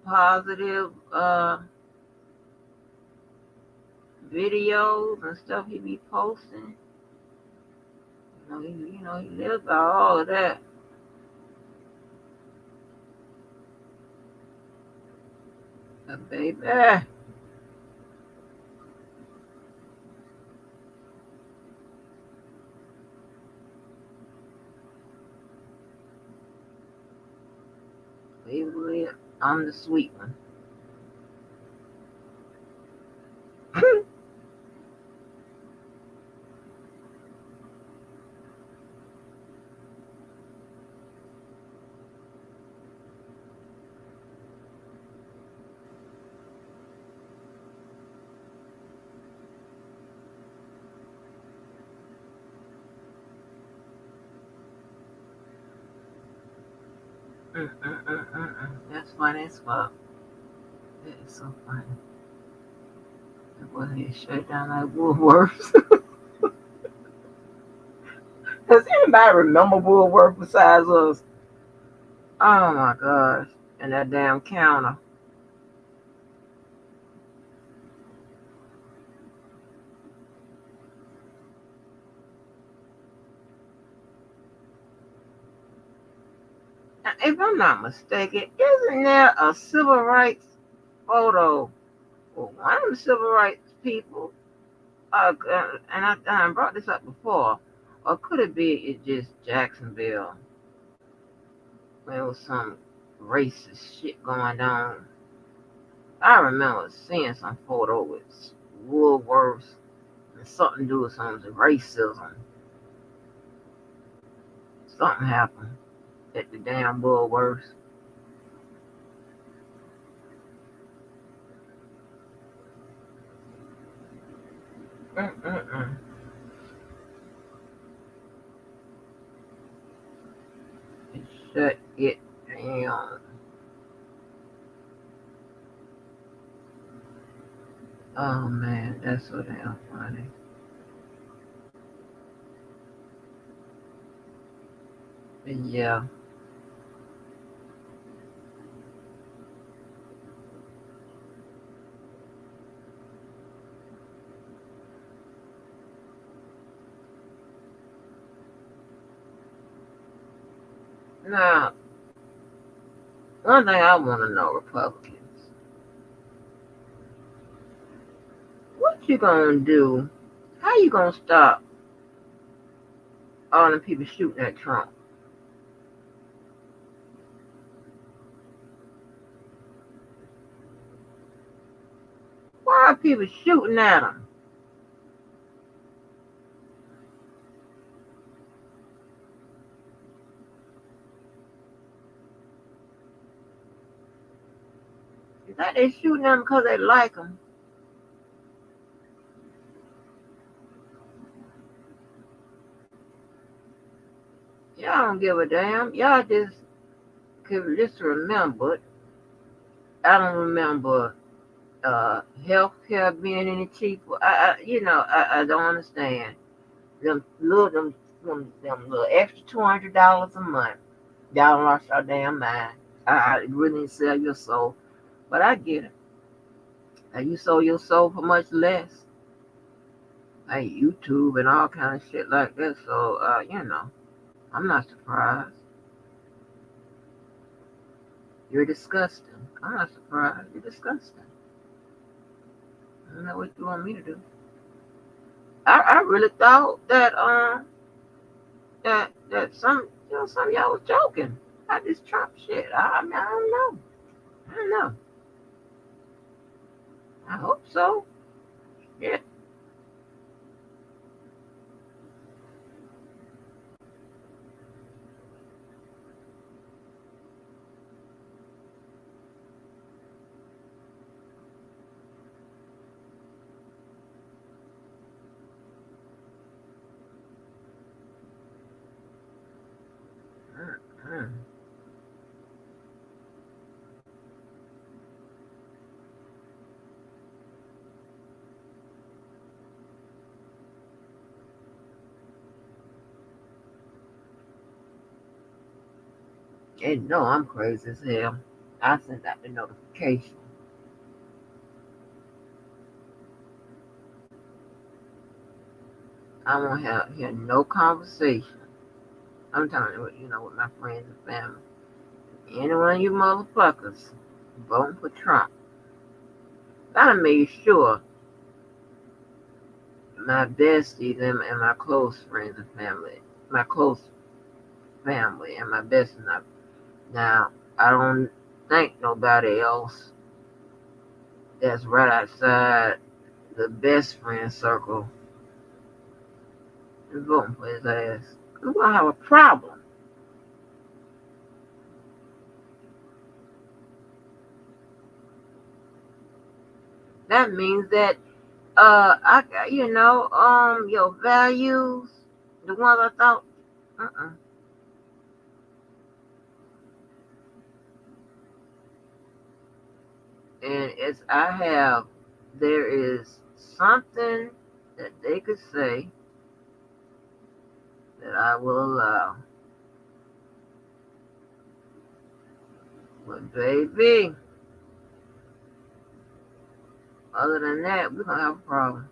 Speaker 1: positive videos and stuff he be posting. He lives by all of that. But baby, baby, I'm the sweet one. That's funny as fuck. That is so funny. That boy had shut down like Woolworths. Does anybody remember Woolworth besides us? Oh my gosh. And that damn counter. Now, if I'm not mistaken, isn't there a civil rights photo? Well, one of the civil rights people, and I brought this up before, or could it be it's just Jacksonville? There was some racist shit going on. I remember seeing some photo with Woolworths and something to do with some racism. Something happened at the damn Woolworths. Mm-mm-mm. Shut it down. Oh man, that's so damn funny. But yeah, now one thing I want to know, Republicans, what you gonna do? How you gonna stop all them people shooting at Trump? Why are people shooting at him? Is that they shooting at him because they like him? Y'all don't give a damn. Y'all just remember. I don't remember healthcare being any cheaper. I don't understand them little extra $200 a month. Y'all lost your damn mind. I really didn't sell your soul, but I get it. You sold your soul for much less, like YouTube and all kind of shit like that. So I'm not surprised. You're disgusting. I'm not surprised. You're disgusting. I don't know what you want me to do. I really thought that that some of y'all was joking about this Trump shit. I mean I don't know. I don't know. I hope so. Yeah. Mm-hmm. They know I'm crazy as hell. I sent out the notification. I won't have hear no conversation. I'm telling you, with my friends and family. Any one of you motherfuckers voting for Trump. I done made sure my besties and my close friends and family, my close family and my besties. Now, I don't think nobody else that's right outside the best friend circle is voting for his ass. We're gonna have a problem. That means that your values, the ones I thought, uh-uh. And there is something that they could say that I will allow. But baby, other than that, we're gonna have a problem.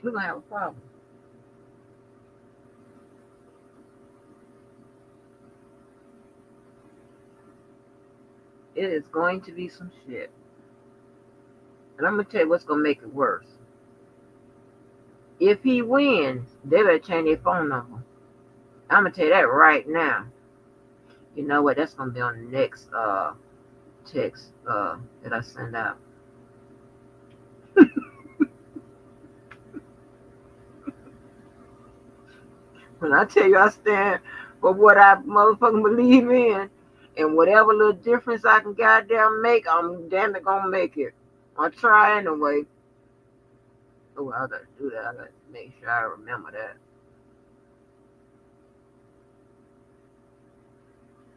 Speaker 1: We're gonna have a problem. It is going to be some shit. And I'm gonna tell you what's gonna make it worse. If he wins, they better change their phone number. I'm gonna tell you that right now. You know what? That's gonna be on the next text that I send out. When I tell you I stand for what I motherfucking believe in, and whatever little difference I can goddamn make, I'm damn it gonna make it. I'll try anyway. Oh, I gotta do that. I gotta make sure I remember that.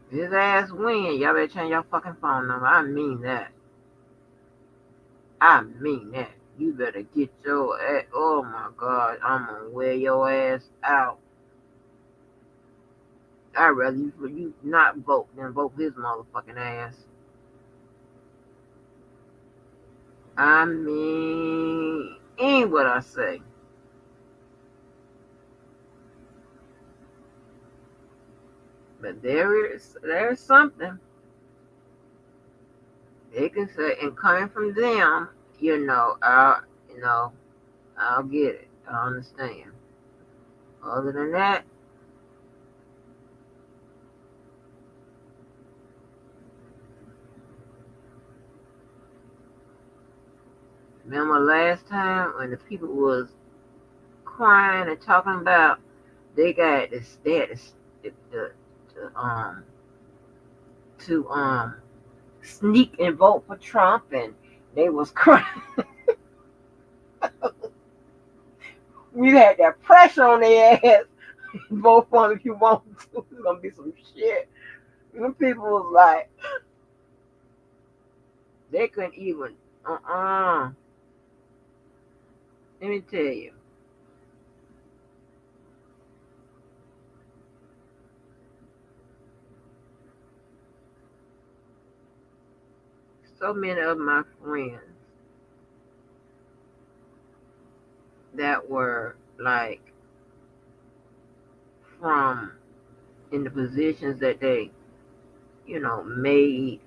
Speaker 1: His ass win. Y'all better change your fucking phone number. I mean that. I mean that. You better get your ass. Oh my god, I'm gonna wear your ass out. I'd rather you not vote than vote his motherfucking ass. I mean, ain't what I say. But there's something they can say, and coming from them, you know, I'll get it. I understand. Other than that, remember last time when the people was crying and talking about they had this to, to sneak and vote for Trump, and they was crying. We had that pressure on their ass. Vote for him if you want to. It's gonna be some shit. Them people was like, they couldn't even. Let me tell you, so many of my friends that were like from in the positions that they, made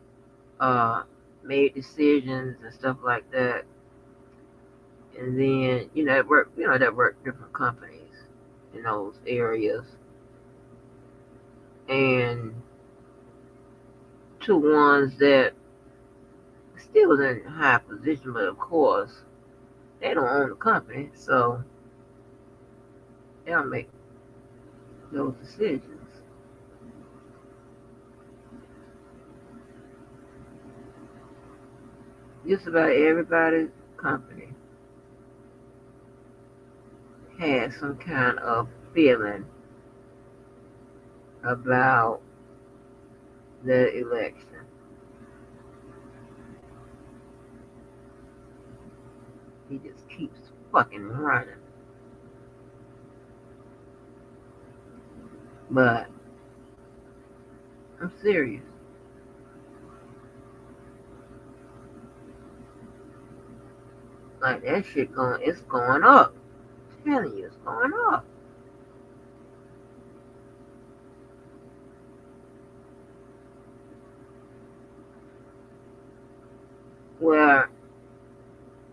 Speaker 1: made decisions and stuff like that. And then, that worked different companies in those areas. And to ones that still was in high position, but of course, they don't own the company, so they don't make those decisions. Just about everybody's company has some kind of feeling about the election. He just keeps fucking running. But I'm serious. Like that shit it's going up. I'm telling you, it's going up.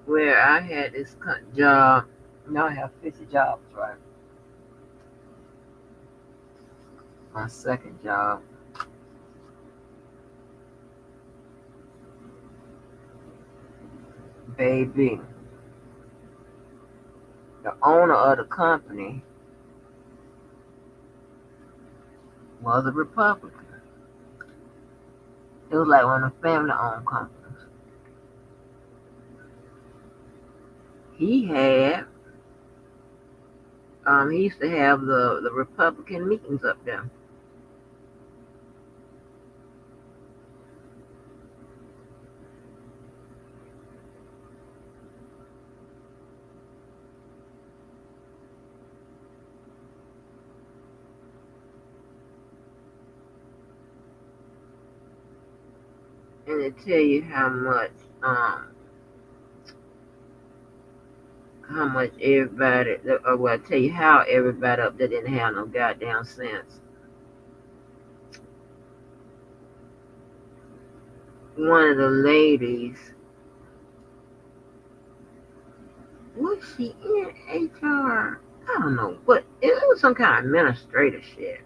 Speaker 1: Where I had this job, now I have 50 jobs, right? My second job, baby, the owner of the company was a Republican. It was like one of the family-owned companies. He had, he used to have the Republican meetings up there. And they tell you how much everybody, or well, I tell you how everybody up there didn't have no goddamn sense. One of the ladies, was she in HR? I don't know, but it was some kind of administrative shit.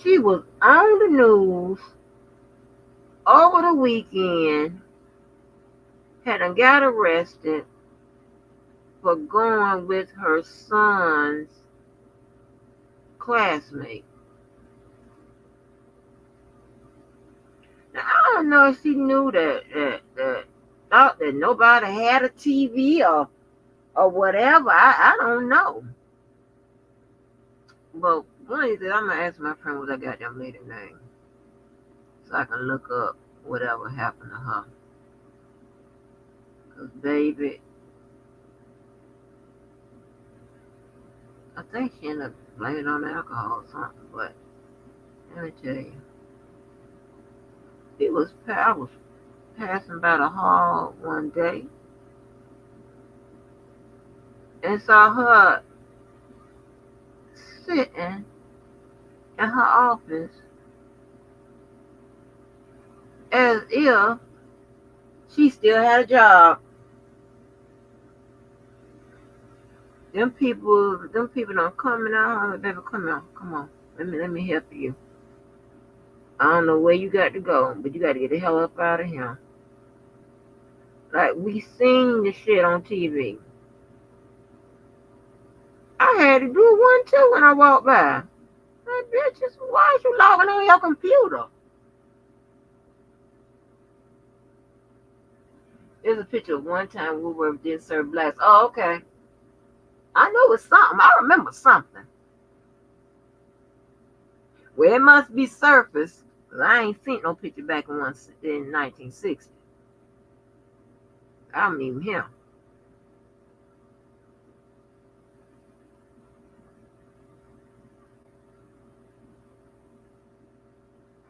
Speaker 1: She was on the news over the weekend, had got arrested for going with her son's classmate. Now, I don't know if she knew that thought that nobody had a TV or whatever. I don't know. But one of these days, I'm gonna ask my friend what I got them lady name, so I can look up whatever happened to her. Cause baby, I think she ended up blaming on alcohol or something. But let me tell you, I was passing by the hall one day and saw her sitting in her office as if she still had a job. Them people don't come in our house, baby, come on. Let me help you. I don't know where you got to go, but you got to get the hell up out of here. Like, we seen the shit on TV. I had to do one too when I walked by. Like, bitches, why is you logging on your computer? There's a picture of one time Woolworth did serve blacks. Oh, okay. I know it's something. I remember something. Well, it must be surface, because I ain't seen no picture back in 1960. I don't even him.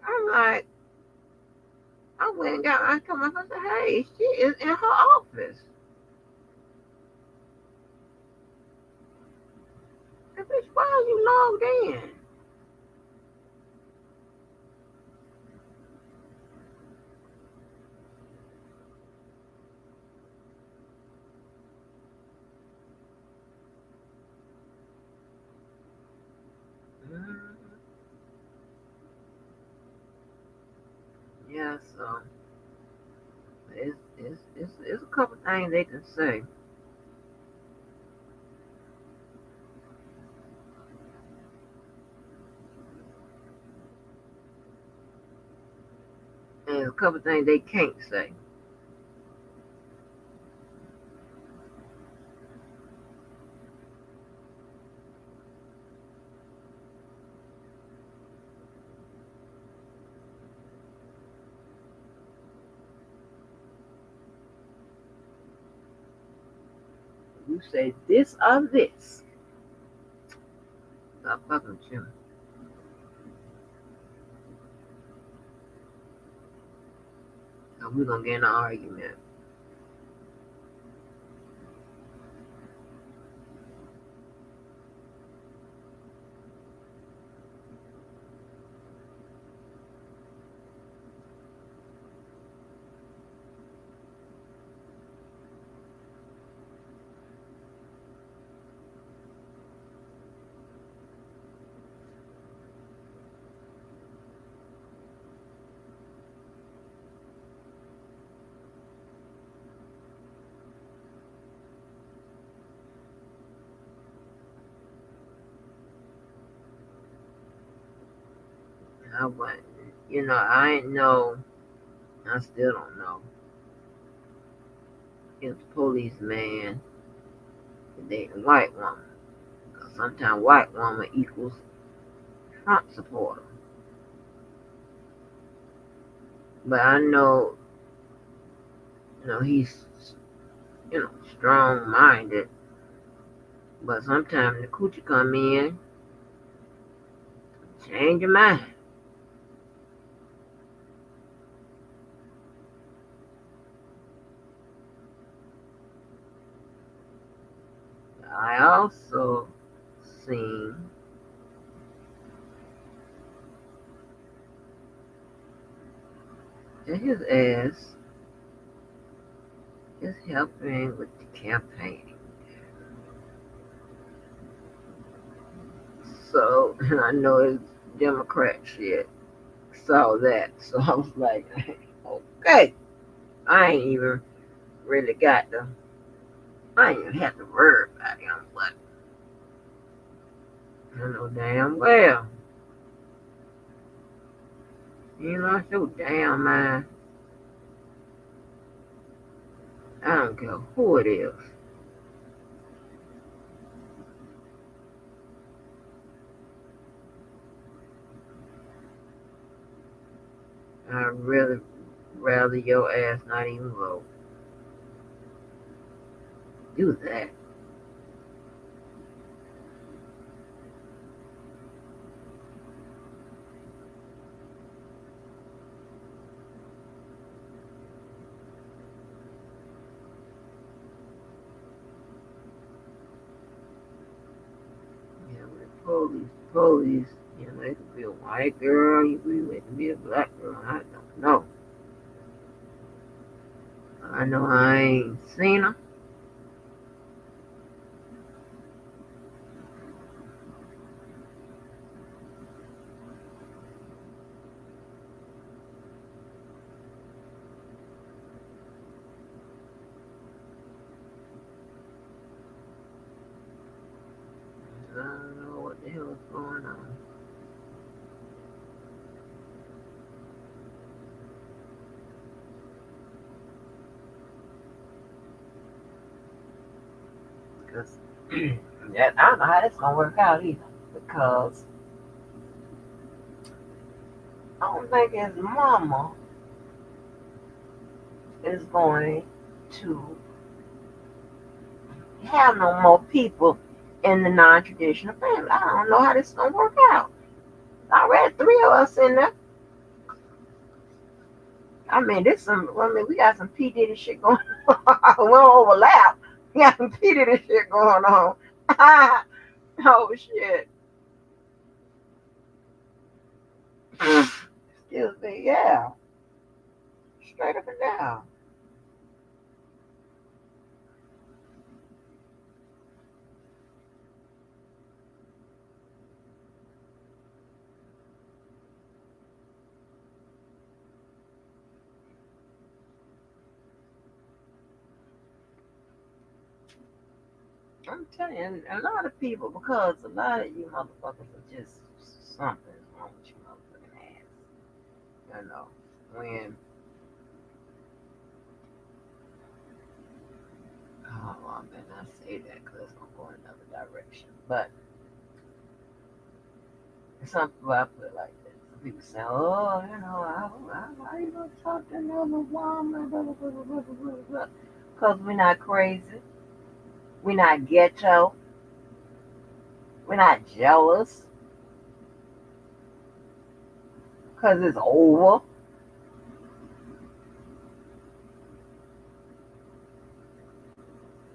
Speaker 1: I'm like, I went and I come up and said, hey, she is in her office. Bitch, why are you logged in? Mhm. Yeah, so it's a couple things they can say. And there's a couple things they can't say. You say this or this. Stop fucking with you. So we're gonna get in an argument. I went, I ain't know. I still don't know if the policeman is dating a white woman. Because sometimes white woman equals Trump supporter. But I know, he's, strong minded. But sometimes the coochie come in, change your mind. I also seen that his ass is helping with the campaign. So I know it's Democrat shit. Saw that. So I was like, okay. I ain't even really got the I ain't even have to worry about him, but I know damn well. Lost your damn mind. I don't care who it is. I'd really rather your ass not even vote. Do that. Yeah, with police, it could be a white girl, it could be a black girl, I don't know. I know I ain't seen her. I don't know what the hell is going on. Because I don't know how that's gonna work out either. Because I don't think his mama is going to have no more people in the non-traditional family. I don't know how this is gonna work out. I read three of us in there. I mean, we got some P Diddy shit going on. We don't overlap. We got some P Diddy shit going on. Oh shit. Excuse me, yeah. Straight up and down. I'm telling you, a lot of people, because a lot of you motherfuckers are just something's wrong with you motherfucking ass. You know, when, oh, I better not say that because it's going to go in another direction. But some people, I put it like this. Some people say, oh, you know, how you going to talk to another woman? Blah, blah, blah, blah, blah, blah, blah. Because we're not crazy. We're not ghetto. We're not jealous. Because it's over.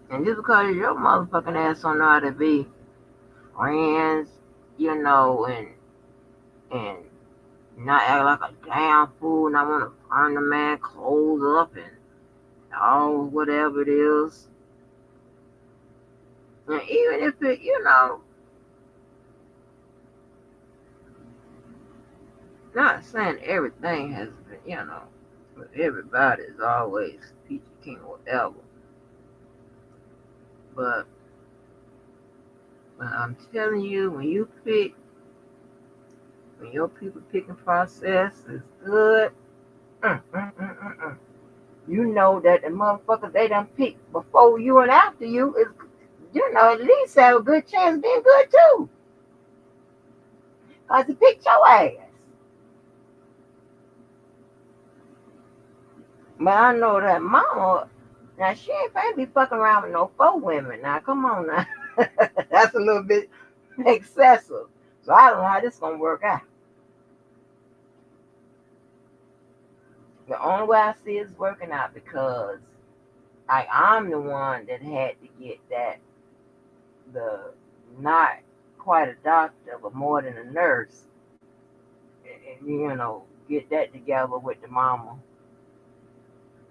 Speaker 1: And just because your motherfucking ass don't know how to be friends, you know, and not act like a damn fool, and I want to burn the man clothes up and all whatever it is. And even if it, you know, not saying everything has been, you know, but everybody is always peachy king or whatever. But I'm telling you, when your people picking process is good, mm, mm, mm, mm, mm. You know that the motherfuckers they done picked before you and after you is, you know, at least have a good chance of being good too. Cause he picked your ass. But I know that mama, now she ain't finna be fucking around with no four women. Now come on now. That's a little bit excessive. So I don't know how this gonna work out. The only way I see it's working out because I'm the one that had to get that, the not quite a doctor but more than a nurse, and you know, get that together with the mama.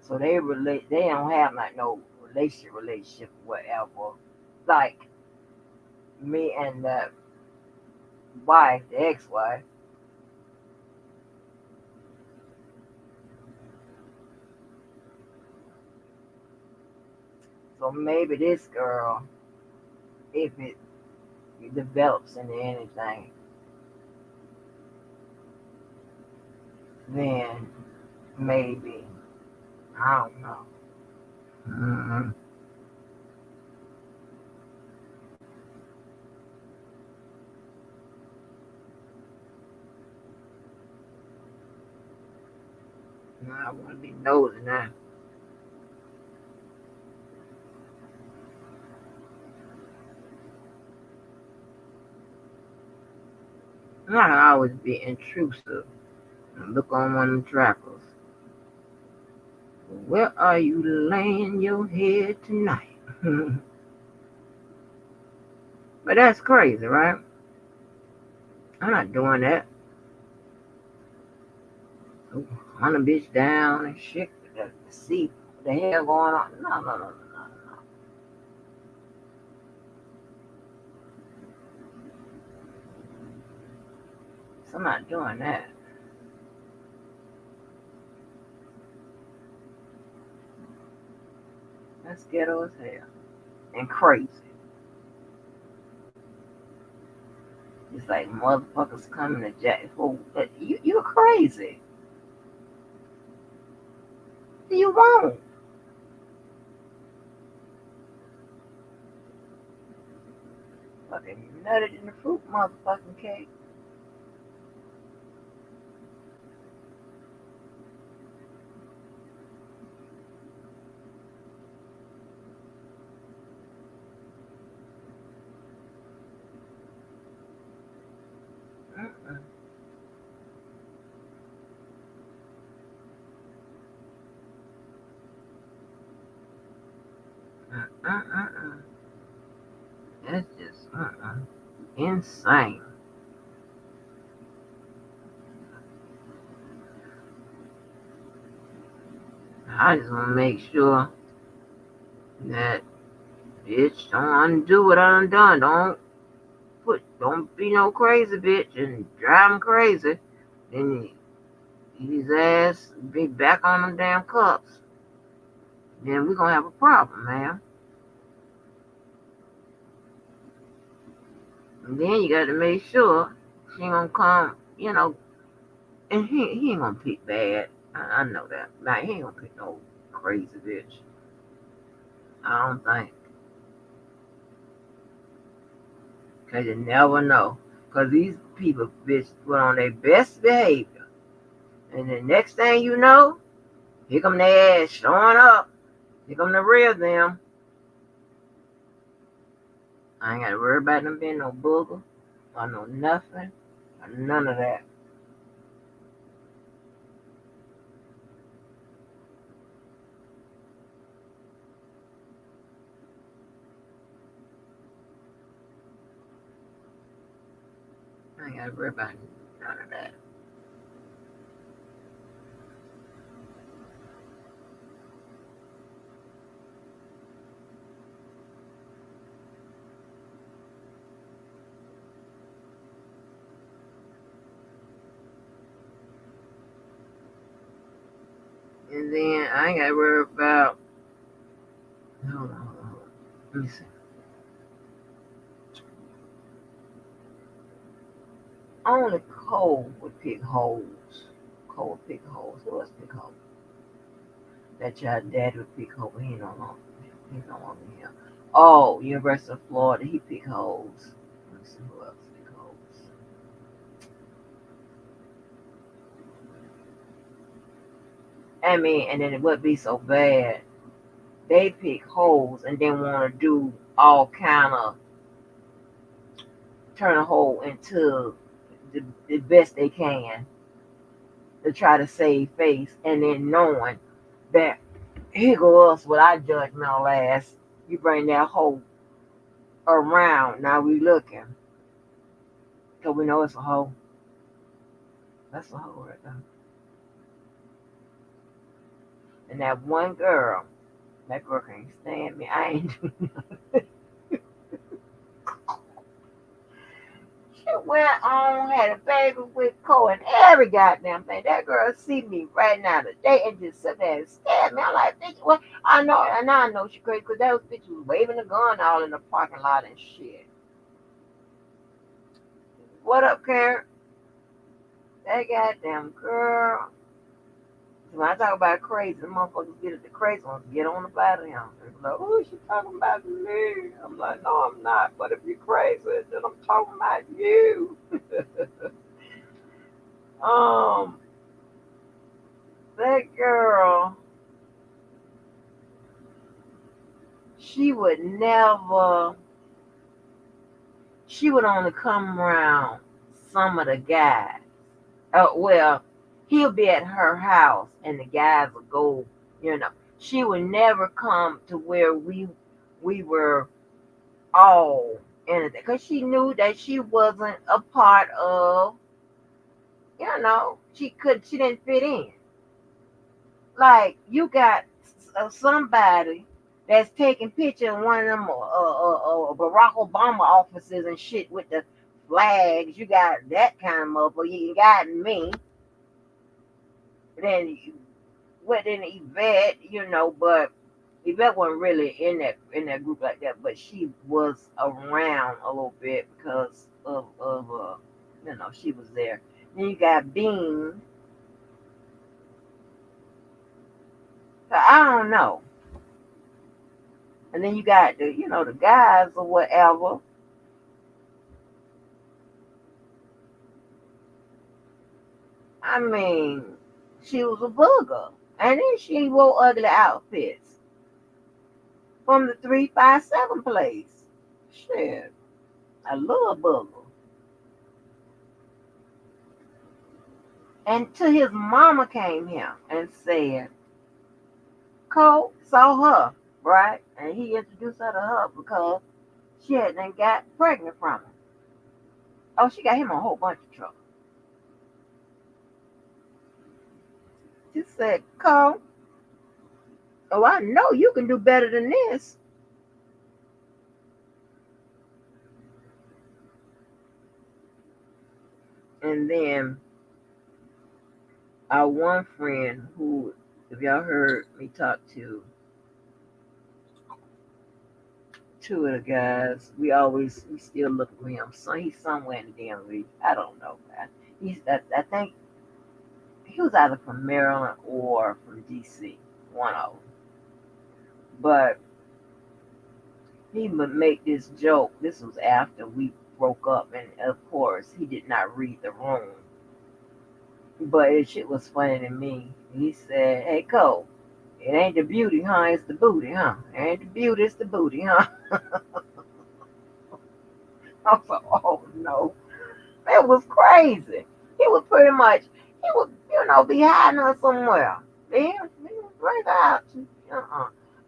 Speaker 1: So they relate. They don't have like no relationship, whatever. Like me and the wife, the ex-wife. So maybe this girl, if it develops into anything, then maybe I don't know. Mm-hmm. I want to be nosy now. I always be intrusive and look on one of the trackers. Where are you laying your head tonight? But that's crazy, right? I'm not doing that. Hunt a bitch down and shit to see what the hell going on. No, no, no, no, no, no. So I'm not doing that. That's ghetto as hell. And crazy. It's like motherfuckers coming to jack. Well, you're crazy. You won't. Fucking nutted in the fruit motherfucking cake. Mm-mm. Mm-mm-mm-mm. That's just, uh-uh. Insane. I just want to make sure that bitch don't undo what I done done. Don't be no crazy bitch and drive him crazy. Then his ass be back on them damn cups. Then we gonna have a problem, man. And then you got to make sure she ain't gonna come, and he ain't gonna pick bad. I know that. Like, he ain't gonna pick no crazy bitch. I don't think. Because you never know. Because these people, bitch, put on their best behavior. And the next thing you know, here come their ass showing up. Here come the real them. I ain't got to worry about them being no booger or no nothing or none of that. I ain't got to worry about none of that. And then I ain't got to worry about. Hold on. Let me see. Only Cole would pick holes. Cole would pick holes. Who else pick holes? That your dad would pick holes. He no longer. He's no longer here. Oh, University of Florida. He pick holes. Let me see who else pick holes. I mean, and then it would be so bad. They pick holes and then want to do all kind of turn a hole into the best they can to try to save face, and then knowing that here goes with our judgmental ass. You bring that hole around. Now we looking. Because we know it's a hole. That's a hole right there. And that one girl, that girl can't stand me. I ain't do nothing. She went on, had a baby with Cole and every goddamn thing. That girl see me right now today and just sit there and stare at me. I'm like, bitch, what? I know, and now I know she crazy because that bitch was waving the gun all in the parking lot and shit. What up, Karen? That goddamn girl. When I talk about crazy, the motherfuckers get it, the crazy ones get on about him. They're like, oh, she talking about me. I'm like, no, I'm not. But if you're crazy, then I'm talking about you. um, that girl, she would never, she would only come around some of the guys. Well, he'll be at her house and the guys will go, you know. She would never come to where we were all in it because she knew that she wasn't a part of, she didn't fit in. Like you got somebody that's taking picture in one of them Barack Obama offices and shit with the flags. You got that kind of motherfucker. You got me. Then went in Yvette, but Yvette wasn't really in that group like that, but she was around a little bit because of she was there. Then you got Bean. So I don't know. And then you got the guys or whatever. I mean, she was a booger. And then she wore ugly outfits from the 357 place. Shit. I love booger. And till his mama came here and said, Cole saw her, right? And he introduced her to her because she had then got pregnant from him. Oh, she got him on a whole bunch of trouble. She said, Cole, oh, I know you can do better than this. And then our one friend who, if y'all heard me talk to two of the guys, we still looking for him. So he's somewhere in the damn region. I don't know, man. I think he was either from Maryland or from DC, one of them. But he would make this joke. This was after we broke up, and of course, he did not read the room. But it shit was funny to me. He said, "Hey, Cole, it ain't the beauty, huh? It's the booty, huh? It ain't the beauty, it's the booty, huh?" I was like, "Oh no, it was crazy." He was pretty much, he would, be hiding her somewhere. He would bring her out.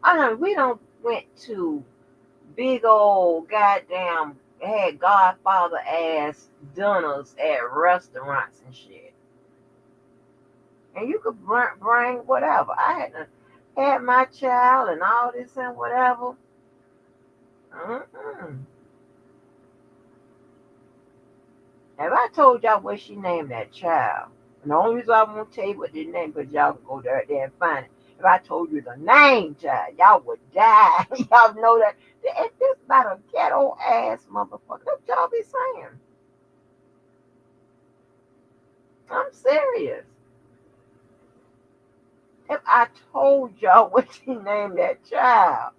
Speaker 1: I know we don't went to big old goddamn had Godfather ass dinners at restaurants and shit. And you could bring whatever. I had my child and all this and whatever. Mm-mm. If I told y'all what she named that child, and the only reason I won't tell you what the name, because y'all can go there and find it. If I told you the name, child, y'all would die. Y'all know that. This about a ghetto ass motherfucker. That's what y'all be saying. I'm serious. If I told y'all what she named that child,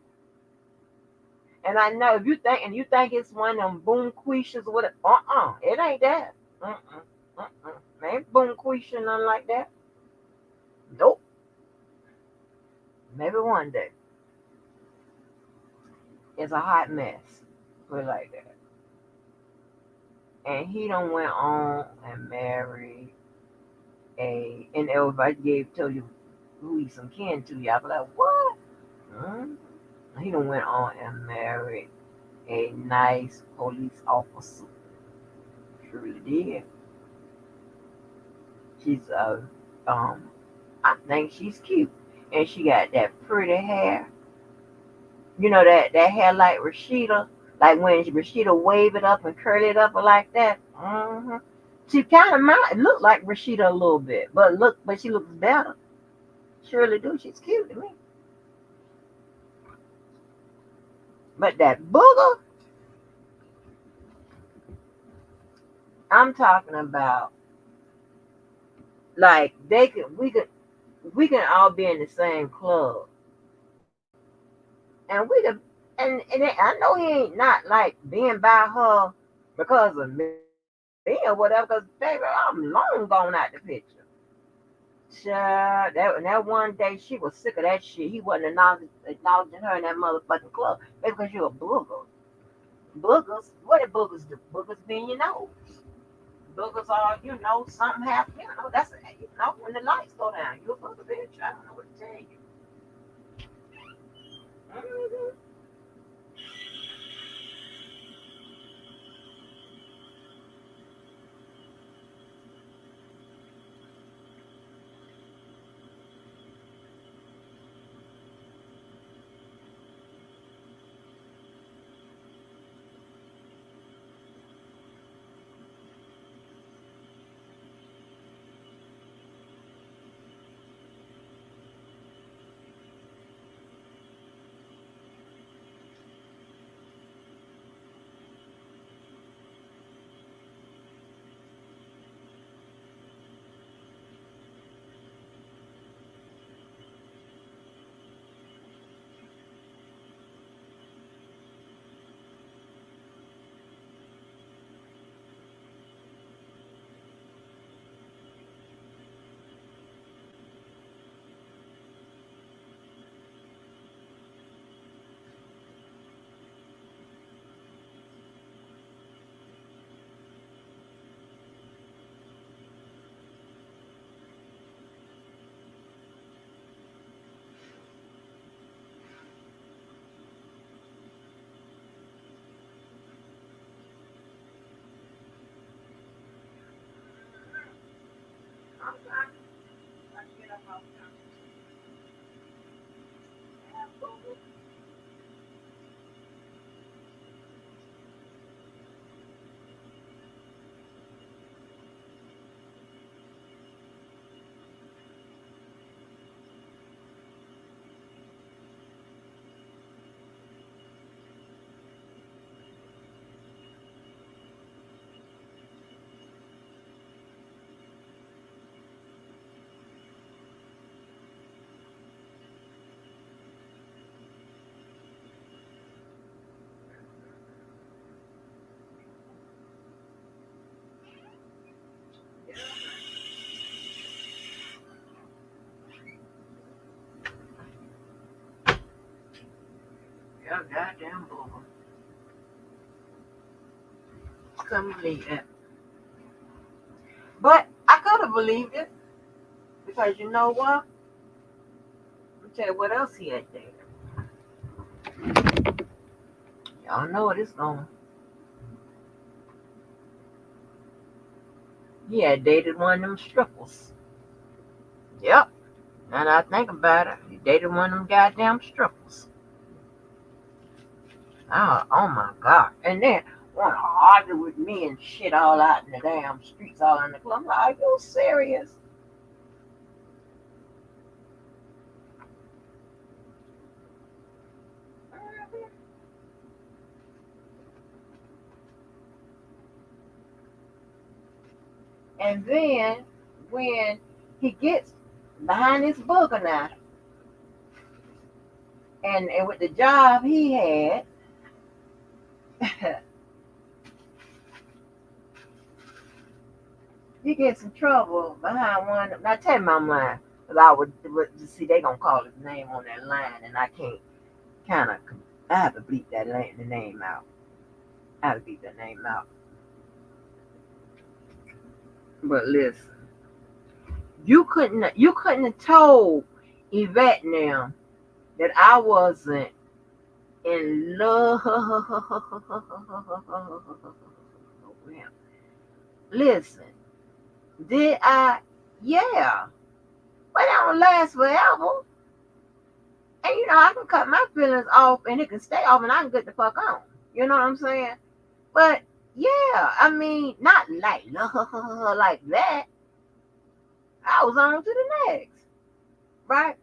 Speaker 1: and I know if you think it's one of them boom quishas or whatever, it ain't that. Ain't boom quisha nothing like that. Nope. Maybe one day. It's a hot mess. Put it like that. And he done went on and married and everybody told you who he's some kin to. Y'all be like, what? Hmm? He done went on and married a nice police officer. Surely did. She's I think she's cute. And she got that pretty hair. You know that hair like Rashida, like when Rashida wave it up and curl it up like that. She kind of might look like Rashida a little bit, but she looks better. She really do. She's cute to me. But that booger, I'm talking about, like we can all be in the same club, and we could, I know he ain't not like being by her because of me or whatever. Because baby, I'm long gone out the picture. Child, that one day she was sick of that shit. He wasn't acknowledging her in that motherfucking club. Maybe because you're a booger. Boogers? What do boogers do? Boogers mean boogers are, something happened. That's, when the lights go down, you're a booger, bitch. I don't know what to tell you. Mhm. Yeah, goddamn booger. Couldn't believe it. But I could have believed it because you know what? Let me tell you what else he had dated. Y'all know what it's going. He had dated one of them strippers. Yep. Now that I think about it, he dated one of them goddamn strippers. Oh my God. And then want to argue with me and shit all out in the damn streets, all in the club. I'm like, are you serious? And then when he gets behind his booger now, and with the job he had, he gets in trouble behind one. Now tell me I'm lying, because I would see they gonna call his name on that line, and I can't kind of. I have to bleep the name out. I have to bleep that name out. But listen, you couldn't have told Yvette now that I wasn't in love with him. Listen, did I? Yeah, but it don't last forever. And you know, I can cut my feelings off and it can stay off and I can get the fuck on. You know what I'm saying? But yeah, I mean, not like like that. I was on to the next, right?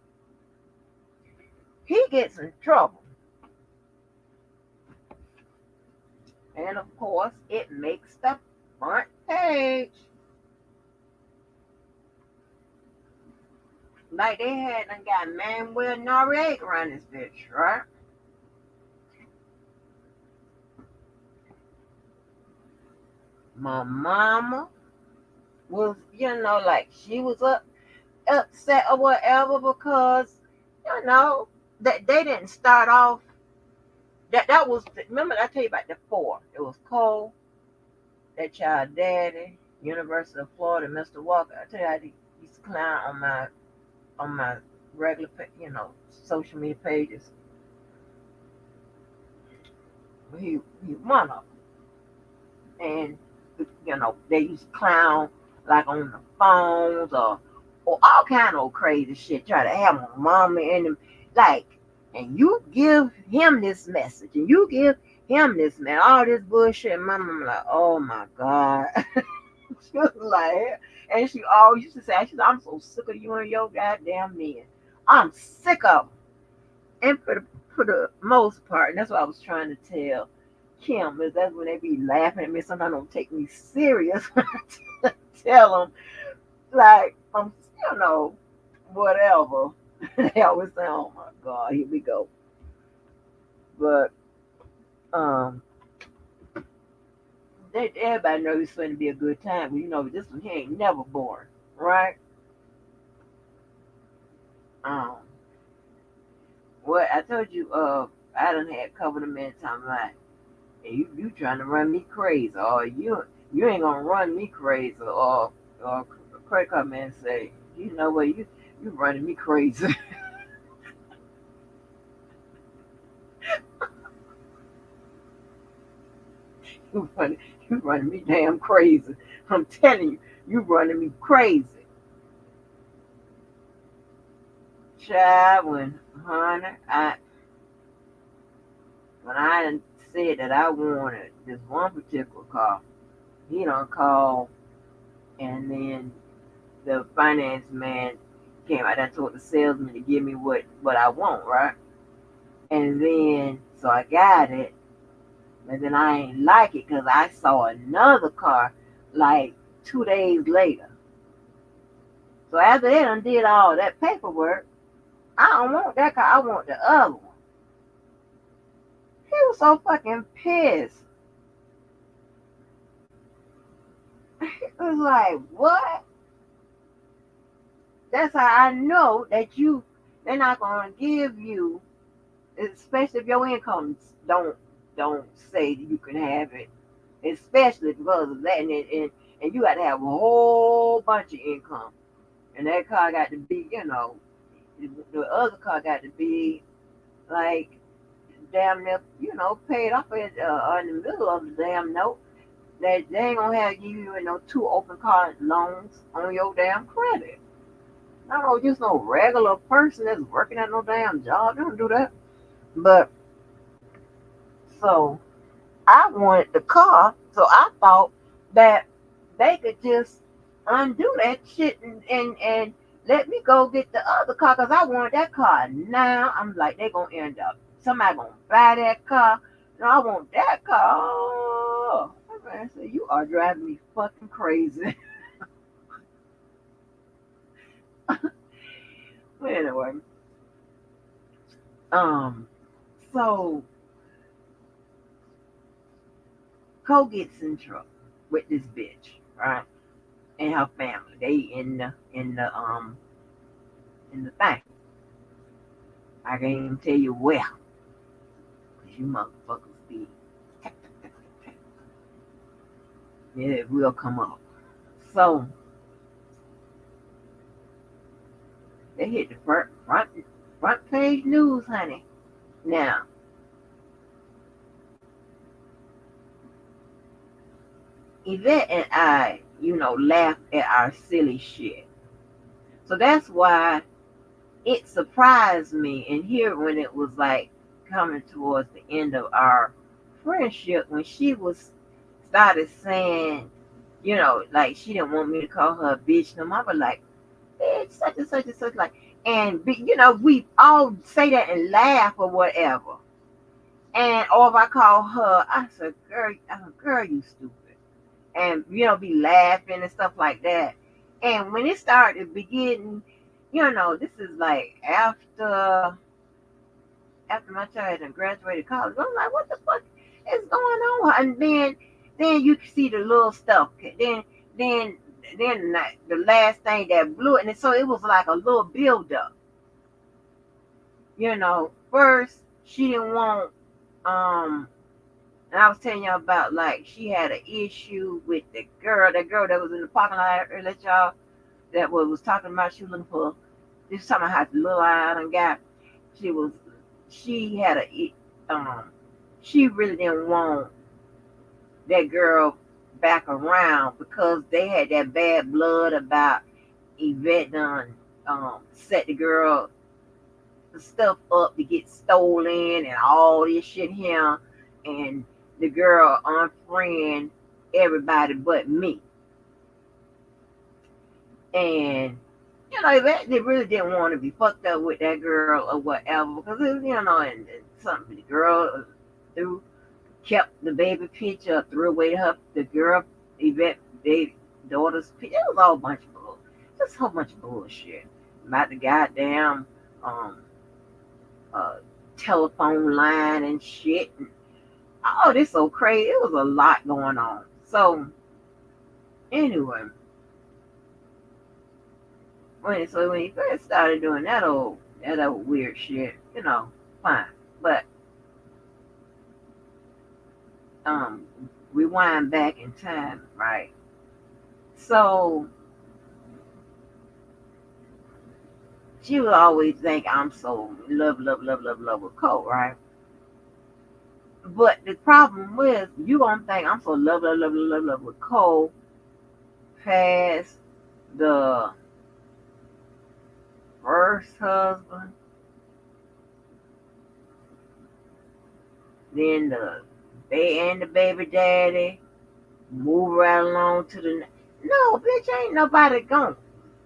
Speaker 1: He gets in trouble. And of course, it makes the front page. Like they had done got Manuel Noriega around this bitch, right? My mama was, like she was upset or whatever because, that they didn't start off. That was, remember I tell you about the four. It was Cole, that child daddy, University of Florida, Mr. Walker. I tell you, I used to clown on my regular, social media pages. He one of them, and they used to clown like on the phones or all kind of crazy shit. Try to have my mama in them, like, and you give him this message, and you give him this man, all this bullshit. And my mama like, oh my God. She was like, and she always used to say, I'm so sick of you and your goddamn men. I'm sick of them. And for the most part, and that's what I was trying to tell Kim, is that's when they be laughing at me. Sometimes don't take me serious when I tell them, like, whatever. They always say, oh my God, here we go. But everybody knows it's going to be a good time. But this one he ain't never boring, right? What I told you, I done had covered a man time like, and you trying to run me crazy, or you ain't gonna run me crazy, or credit card man say, you know what, you running me crazy. You running me damn crazy. I'm telling you, you running me crazy. Child, when I said that I wanted this one particular car, he don't call, and then the finance man came out and told the salesman to give me what I want, right? And then so I got it, but then I ain't like it because I saw another car like 2 days later. So after they done did all that paperwork, I don't want that car. I want the other one. He was so fucking pissed. It was like, what? That's how I know that they're not gonna give you, especially if your income don't say that you can have it, especially because of that, and you got to have a whole bunch of income, and that car got to be, the other car got to be like damn near, paid off in the middle of the damn note. That they ain't gonna have you, two open car loans on your damn credit. I don't know, just no regular person that's working at no damn job. They don't do that. But so I wanted the car, so I thought that they could just undo that shit and let me go get the other car because I wanted that car. Now I'm like, they gonna end up somebody gonna buy that car. No, I want that car. Oh, man, so you are driving me fucking crazy. But anyway, um, so Cole gets in trouble with this bitch, right? And her family. They in the thing. I can't even tell you where, cause you motherfuckers be. Yeah, it will come up. So they hit the front page news, honey. Now, Yvette and I, laugh at our silly shit. So that's why it surprised me. And here, when it was like coming towards the end of our friendship, when she started saying, like she didn't want me to call her a bitch no more. I was like, bitch, such and such and such, like, and we all say that and laugh or whatever. And or if I call her, I said, girl, you stupid. And be laughing and stuff like that. And when it started beginning, this is like after my child had graduated college. I'm like, what the fuck is going on? And then you can see the little stuff. Then the last thing that blew it, and so it was like a little build up. First she didn't want and I was telling y'all about, like, she had an issue with that girl that was in the parking lot earlier, y'all, that was talking about she was looking for, just talking about how the little eye done got. She had she really didn't want that girl back around because they had that bad blood about Yvette done set the girl the stuff up to get stolen and all this shit here, and the girl unfriend everybody but me. And they really didn't want to be fucked up with that girl or whatever, because it was, and something the girl threw, kept the baby picture, threw away the girl Yvette baby daughter's picture. It was all a bunch of bull, just a whole bunch of bullshit about the goddamn telephone line and shit. And, oh, this so crazy. It was a lot going on. So anyway, when you first started doing that old weird shit, fine. But rewind back in time, right? So she would always think I'm so love with Cole, right? But the problem was, you gonna think I'm so love with Cole past the first husband, then they and the baby daddy move right along to the. No, bitch, ain't nobody gonna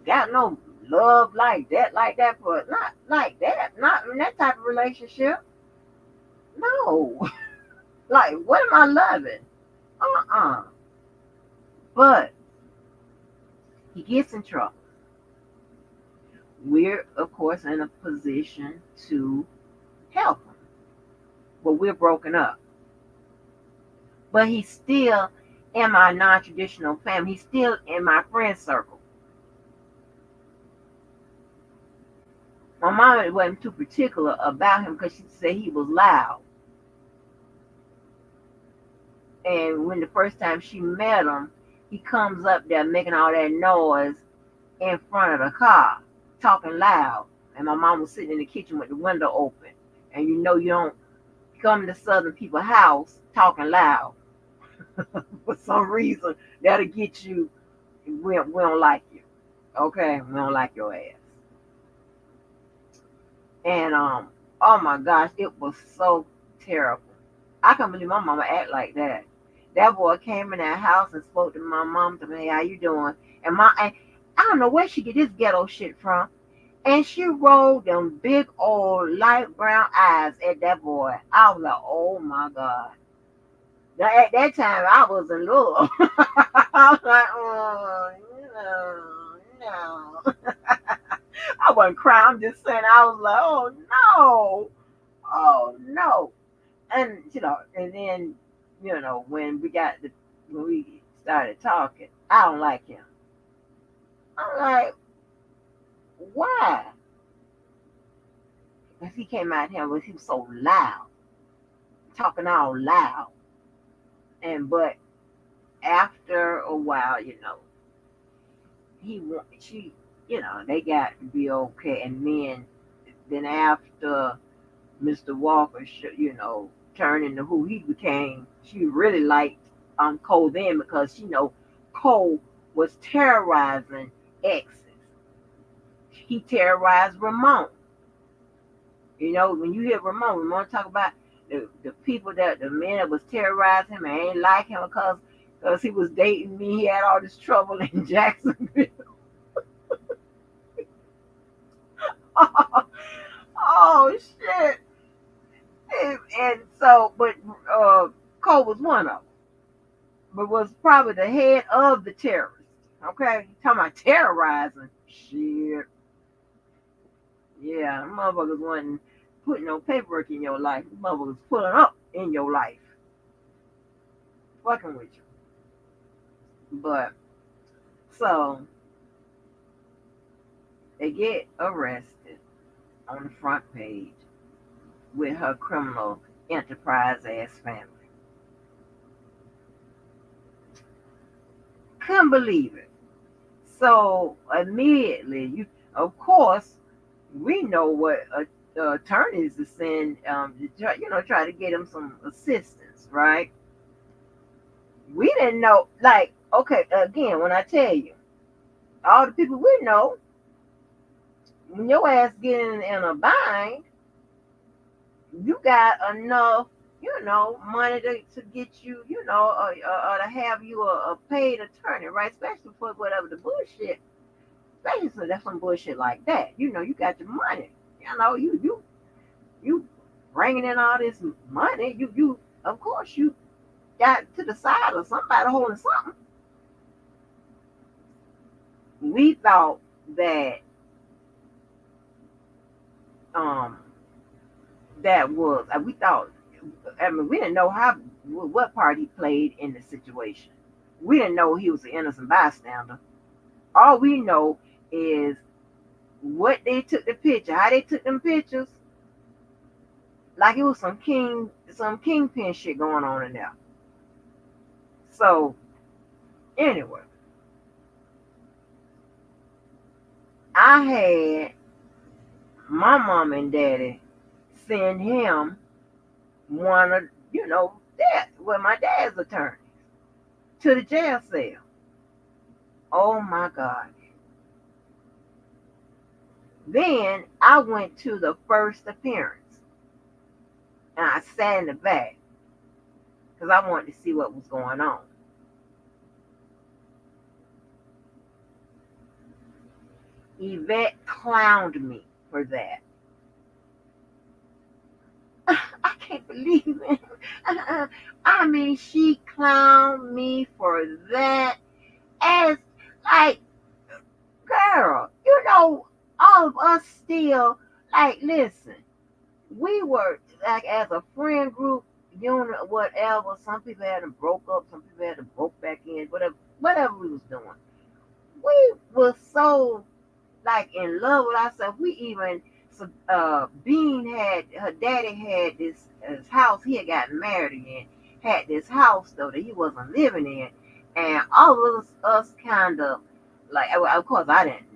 Speaker 1: got no love like that, but not like that, not in that type of relationship. No, like what am I loving? Uh-uh. But he gets in trouble. We're of course in a position to help him, but we're broken up. But he's still in my non-traditional family. He's still in my friend circle. My mom wasn't too particular about him because she said he was loud. And when the first time she met him, he comes up there making all that noise in front of the car, talking loud. And my mom was sitting in the kitchen with the window open. And you know you don't come to Southern people's house talking loud. For some reason, that'll get you, we don't like you. Okay? We don't like your ass. And oh my gosh, it was so terrible. I can't believe my mama act like that. That boy came in that house and spoke to my mom to me, hey, how you doing? And I don't know where she get this ghetto shit from. And she rolled them big old light brown eyes at that boy. I was like, oh my God. Now, at that time, I was in love. I was like, oh, no. I wasn't crying. I'm just saying, I was like, oh, no. Oh, no. And, and then, when we started talking, I don't like him. I'm like, why? Because he came out here, he was so loud, talking all loud. But after a while, they got to be okay. And then after Mr. Walker, turned into who he became, she really liked Cole then because Cole was terrorizing exes. He terrorized Ramon. When you hear Ramon talk about the people the men that was terrorizing him and ain't like him because he was dating me. He had all this trouble in Jacksonville. Oh shit! And so, but Cole was one of them, but was probably the head of the terrorists. Okay, talking about terrorizing shit. Yeah, motherfuckers wasn't putting no paperwork in your life. Motherfuckers pulling up in your life, fucking with you. But so they get arrested on the front page with her criminal enterprise ass family. Couldn't believe it. So immediately, of course, we know what attorneys to send, try to get them some assistance, right? We didn't know, like, okay, again, when I tell you, all the people we know, when your ass get in a bind, you got enough, money to get you, or to have you a paid attorney, right? Especially for whatever the bullshit, especially for that's some bullshit like that. You got your money. You bringing in all this money. You of course you got to the side of somebody holding something. We thought that we thought, we didn't know what part he played in the situation. We didn't know he was an innocent bystander. All we know is what they took the picture, how they took them pictures, like it was some kingpin shit going on in there. So anyway, I had my mom and daddy send him one of my dad's attorneys to the jail cell. Oh my God. Then I went to the first appearance and I sat in the back because I wanted to see what was going on. Yvette clowned me for that. I can't believe it. I mean, she clowned me for that. As like, girl, all of us still like. Listen, we were like as a friend group, unit, whatever. Some people had to broke up, some people had to broke back in, whatever we was doing. We were so like in love with ourselves. We even Bean had her daddy had this his house he had gotten married in, had this house though that he wasn't living in, and all of us kind of like of course I didn't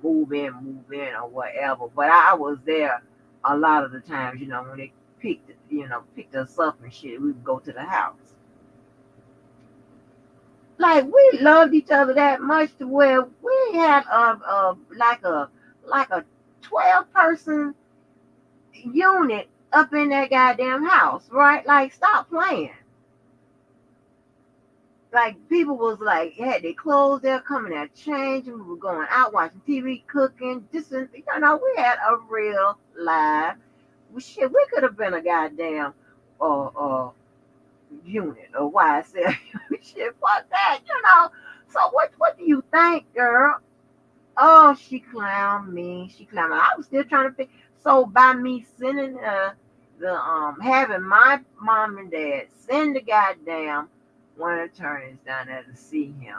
Speaker 1: move in or whatever, but I was there a lot of the times, when they picked us up and shit, we would go to the house. Like we loved each other that much to where we had a 12-person unit up in that goddamn house, right? Like stop playing. Like people was like had their clothes there, coming out changing, we were going out watching TV, cooking, just we had a real life. Shit, we could have been a goddamn uh unit or YSL shit, fuck that. So what do you think, girl? Oh, she clowned me. She clowned me. I was still trying to think. So by me sending having my mom and dad send the goddamn one attorneys down there to see him,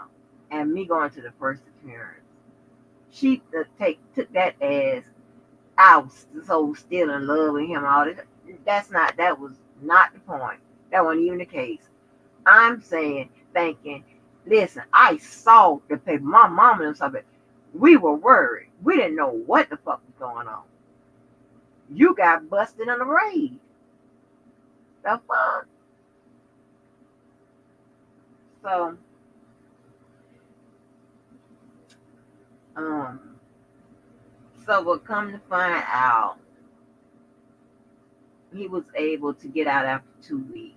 Speaker 1: and me going to the first appearance, she took that as I was so still in love with him. All this. That was not the point. That wasn't even the case. I'm saying, thinking, listen, I saw the paper. My mama and stuff. We were worried. We didn't know what the fuck was going on. You got busted in a raid. The fuck? So, um, we'll come to find out, he was able to get out after 2 weeks.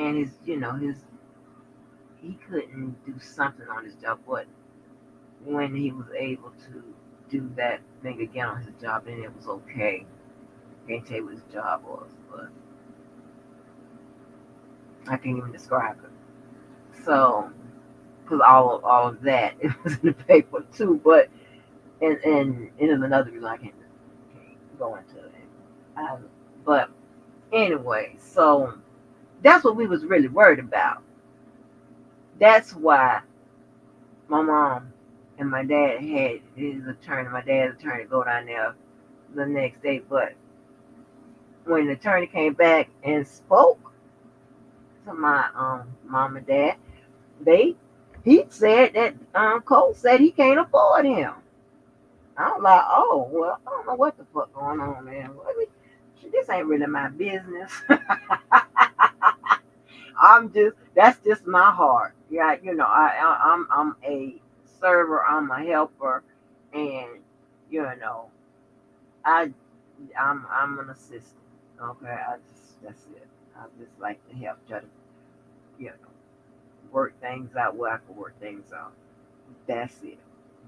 Speaker 1: And his he couldn't do something on his job, but when he was able to do that thing again on his job, then it was okay. Can't tell you what his job was, but I can't even describe it. So, because all of that it was in the paper too, but and it is another reason I can't go into it. But anyway, so that's what we was really worried about. That's why my mom and my dad had my dad's attorney, go down there the next day. But when the attorney came back and spoke to my mom and dad, he said that Cole said he can't afford him. I'm like, oh well, I don't know what the fuck going on, man. This ain't really my business. That's just my heart. Yeah, I'm a server, I'm a helper, and I I'm an assistant. Okay, that's it. I just like to help try to you know work things out where I can work things out. That's it.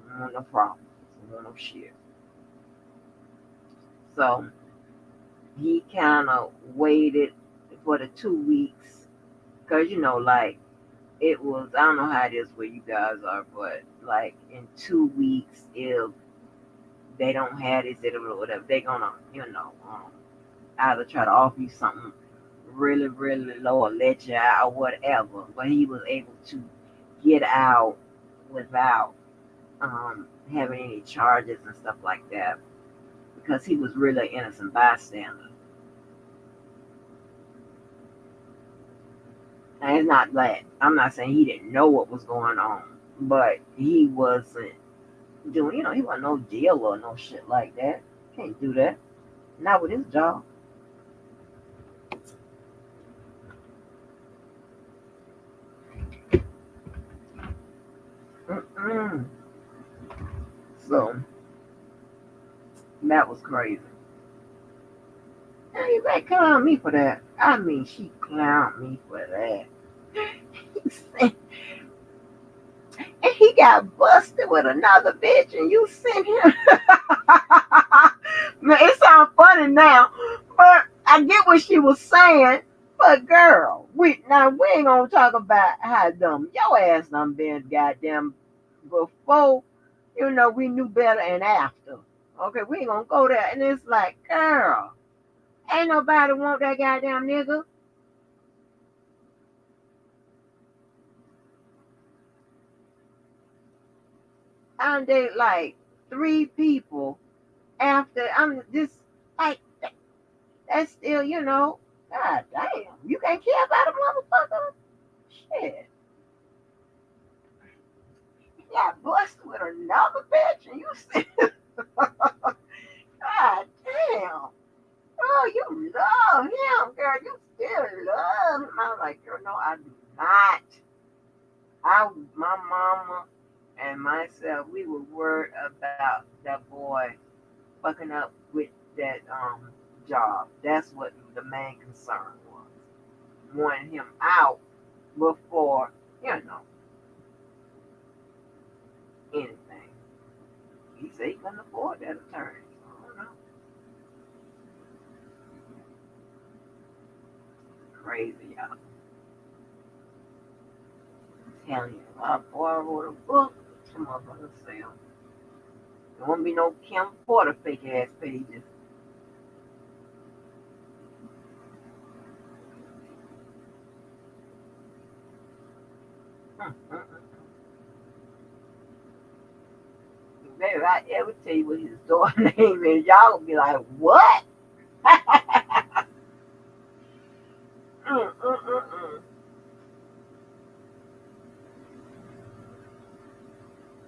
Speaker 1: I don't want no problems. I don't want no shit. So he kind of waited for the 2 weeks because like it was. I don't know how it is where you guys are, but like in 2 weeks, if they don't have this, or whatever, they gonna either try to offer you something really really low or let you out or whatever. But he was able to get out without having any charges and stuff like that because he was really an innocent bystander. And it's not that I'm not saying he didn't know what was going on, but he wasn't doing, he wasn't no deal or no shit like that. Can't do that. Not with his job. That was crazy. And they clown me for that. I mean, she clowned me for that. And he got busted with another bitch, and you sent him. Man, it sounds funny now, but I get what she was saying. But girl, we ain't gonna talk about how dumb your ass done been, goddamn, before. We knew better and after. Okay, we ain't gonna go there. And it's like, girl, ain't nobody want that goddamn nigga. I done dated like 3 people after. I'm just like, that's still, god damn, you can't care about a motherfucker. Shit. You got busted with another bitch and you said, god damn. Oh, you love him, girl. You still love him. I was like, girl, no, I do not. My mama and myself, we were worried about that boy fucking up with that job. That's what the main concern was. Wanting him out before, anything. He said he couldn't afford that attorney. I don't know. Crazy, y'all. I'm telling you, my boy wrote a book. Some motherfuckers sell. There won't be no Kim Porter fake ass pages. Baby, if I ever tell you what his daughter name is, y'all gonna be like, what?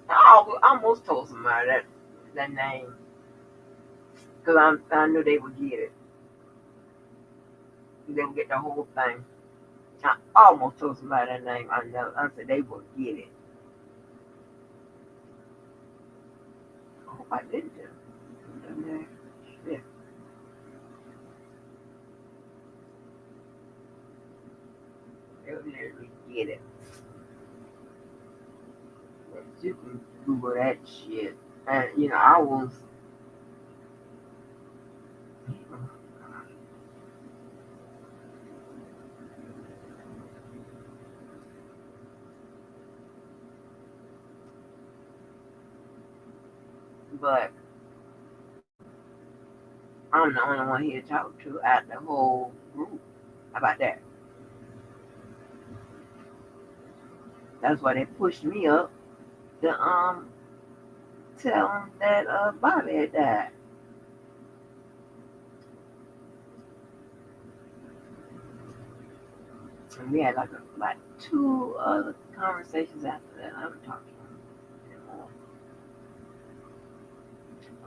Speaker 1: I almost told somebody that name because I knew they would get it. They would get the whole thing. I almost told somebody that name. I said they would get it. I hope I didn't tell. Shit. They would literally get it. But you can Google that shit. And, I was. But I'm the only one here to talk to out the whole group. How about that? That's why they pushed me up to tell them that Bobby had died. And we had like 2 other conversations after that. I haven't talked to him anymore.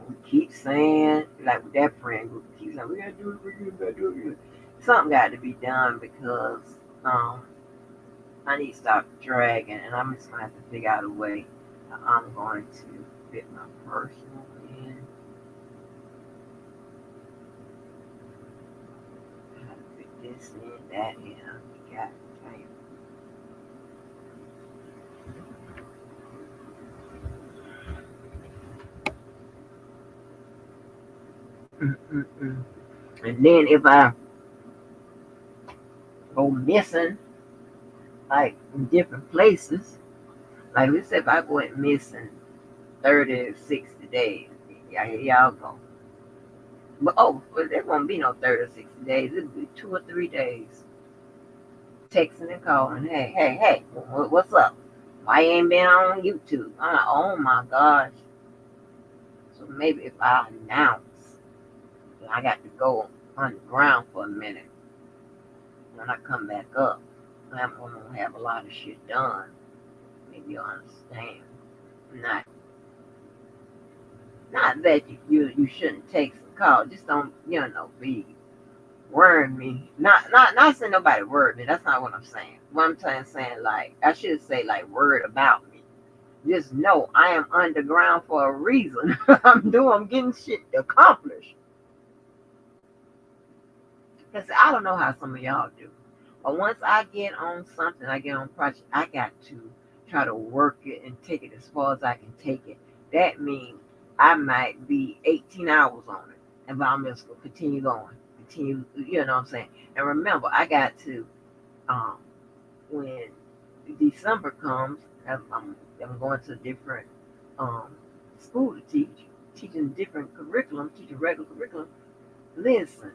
Speaker 1: We keep saying, like with that friend group, we keep saying, we gotta do it, we gotta do it. Something got to be done because I need to stop dragging, and I'm just gonna have to figure out a way I'm going to fit my personal in. How to fit this in, that in. God damn. And then if I go missing, like in different places, like let's say if I go missing 30 to 60 days, yeah, here y'all go. But there won't be no 30 or 60 days. It'll be 2 or 3 days. Texting and calling, hey, what's up? Why you ain't been on YouTube? I'm like, oh my gosh. So maybe if I announce that I got to go underground for a minute, when I come back up, I'm gonna have a lot of shit done. Maybe you'll understand. Not that you shouldn't take some call. Just don't be worrying me. Not saying nobody worried me. That's not what I'm saying. What I'm saying like I should say like worried about me. Just know I am underground for a reason. I'm getting shit accomplished. Because I don't know how some of y'all do. But once I get on something, I get on a project, I got to try to work it and take it as far as I can take it. That means I might be 18 hours on it. And I'm just going to continue going. Continue, you know what I'm saying? And remember, I got to, um, when December comes, I'm going to a different um, school to teach, teaching different curriculum, teaching regular curriculum. Listen,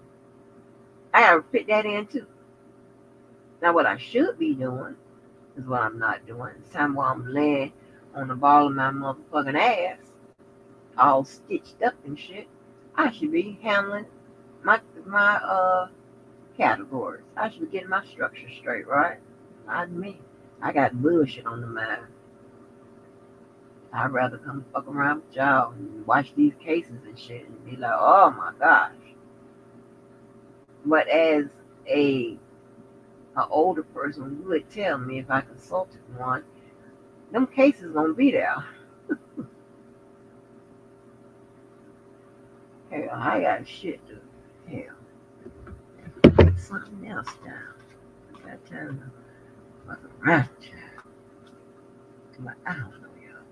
Speaker 1: I got to fit that in too. Now, what I should be doing is what I'm not doing. It's time while I'm laying on the ball of my motherfucking ass, all stitched up and shit. I should be handling my categories. I should be getting my structure straight, right? Not me. I got bullshit on the mind. I'd rather come fuck around with y'all and watch these cases and shit and be like, oh my gosh. But as a older person would tell me if I consulted one, them cases gonna be there. Hell, I got shit to hell. Get something else down. I got time to fuck around, child. But I don't know, y'all.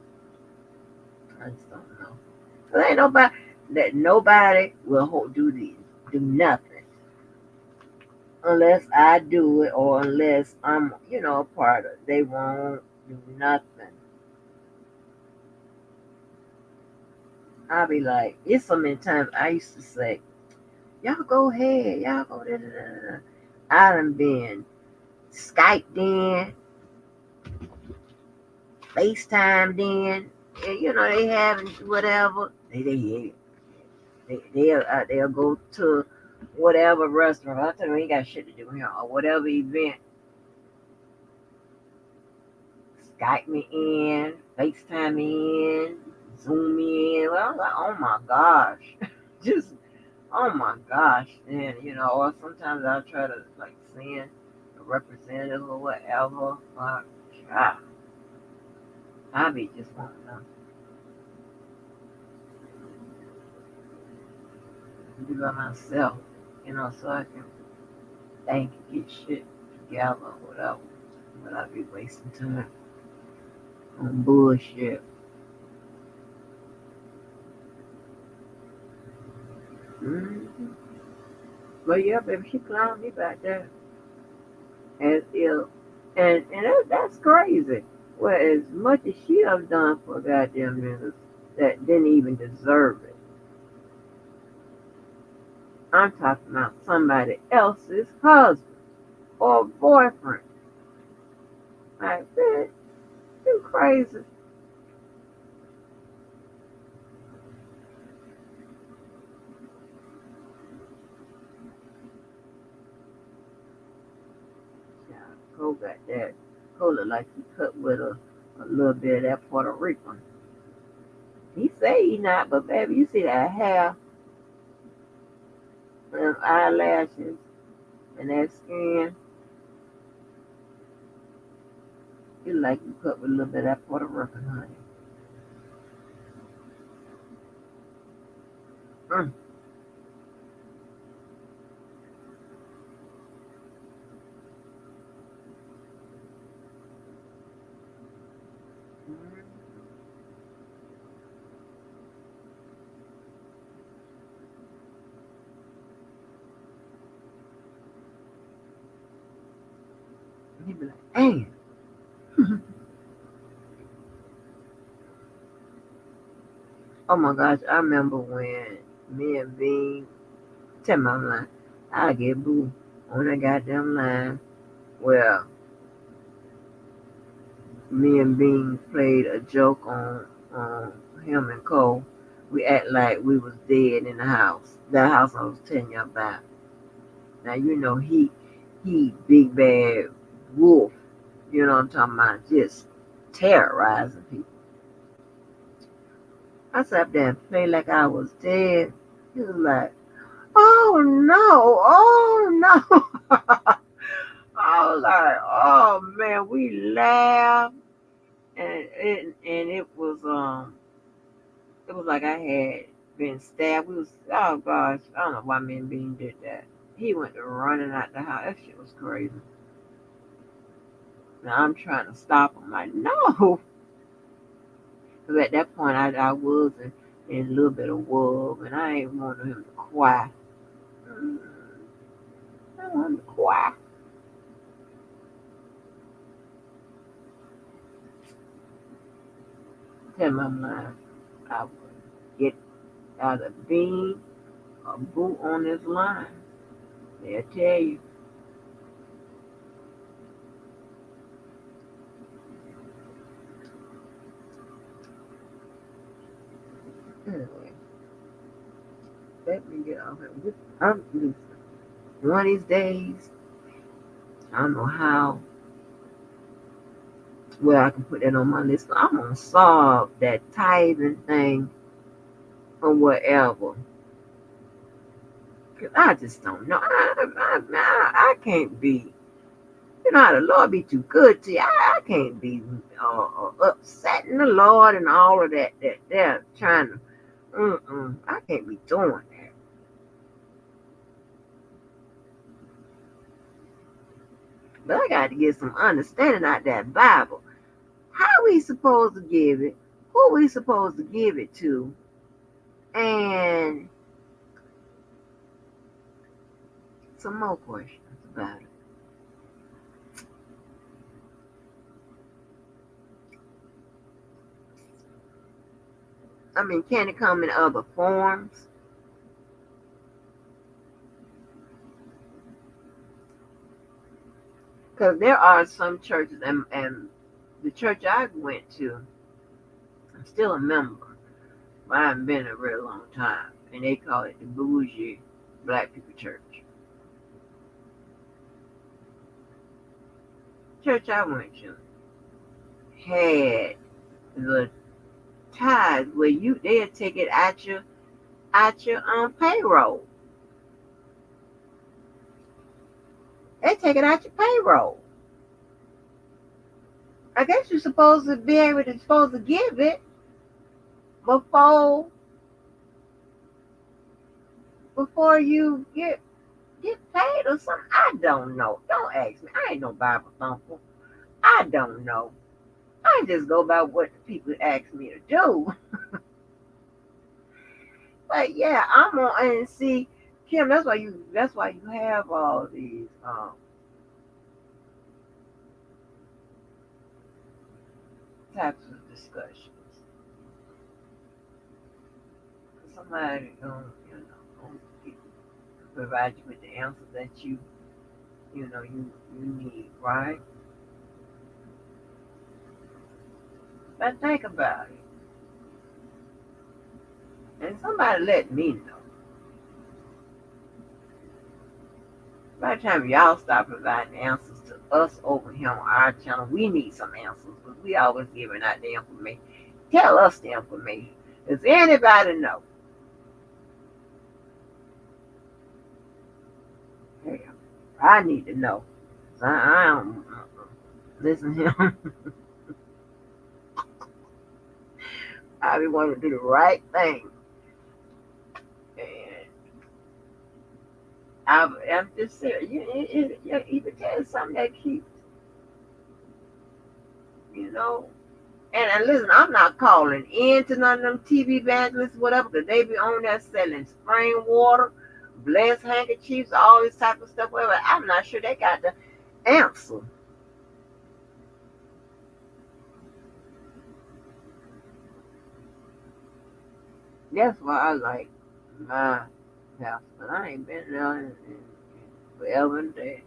Speaker 1: I just don't know. There ain't nobody will do nothing unless I do it or unless I'm, a part of it. They won't do nothing. I'll be like, it's so many times I used to say, y'all go ahead, y'all go da da da da. I done been Skyped in, FaceTimed in, and, they having whatever. They'll go to whatever restaurant. I tell them we ain't got shit to do here or whatever event. Skype me in, FaceTime me in, Zoom me in. Well, I was like, oh my gosh, just oh my gosh. And or sometimes I'll try to like send a representative or whatever. But God, I be just wanting to do by myself, so I can think and get shit together or whatever. But I be wasting time on bullshit. Mm-hmm. But yeah, baby, she clowned me back there as ill, and that's crazy. Well, as much as she have done for goddamn niggas that didn't even deserve it, I'm talking about somebody else's husband or boyfriend. Like, bitch, you crazy. Yeah, Cole got that. Cole look like he cut with a little bit of that Puerto Rican. He say he not, but baby, you see that hair and eyelashes and that skin. You like you cut with a little bit of that Puerto Rican, honey. Mm. Mm. He be like, damn. Oh my gosh, I remember when me and Bean, tell my line, I get boo on that goddamn line. Well, me and Bean played a joke on him and Cole. We act like we was dead in the house. That house I was telling you about. Now he big bad wolf. You know what I'm talking about? Just terrorizing people. I sat there and played like I was dead. He was like, oh no, oh no. I was like, oh man, we laughed and like I had been stabbed. We was, oh gosh, I don't know why me and Bean did that. He went to running out the house. That shit was crazy. Now I'm trying to stop him. Like, no. Because at that point, I was in a little bit of wolf, and I ain't wanted him to cry. Mm, I want him to cry. Tell my mind, I would get either Bean or Boo on this line. They'll tell you. Anyway, let me get off here. Listen, one of these days, I don't know how well I can put that on my list. I'm gonna solve that tithing thing or whatever. Cause I just don't know. I can't be. You know how the Lord be too good to you. I can't be upsetting the Lord and all of that. That they're trying to. I can't be doing that. But I got to get some understanding out that Bible. How we supposed to give it? Who we supposed to give it to? And some more questions about it. I mean, can it come in other forms? Because there are some churches, and the church I went to, I'm still a member, but I haven't been a real long time, and they call it the bougie Black People Church. Church I went to had the tithe where they'll take it at your payroll. They take it out your payroll. I guess you're supposed to be able to give it before you get paid or something. I don't know. Don't ask me. I ain't no Bible thumper. I don't know. I just go by what the people ask me to do. But yeah, I'm on and see, Kim. That's why you have all these types of discussions. Somebody gonna provide you with the answer that you need, right? But think about it. And somebody let me know. By the time y'all start providing answers to us over here on our channel, we need some answers because we always giving out the information. Tell us the information. Does anybody know? Hell, I need to know. I don't listen to him. I be wanting to do the right thing. And I'm just serious. You can tell something that keeps, And listen, I'm not calling in to none of them TV evangelists, whatever, because they be on there selling spring water, blessed handkerchiefs, all this type of stuff, whatever. I'm not sure they got the answer. That's why I like my house, but I ain't been there in forever and a day.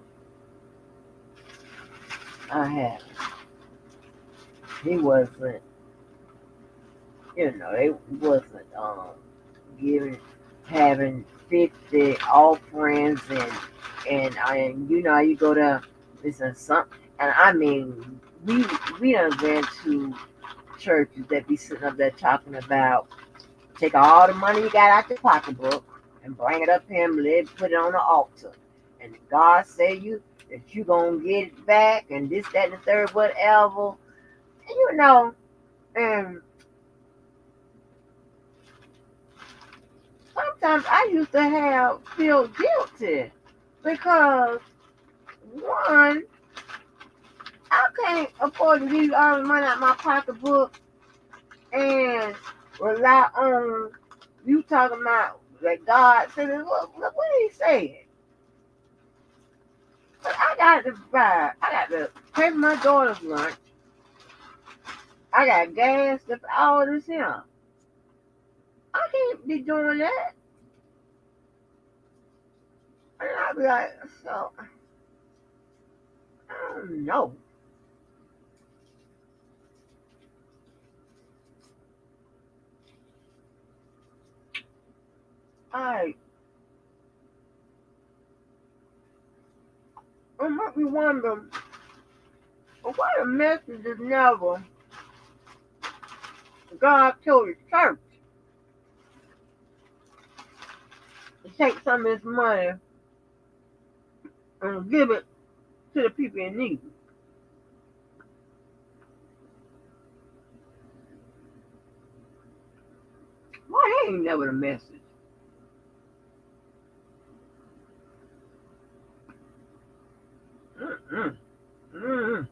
Speaker 1: I haven't. He wasn't, it wasn't having 50 offerings and you go to listen some, and I mean we done been to churches that be sitting up there talking about take all the money you got out your pocketbook and bring it up here and put it on the altar, and God say that you gonna get it back and this, that, and the third, whatever. And and sometimes I used to feel guilty because one, I can't afford to leave all the money out my pocketbook and rely on you talking about that God said, look what he said. But I got to pay for my daughter's lunch. I got gas to all this here. I can't be doing that. And I'll be like, so, I don't know. I make me wonder, why the message is never God told the church to take some of this money and give it to the people in need. Why that ain't never the message? Mm-mm. Mm-mm.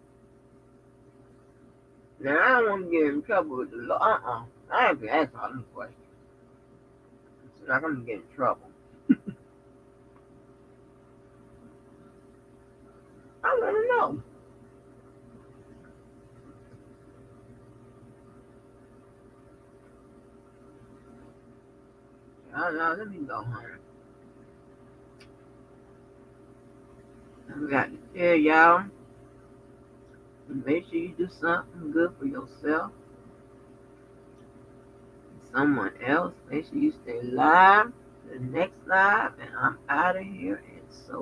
Speaker 1: Now I don't want to get in trouble with the law. I ain't gonna ask all them questions. It's not gonna get in trouble. I want to know. Let me go home. I got to tell y'all, make sure you do something good for yourself, someone else. Make sure you stay live. The next live, and I'm out of here. And so.